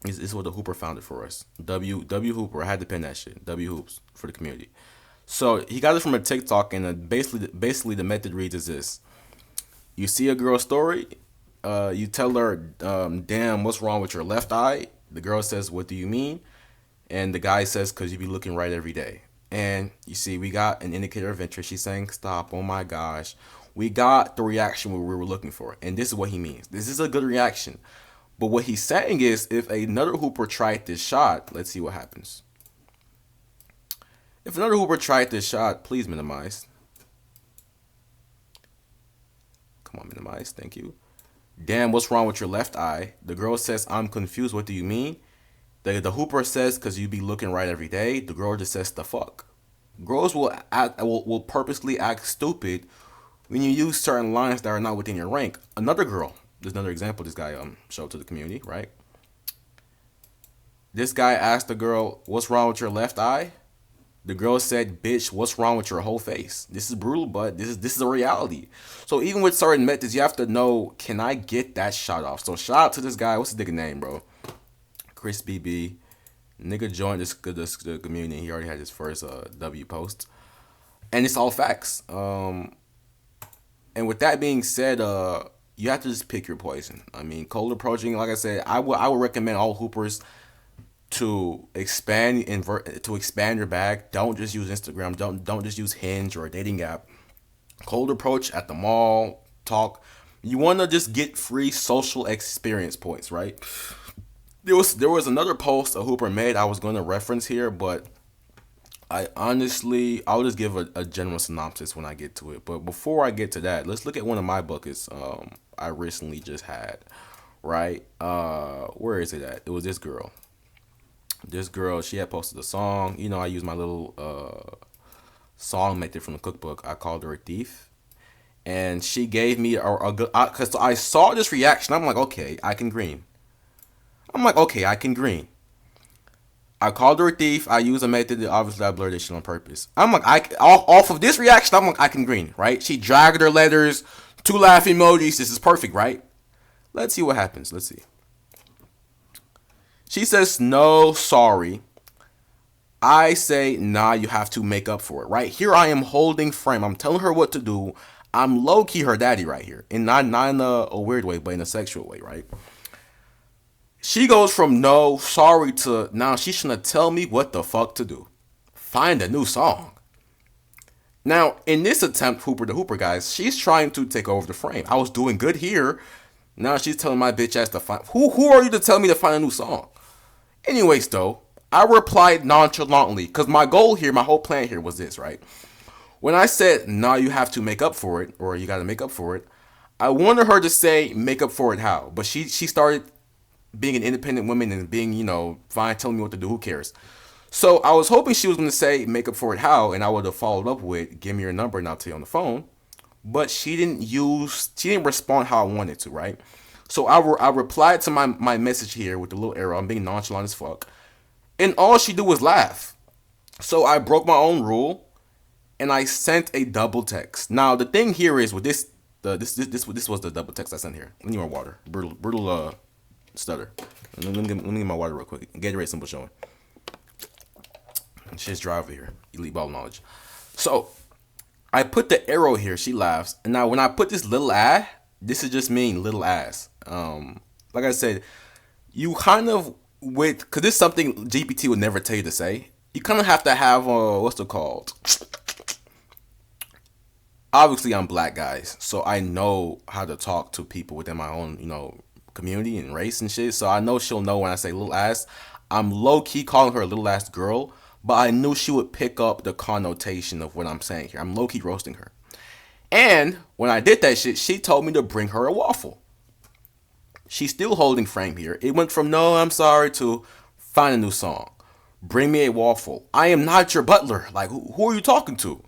This is what the Hooper found it for us. W Hooper. I had to pin that shit. W Hoops for the community. So he got it from a TikTok, and basically the method reads as this: you see a girl's story, you tell her, damn, what's wrong with your left eye? The girl says, what do you mean? And the guy says, because you be looking right every day. And you see, we got an indicator of interest. She's saying, stop, oh my gosh. We got the reaction we were looking for. And this is what he means. This is a good reaction. But what he's saying is, if another hooper tried this shot, let's see what happens. If another hooper tried this shot, please minimize. Come on, minimize. Thank you. Damn, what's wrong with your left eye? The girl says, I'm confused. What do you mean? The hooper says, because you be looking right every day. The girl just says, the fuck. Girls will purposely act stupid when you use certain lines that are not within your rank. Another girl. There's another example this guy showed to the community, right? This guy asked the girl, what's wrong with your left eye? The girl said, bitch, what's wrong with your whole face? This is brutal, but this is a reality. So even with certain methods, you have to know, can I get that shot off? So shout out to this guy. What's his nigga name, bro? Chris BB. Nigga joined this community. He already had his first W post. And it's all facts. And with that being said, you have to just pick your poison. I mean, cold approaching, like I said, I would recommend all hoopers to expand your bag. Don't just use Instagram. Don't just use Hinge or a dating app. Cold approach at the mall. Talk. You want to just get free social experience points, right? There was another post a hooper made I was going to reference here, but I'll just give a general synopsis when I get to it. But before I get to that, let's look at one of my buckets I recently just had. Right? Where is it at? It was this girl. This girl, she had posted a song. You know, I use my little song method from the cookbook. I called her a thief. And she gave me a good, because I saw this reaction. I'm like, okay, I can green. I called her a thief. I used a method that obviously I blurred this shit on purpose. I'm like, off of this reaction, I'm like, I can green, right? She dragged her letters, 2 laugh emojis. This is perfect, right? Let's see what happens. Let's see. She says, no, sorry. I say, nah, you have to make up for it, right? Here I am holding frame. I'm telling her what to do. I'm low-key her daddy right here. And not in a weird way, but in a sexual way, right? She goes from no, sorry to now she's trying to tell me what the fuck to do. Find a new song. Now, in this attempt, Hooper the Hooper, guys, she's trying to take over the frame. I was doing good here. Now she's telling my bitch ass to find... Who are you to tell me to find a new song? Anyways, though, I replied nonchalantly. Because my goal here, my whole plan here was this, right? When I said, nah, you have to make up for it, or you got to make up for it, I wanted her to say, make up for it how? But she started being an independent woman and being, you know, fine, telling me what to do, who cares? So I was hoping she was going to say, make up for it how? And I would have followed up with, give me your number and I'll tell you on the phone. But she didn't respond how I wanted to, right? So I replied to my message here with the little arrow. I'm being nonchalant as fuck. And all she did was laugh. So I broke my own rule and I sent a double text. Now the thing here is with this was the double text I sent here. I need more water. Brutal stutter. Let me get my water real quick. Gatorade symbol showing. Shit's dry over here. Elite ball knowledge. So I put the arrow here. She laughs. And now when I put this little ass, this is just mean little ass. Like I said, you kind of because this is something GPT would never tell you to say. You kind of have to have what's it called? Obviously, I'm black, guys, so I know how to talk to people within my own, you know, community and race and shit. So I know she'll know when I say little ass. I'm low key calling her a little ass girl, but I knew she would pick up the connotation of what I'm saying here. I'm low key roasting her. And when I did that shit, she told me to bring her a waffle. She's still holding frame here. It went from no, I'm sorry to find a new song. Bring me a waffle. I am not your butler. Like, who are you talking to?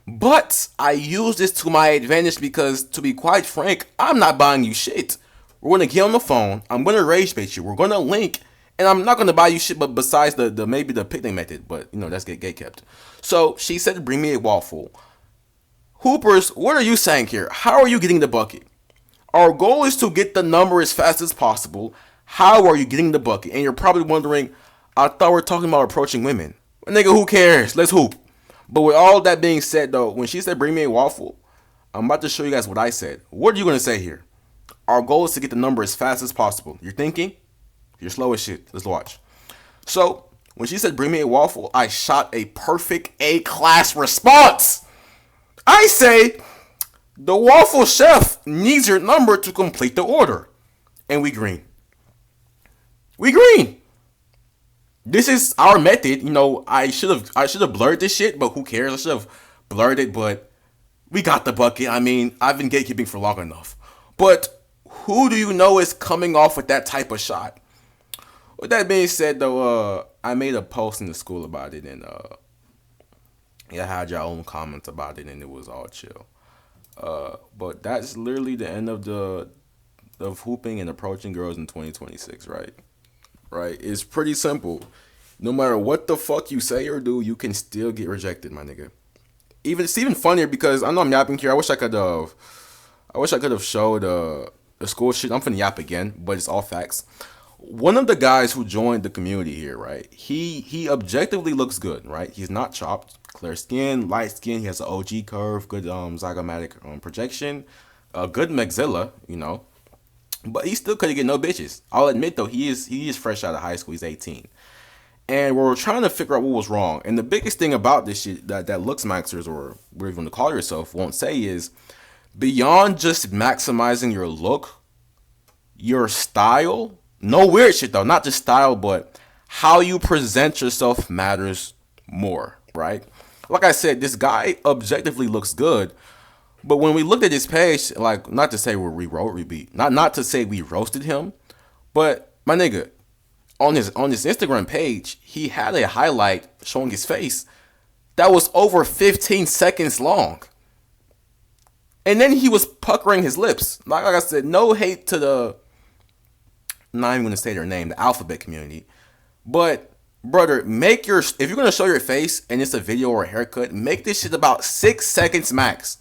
But I use this to my advantage because, to be quite frank, I'm not buying you shit. We're going to get on the phone. I'm going to rage bait you. We're going to link. And I'm not going to buy you shit, but besides the maybe the picnic method. But, you know, that's gate kept. So she said, bring me a waffle. Hoopers, what are you saying here? How are you getting the bucket? Our goal is to get the number as fast as possible. How are you getting the bucket? And you're probably wondering, I thought we were talking about approaching women. Well, nigga, who cares? Let's hoop. But with all that being said, though, when she said bring me a waffle, I'm about to show you guys what I said. What are you going to say here? Our goal is to get the number as fast as possible. You're thinking? You're slow as shit. Let's watch. So, when she said bring me a waffle, I shot a perfect A-class response. I say, the waffle chef needs your number to complete the order. And we green. We green. This is our method. You know, I should have blurred this shit, but who cares? I should have blurred it, but we got the bucket. I mean, I've been gatekeeping for long enough. But who do you know is coming off with that type of shot? With that being said, though, I made a post in the school about it, and I had your own comments about it, and it was all chill. But that's literally the end of hooping and approaching girls in 2026, right? Right? It's pretty simple. No matter what the fuck you say or do, you can still get rejected, my nigga. It's even funnier because I know I'm yapping here. I wish I could have showed the school shit. I'm finna yap again, but it's all facts. One of the guys who joined the community here, right? He objectively looks good, right? He's not chopped, clear skin, light skin. He has an OG curve, good zygomatic projection, good maxilla, you know. But he still couldn't get no bitches. I'll admit though, he is fresh out of high school. He's 18, and we're trying to figure out what was wrong. And the biggest thing about this shit that looks maxers or whatever you want to call yourself won't say is, beyond just maximizing your look, your style. No weird shit though, not just style, but how you present yourself matters more. right? Like I said, this guy objectively looks good. But when we looked at his page, like, not to say not to say we roasted him, but my nigga, on his Instagram page, he had a highlight showing his face that was over 15 seconds long. And then he was puckering his lips. Like I said, no hate to the, not even gonna say their name, the alphabet community. But brother, if you're gonna show your face and it's a video or a haircut, make this shit about 6 seconds max.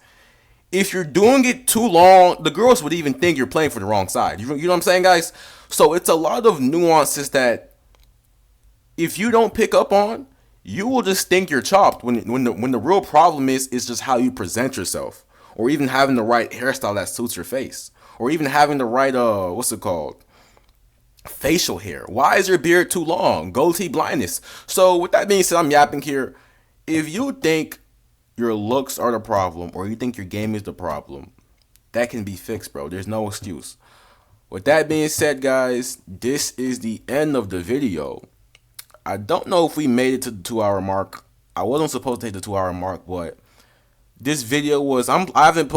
If you're doing it too long, the girls would even think you're playing for the wrong side. You know what I'm saying, guys? So it's a lot of nuances that if you don't pick up on, you will just think you're chopped when the real problem is just how you present yourself, or even having the right hairstyle that suits your face, or even having the right facial hair. Why is your beard too long? Goatee blindness. So with that being said, I'm yapping here. If you think your looks are the problem, or you think your game is the problem, that can be fixed, bro. There's no excuse. With that being said, guys, this is the end of the video. I don't know if we made it to the 2-hour mark. I wasn't supposed to hit the 2-hour mark, but this video was, I haven't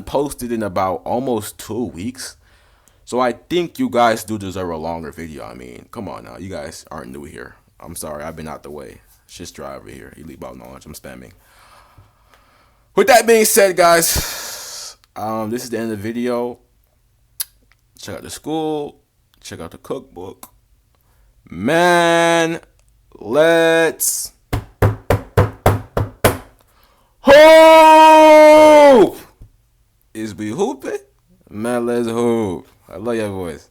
posted in about almost 2 weeks. So I think you guys do deserve a longer video. I mean, come on now. You guys aren't new here. I'm sorry, I've been out the way. Shit's dry over here. Elite Ball Knowledge, I'm spamming. With that being said, guys, this is the end of the video. Check out the school. Check out the cookbook. Man, let's hoop! Is we hooping? Man, let's hoop. I love your voice.